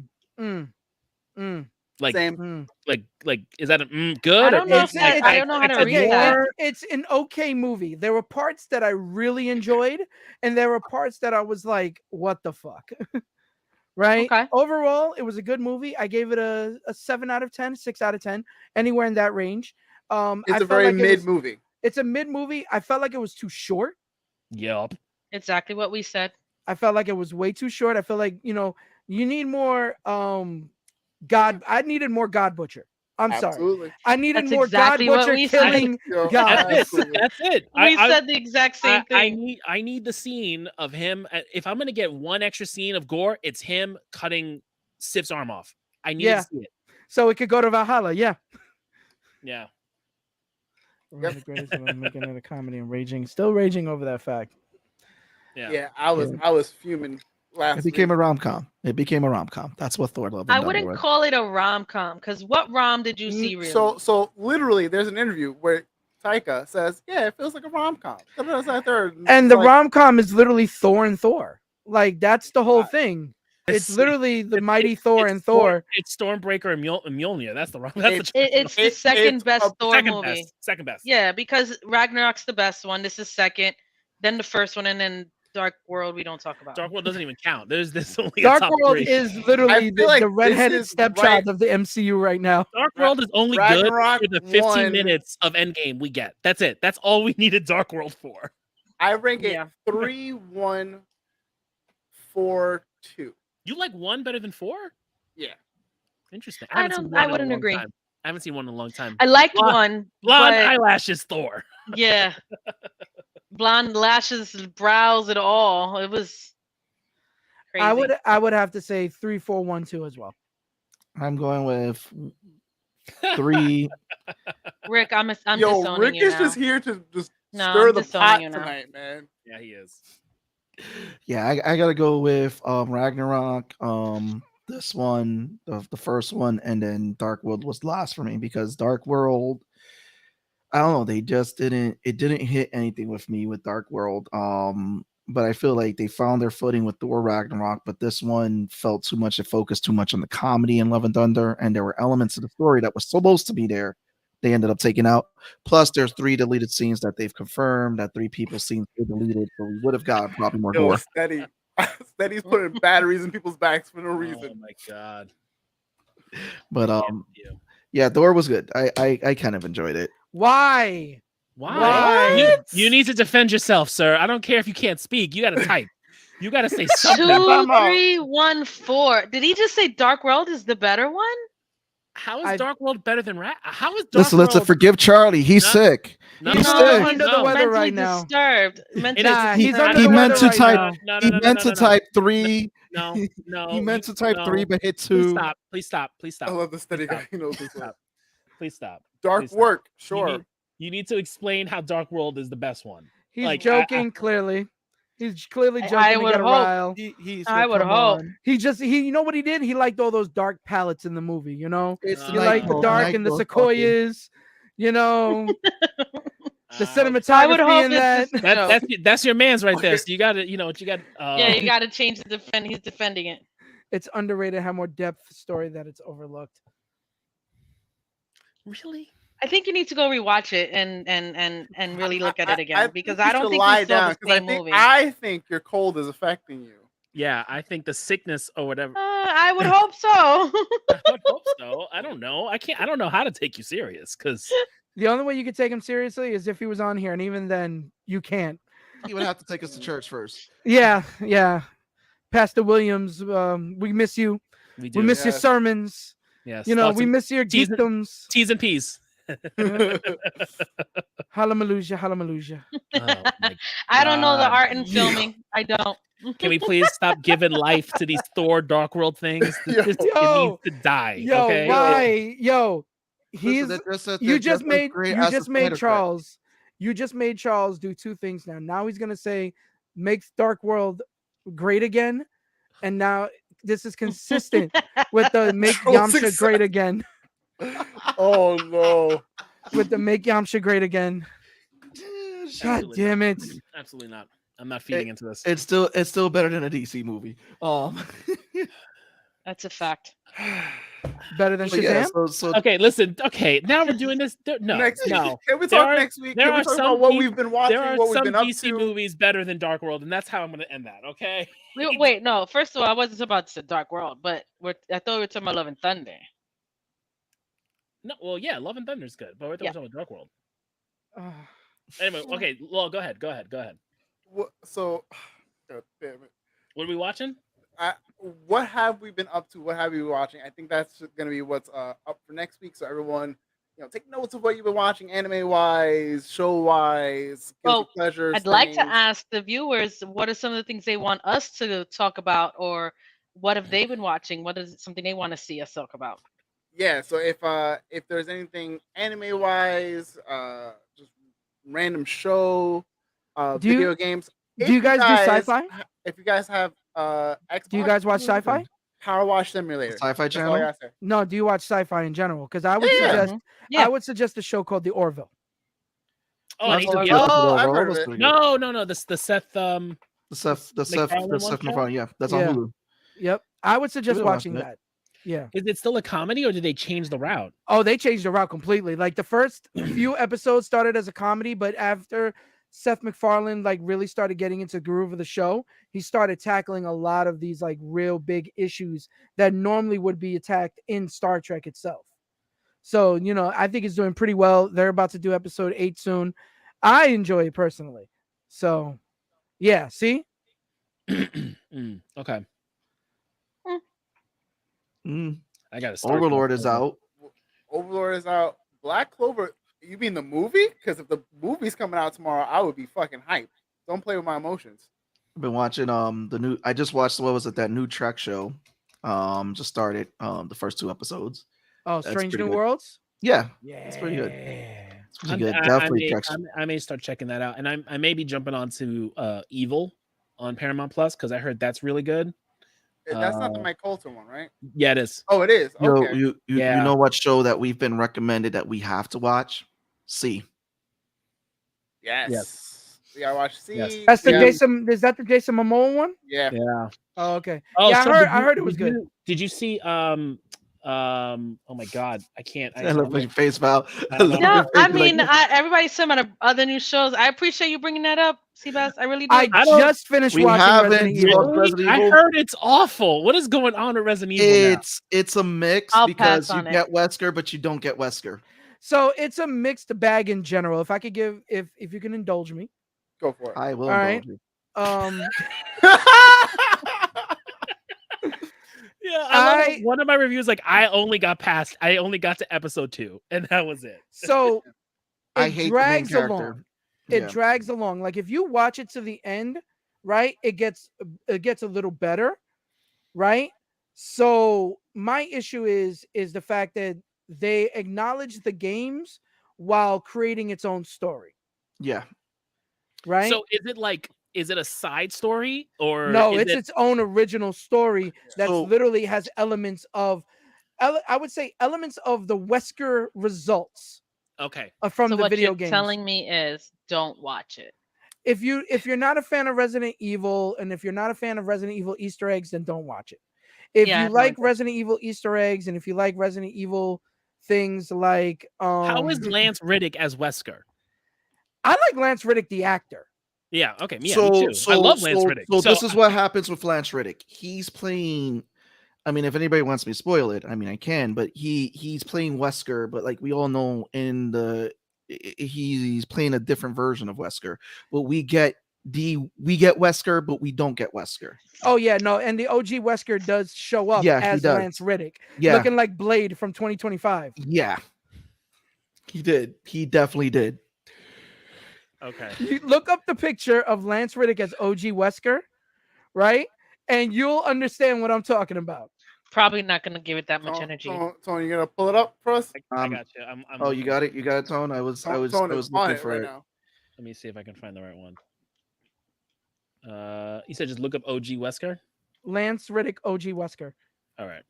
Like, same. Like, is that good? I don't know. I don't know how to read that. It's an okay movie. There were parts that I really enjoyed, and there were parts that I was like, "What the fuck?" Right? Okay. Overall, it was a good movie. I gave it a 7 out of 10, 6 out of 10, anywhere in that range. It's a very mid movie. It's a mid movie. I felt like it was too short. Yup. Exactly what we said. I felt like it was way too short. I feel like, you need more God. I needed more God Butcher. I'm sorry. I needed That's more exactly God what Butcher we said. killing God. That's it. We said the exact same thing. I need the scene of him. If I'm gonna get one extra scene of gore, it's him cutting Sif's arm off. I need to see it. So it could go to Valhalla. Yeah. Yeah. The greatest of making it a comedy and still raging over that fact. Yeah, I was fuming last. It became a rom-com. That's what Thor Love and I Thunder wouldn't was. call it a rom-com because what rom did you see really? So literally, there's an interview where Taika says, "Yeah, it feels like a rom-com." And the rom-com is literally Thor and Thor. Like that's the whole thing. It's literally the mighty Thor and Thor. It's Stormbreaker and Mjolnir. That's the wrong. It's the second best Thor movie. Second best. Yeah, because Ragnarok's the best one. This is second. Then the first one, and then Dark World. We don't talk about. Dark World doesn't even count. There's only Dark a top World 3. is literally the redheaded stepchild of the MCU right now. Dark World is only Ragnarok good for the 15 minutes of Endgame we get. That's it. That's all we needed Dark World for. I rank it 3-1-4-2. You like 1 better than 4? Yeah. Interesting. I wouldn't agree. I haven't seen 1 in a long time. I liked 1. Blonde eyelashes Thor. Yeah. Blonde lashes, brows, and all. It was crazy. I would have to say 3-4-1-2 as well. I'm going with 3. Rick, I'm Yo, Rick is just here to just stir the pot tonight, man. Yeah, he is. Yeah, I gotta go with Ragnarok. This one, the first one, and then Dark World was last for me because Dark World, I don't know, they just didn't hit anything with me with Dark World. But I feel like they found their footing with Thor Ragnarok, but this one felt too much. It focused too much on the comedy in Love and Thunder, and there were elements of the story that was supposed to be there. They ended up taking out. Plus, there's 3 deleted scenes that they've confirmed that 3 people's scenes were deleted, so we would have got probably more gore. Steady's putting batteries in people's backs for no reason. Oh my god! But yeah, Thor was good. I kind of enjoyed it. Why? You need to defend yourself, sir. I don't care if you can't speak. You got to type. You got to say something. 2, 3, 1, 4. Did he just say Dark World is the better one? How is Dark World better than How is Dark Listen, let's forgive Charlie. He's sick. He's under the weather right now. Disturbed. He meant to type 3. No. He meant to type 3, but hit 2. Please stop. I love the Steady guy. He knows this. Please stop. Dark work. Sure. You need to explain how Dark World is the best one. He's joking. Clearly. He's clearly joking. I would hope. I would hope. He you know what he did? He liked all those dark palettes in the movie. You know, he liked the dark and the sequoias. You know, the cinematography. I would hope in that. That's your man's right there. So you got to, you got. Yeah, you got to change the defend. He's defending it. It's underrated. How more depth story that it's overlooked. Really? I think you need to go rewatch it and really look at it again because I don't think lie you saw down the same movie. I think your cold is affecting you. Yeah, I think the sickness or whatever. I would hope so. I would hope so. I don't know. I don't know how to take you serious because the only way you could take him seriously is if he was on here, and even then, you can't. You would have to take us to church first. Yeah. Pastor Williams, we miss you. We do. We miss your sermons. Yes. We miss your geekdoms. T's and P's. Hallelujah. I don't know the art in filming. I don't. Can we please stop giving life to these Thor Dark World things? It needs to die. Okay? Why? You just made Charles. You just made Charles do 2 things now. Now he's gonna say makes Dark World great again, and now this is consistent with the make Yamcha great again. Oh no! With the make Yamcha great again. God damn it! Absolutely not. I'm not feeding into this. It's still better than a DC movie. That's a fact. Better than Shazam. So okay, listen. Okay, now we're doing this. No. Can we talk next week? Can we talk about what we've been watching? There are what we've some been up DC to? movies better than Dark World, and that's how I'm going to end that. Okay. Wait, no. First of all, I wasn't about to say Dark World, but I thought we were talking about Love and Thunder. No, well, yeah, Love and Thunder is good, but we're talking about Dark World. Uh, Anyway, okay, well, go ahead. So, God damn it. What are we watching? What have we been up to? What have you been watching? I think that's going to be what's up for next week. So everyone, take notes of what you've been watching, anime wise, show wise, pleasures. I'd like to ask the viewers what are some of the things they want us to talk about, or what have they been watching? What is something they want to see us talk about? Yeah. So if there's anything anime wise, just random show, video games. Do you guys do sci-fi? If you guys have Xbox, do you guys watch sci-fi? Power Wash Simulator. Sci-Fi channel? No, do you watch sci-fi in general? Because I would suggest I would suggest a show called The Orville. Oh, I've heard of it. No, the Seth the Seth MacFarlane. Yeah, that's on Hulu. Yep, I would suggest watching that. Yeah. Is it still a comedy, or did they change the route? Oh, they changed the route completely. Like the first few episodes started as a comedy, but after Seth MacFarlane really started getting into the groove of the show, he started tackling a lot of these real big issues that normally would be attacked in Star Trek itself. So, I think it's doing pretty well. They're about to do episode 8 soon. I enjoy it personally. So, yeah, see? Okay. I got to Overlord is out. Overlord is out. Black Clover. You mean the movie? Because if the movie's coming out tomorrow, I would be fucking hyped. Don't play with my emotions. I've been watching the new. I just watched that new Trek show. Just started the first 2 episodes. Oh, Strange New Worlds. Yeah, it's pretty good. It's pretty good. Definitely I may start checking that out, and I may be jumping onto Evil on Paramount Plus because I heard that's really good. That's not the Mike Coulter one, right? Yeah, it is. Oh, it is. Okay. You know what show that we've been recommended that we have to watch? See. Yes. We gotta watch C. Yes. That's the Jason. Is that the Jason Momoa one? Yeah. Yeah. Oh, okay. Oh, yeah, so I heard it was good. Did you see? Oh my God, I can't. I love your face, Val. No, I mean, everybody's talking about other new shows. I appreciate you bringing that up, Seabass. I really do. I just finished watching Resident Evil. I heard it's awful. What is going on with Resident Evil? It's a mix because you get Wesker, but you don't get Wesker. So it's a mixed bag in general. If I could give, if you can indulge me, go for it. I will indulge you. Yeah, one of my reviews, I only got to episode 2, and that was it. So I hate drags the main character. Along. It drags along. Like if you watch it to the end, right? It gets a little better, right? So my issue is the fact that they acknowledge the games while creating its own story. Yeah. Right. So is it a side story or no? It's its own original story that literally has elements of, I would say, elements of the Wesker results. Okay. From so the video games. What you're telling me is don't watch it. If you're not a fan of Resident Evil, and if you're not a fan of Resident Evil Easter eggs, then don't watch it. If you like Resident Evil Easter eggs, and if you like Resident Evil things like how is Lance Reddick as Wesker? I like Lance Reddick, the actor. Yeah, okay. Yeah, me too. I love Lance Reddick. So this is what happens with Lance Reddick. He's playing. I mean, if anybody wants me to spoil it, I mean, I can. But he's playing Wesker. But like we all know, he's playing a different version of Wesker. But we get Wesker, but we don't get Wesker. Oh yeah, no, and the OG Wesker does show up as Lance Reddick, looking like Blade from 2025. Yeah, he did. He definitely did. Okay. You look up the picture of Lance Reddick as OG Wesker, right? And you'll understand what I'm talking about. Probably not going to give it that much energy. Tony, you gonna pull it up for us? I got you. Oh, you got it. You got it, Tone. I was looking for it. Now. Let me see if I can find the right one. You said just look up OG Wesker. Lance Reddick, OG Wesker. All right.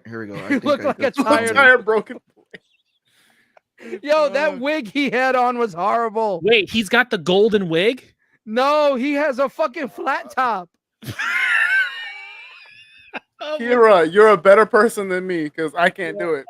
Here we go. You look like a tired broken boy. Yo, that wig he had on was horrible. Wait, he's got the golden wig? No, he has a fucking flat top. Kira, you're a better person than me because I can't do it.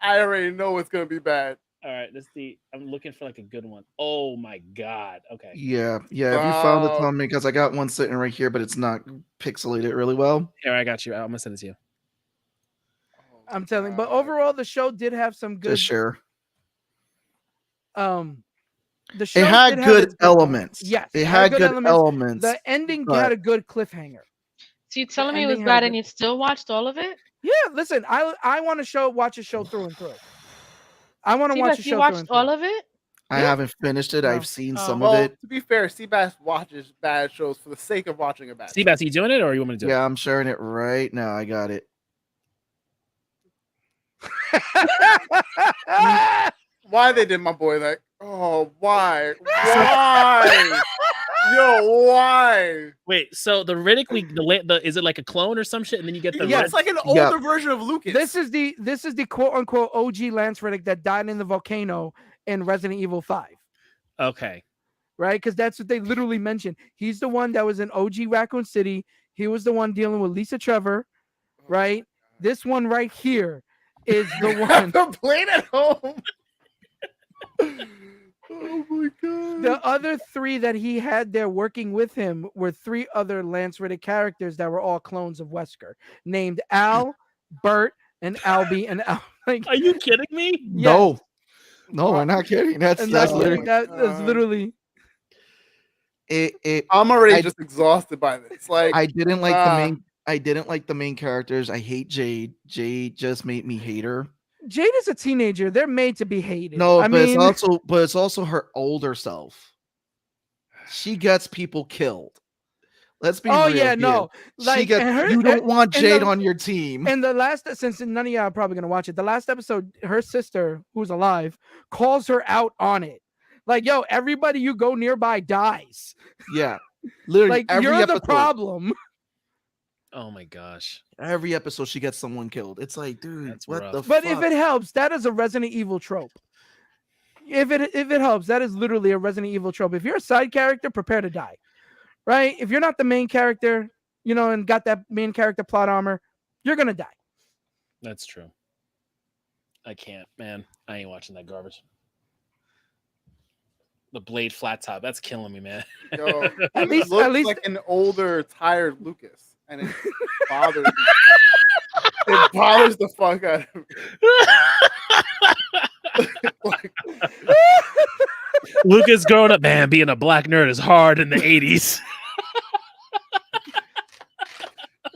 I already know it's gonna be bad. All right, let's see. I'm looking for like a good one. Oh my god. Okay. Yeah. If you found it, tell me, because I got one sitting right here, but it's not pixelated really well. Here, I got you. I'm gonna send it to you. I'm telling you, but overall, the show did have some good. Sure. The show it had good elements. Yes, it had good elements. The ending had a good cliffhanger. So you telling me it was bad and you still watched all of it? Yeah, listen, I want to watch a show through and through. I want to watch a show. You watched all of it? I haven't finished it. No. I've seen some of it. To be fair, Seabass watches bad shows for the sake of watching a bad show. Seabass, are you doing it or you want me to do it? Yeah, I'm sharing it right now. I got it. Why they did my boy that? Oh, why? Why? Yo, why? Wait, so the Riddick, is it like a clone or some shit, and then you get the? Yeah, it's like an older version of Lucas. This is the quote unquote OG Lance Riddick that died in the volcano in Resident Evil 5. Okay. Right, because that's what they literally mentioned. He's the one that was in OG Raccoon City. He was the one dealing with Lisa Trevor. Right. This one right here is the one. Playing at home. Oh my god. The other three that he had there working with him were three other Lance Riddick characters that were all clones of Wesker, named Al, Bert, and Albie. And Al. Like, are you kidding me? Yes. No, I'm not kidding. That's literally. I'm already just exhausted by this. Like I didn't like the main characters. I hate Jade. Jade just made me hate her. Jade is a teenager. They're made to be hated. No, it's also her older self. She gets people killed. Let's be real. Oh yeah, no. Like you don't want Jade on your team. And the last, since none of y'all are probably gonna watch it, the last episode, her sister, who's alive, calls her out on it. Like, yo, everybody you go nearby dies. Yeah, literally. Like, you're the problem. Oh my gosh. Every episode she gets someone killed. It's like, dude, that's what the fuck? But if it helps, that is a Resident Evil trope. If it helps, that is literally a Resident Evil trope. If you're a side character, prepare to die. Right? If you're not the main character, and got that main character plot armor, you're gonna die. That's true. I can't, man. I ain't watching that garbage. The Blade flat top, that's killing me, man. Yo, at least like an older, tired Lucas. And it bothers me. It bothers the fuck out of me. Lucas growing up, man, being a black nerd is hard in the 80s.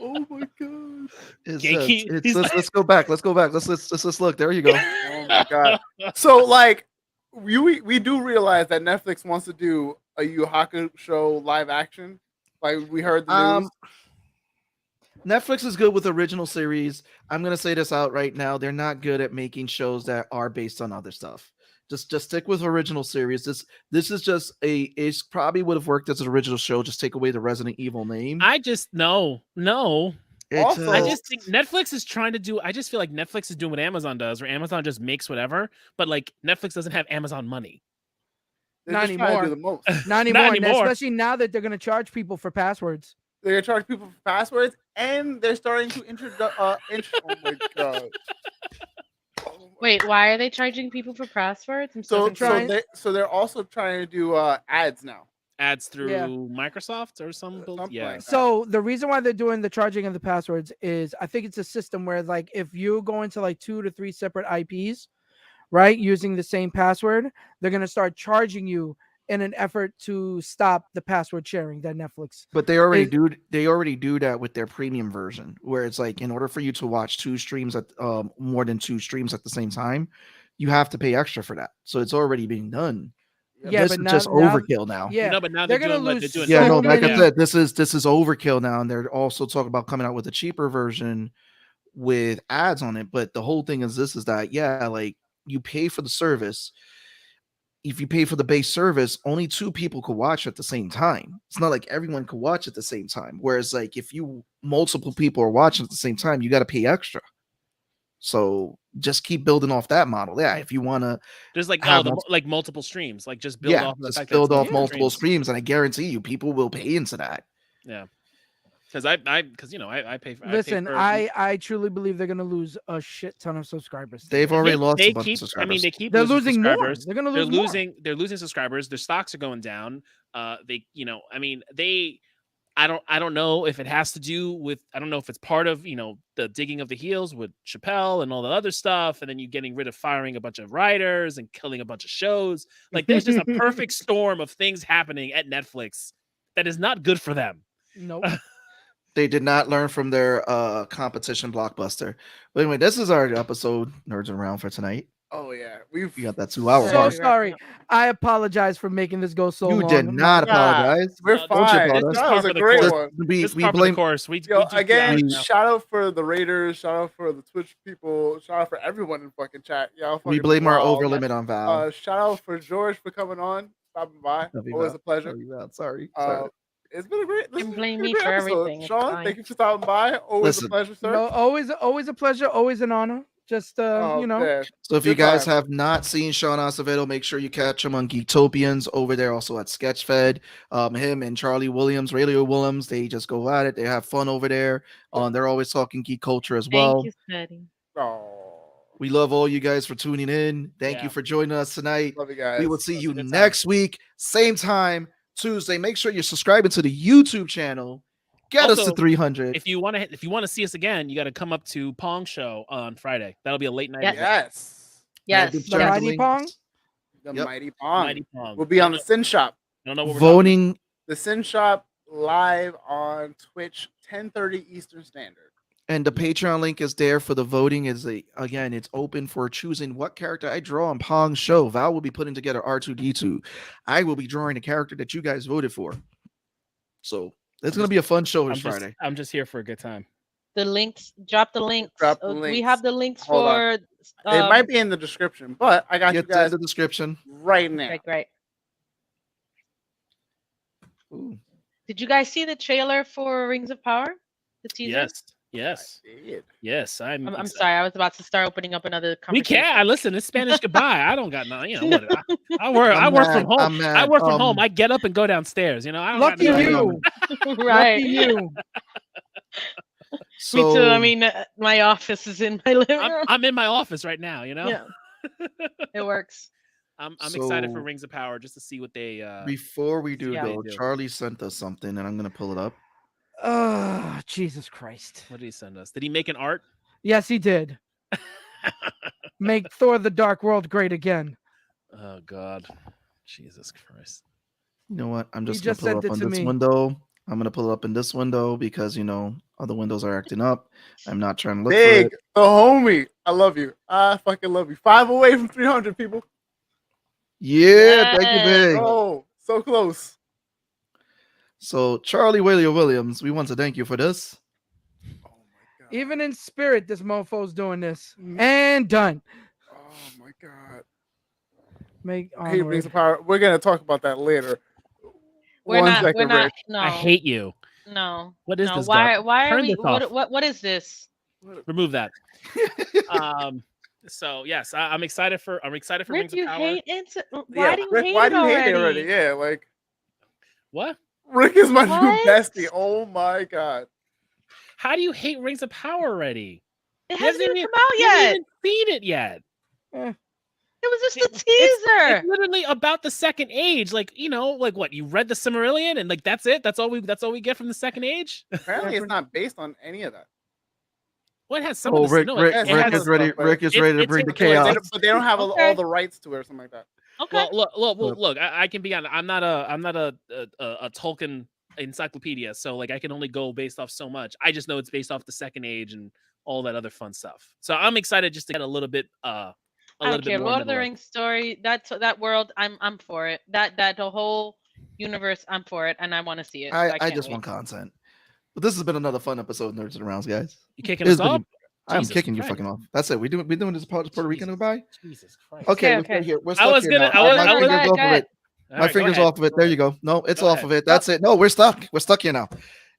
Oh my god. Let's go back. Let's look. There you go. Oh my god. So like we do realize that Netflix wants to do a Yu Hakusho live action. Like we heard the news. Netflix is good with original series. I'm gonna say this out right now. They're not good at making shows that are based on other stuff. Just stick with original series. This is just it probably would have worked as an original show. Just take away the Resident Evil name. I just no. I just think Netflix is trying to do. I just feel like Netflix is doing what Amazon does, where Amazon just makes whatever. But like Netflix doesn't have Amazon money. Not anymore. Not anymore. Especially now that they're gonna charge people for passwords. They're gonna charge people for passwords, and they're starting to oh my god! Wait, why are they charging people for passwords? So they're also trying to do ads now. Ads through Microsoft or something. Yeah. Like so the reason why they're doing the charging of the passwords is I think it's a system where like if you go into like 2 to 3 separate IPs, right, using the same password, they're gonna start charging you in an effort to stop the password sharing that Netflix. But they already do that with their premium version, where it's like in order for you to watch 2 streams at more than 2 streams at the same time, you have to pay extra for that. So it's already being done. Yeah, this but is just overkill now. Yeah, but now they're gonna lose. Yeah, no, like I said, this is overkill now, and they're also talking about coming out with a cheaper version with ads on it. But the whole thing is that like you pay for the service. If you pay for the base service, only 2 people could watch at the same time. It's not like everyone could watch at the same time. Whereas like if multiple people are watching at the same time, you got to pay extra. So just keep building off that model. Yeah, if you want to just like multiple streams, like just build off multiple streams, and I guarantee you people will pay into that. Yeah. Because I pay for. Listen, I truly believe they're gonna lose a shit ton of subscribers. They've already lost a bunch of subscribers. I mean, they keep. They're losing more. Subscribers. They're gonna lose more. They're losing subscribers. Their stocks are going down. I don't know if it has to do with, I don't know if it's part of, the digging of the heels with Chappelle and all the other stuff. And then you getting rid of firing a bunch of writers and killing a bunch of shows. Like there's just a perfect storm of things happening at Netflix that is not good for them. Nope. They did not learn from their competition Blockbuster. But anyway, this is our episode, Nerds Around, for tonight. Oh yeah, we got that 2 hour. So sorry. I apologize for making this go so long. You did not apologize. We're fine. That was a great one. We blame. Course. Again, shout out for the Raiders. Shout out for the Twitch people. Shout out for everyone in fucking chat. We blame our over limit on Val. Shout out for George for coming on, stopping by. Always a pleasure. Sorry. It's been a great. You can blame me for everything. Sean, thank you for stopping by. Always a pleasure, sir. No, always a pleasure. Always an honor. Just So if you guys have not seen Sean Acevedo, make sure you catch him on Geektopians over there, also at Sketchfed. Him and Charlie Williams, Radio Williams, they just go at it. They have fun over there. They're always talking geek culture as well. Thank you, Steady. We love all you guys for tuning in. Thank you for joining us tonight. Love you guys. We will see you next week, same time, Tuesday. Make sure you're subscribing to the YouTube channel. Get us to 300. If you want to see us again, you got to come up to Pong Show on Friday. That'll be a late night. Yes. The Mighty Pong. Mighty Pong. We'll be on the Sin Shop. I don't know what we're voting. The Sin Shop live on Twitch, 10:30 Eastern Standard. And the Patreon link is there for the voting. Again, it's open for choosing what character I draw on Pong's show. Val will be putting together R2D2. I will be drawing the character that you guys voted for. So it's going to be a fun show this Friday. I'm just here for a good time. The links, drop the links. We have the links for. It might be in the description, but I got you guys in the description right now. Great. Did you guys see the trailer for Rings of Power? The teaser? Yes. Yes. I'm sorry. I was about to start opening up another conversation. We can't. Listen, it's Spanish goodbye. I don't got nothing. I work from home. I work from home. I get up and go downstairs. I don't. Lucky you. Right. Lucky you. So, me too. I mean, my office is in my living room. I'm in my office right now. Yeah. It works. I'm excited for Rings of Power just to see what they. Before we do though, Charlie sent us something, and I'm gonna pull it up. Jesus Christ. What did he send us? Did he make an art? Yes, he did. Make Thor the Dark World great again. Oh, God. Jesus Christ. You know what? I'm just going to pull it up on this window. I'm going to pull it up in this window because, other windows are acting up. I'm not trying to look for it. The homie. I love you. I fucking love you. 5 away from 300, people. Yeah, thank you, Big. Oh, so close. So, Charlie Williams, we want to thank you for this. Oh my God. Even in spirit, this mofo's doing this. And done. Oh my God. Hey, Rings of Power. We're going to talk about that later. We're not. No. I hate you. No. What is this? Why are we? What is this? Remove that. So yes, I'm excited for Rings of Power. Why do you hate it already? Yeah, like what? Rick is my new bestie. Oh my God. How do you hate Rings of Power already? It hasn't even come out yet. You haven't seen it yet. It was just a teaser. It's literally about the Second Age. Like what? You read the Silmarillion and that's it. That's all we get from the Second Age. Apparently, it's not based on any of that. Well, it has some. Rick is ready. Rick is ready to bring the chaos. But they don't have all the rights to it or something like that. Okay. Well, look. I can be honest. I'm not a Tolkien encyclopedia, so I can only go based off so much. I just know it's based off the Second Age and all that other fun stuff. So I'm excited just to get a little bit. I don't care. Lord of the Rings story. That world. I'm for it. That the whole universe. I'm for it, and I want to see it. I just want content. But this has been another fun episode of Nerds and Rounds, guys. You kicking us off? I'm kicking you fucking off. That's it. We're doing this Puerto Rican goodbye. Jesus Christ. Okay. We're stuck here now. My fingers off of it. There you go. No, it's off of it. That's it. No, we're stuck. We're stuck here now.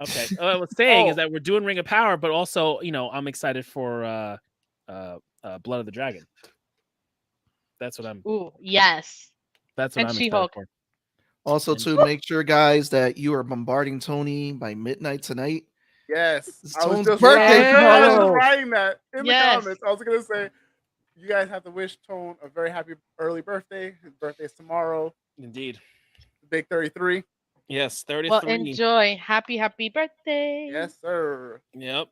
Okay. What I was saying is that we're doing Ring of Power, but also, I'm excited for Blood of the Dragon. That's what I'm. Ooh, yes. That's what I'm excited for. Also, to make sure, guys, that you are bombarding Tony by midnight tonight. Yes. It's I was Tone's just birthday tomorrow. writing that in the Yes. comments. I was going to say, you guys have to wish Tone a very happy early birthday. His birthday is tomorrow. Indeed. Big 33. Yes, 33. Well, enjoy. Happy birthday. Yes, sir. Yep.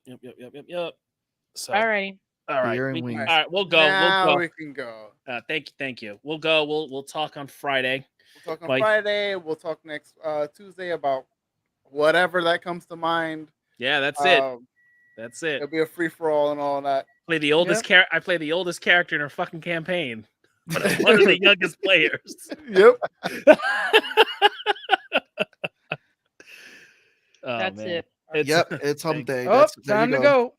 So, Alrighty. all right. Beer and All wings. right, we'll go. Now we can go. Thank you. We'll go. We'll talk on Friday. We'll talk on Like- Friday. We'll talk next Tuesday about whatever that comes to mind. Yeah, that's it. That's it. It'll be a free for all and all that. Play the oldest I play the oldest character in our fucking campaign. But I'm one of the youngest players. Yep. That's it. It's hump day. Oh, There time you to go.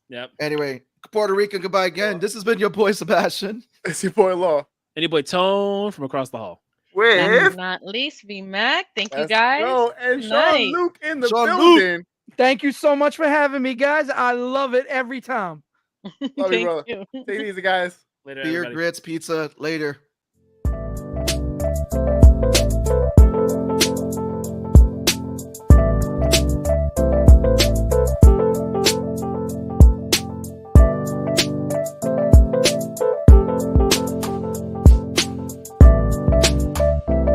Yep. Anyway, Puerto Rican, goodbye again. This has been your boy Sebastian. It's your boy Law. And your boy Tone from across the hall. Last With but not least, Vmac. Thank you let's guys. go. And Good Sean night. Luke in the Sean building. Thank you so much for having me, guys. I love it every time. Love you, Thank brother. you. Take it easy, guys. Later, Beer, everybody. grits, pizza. Later.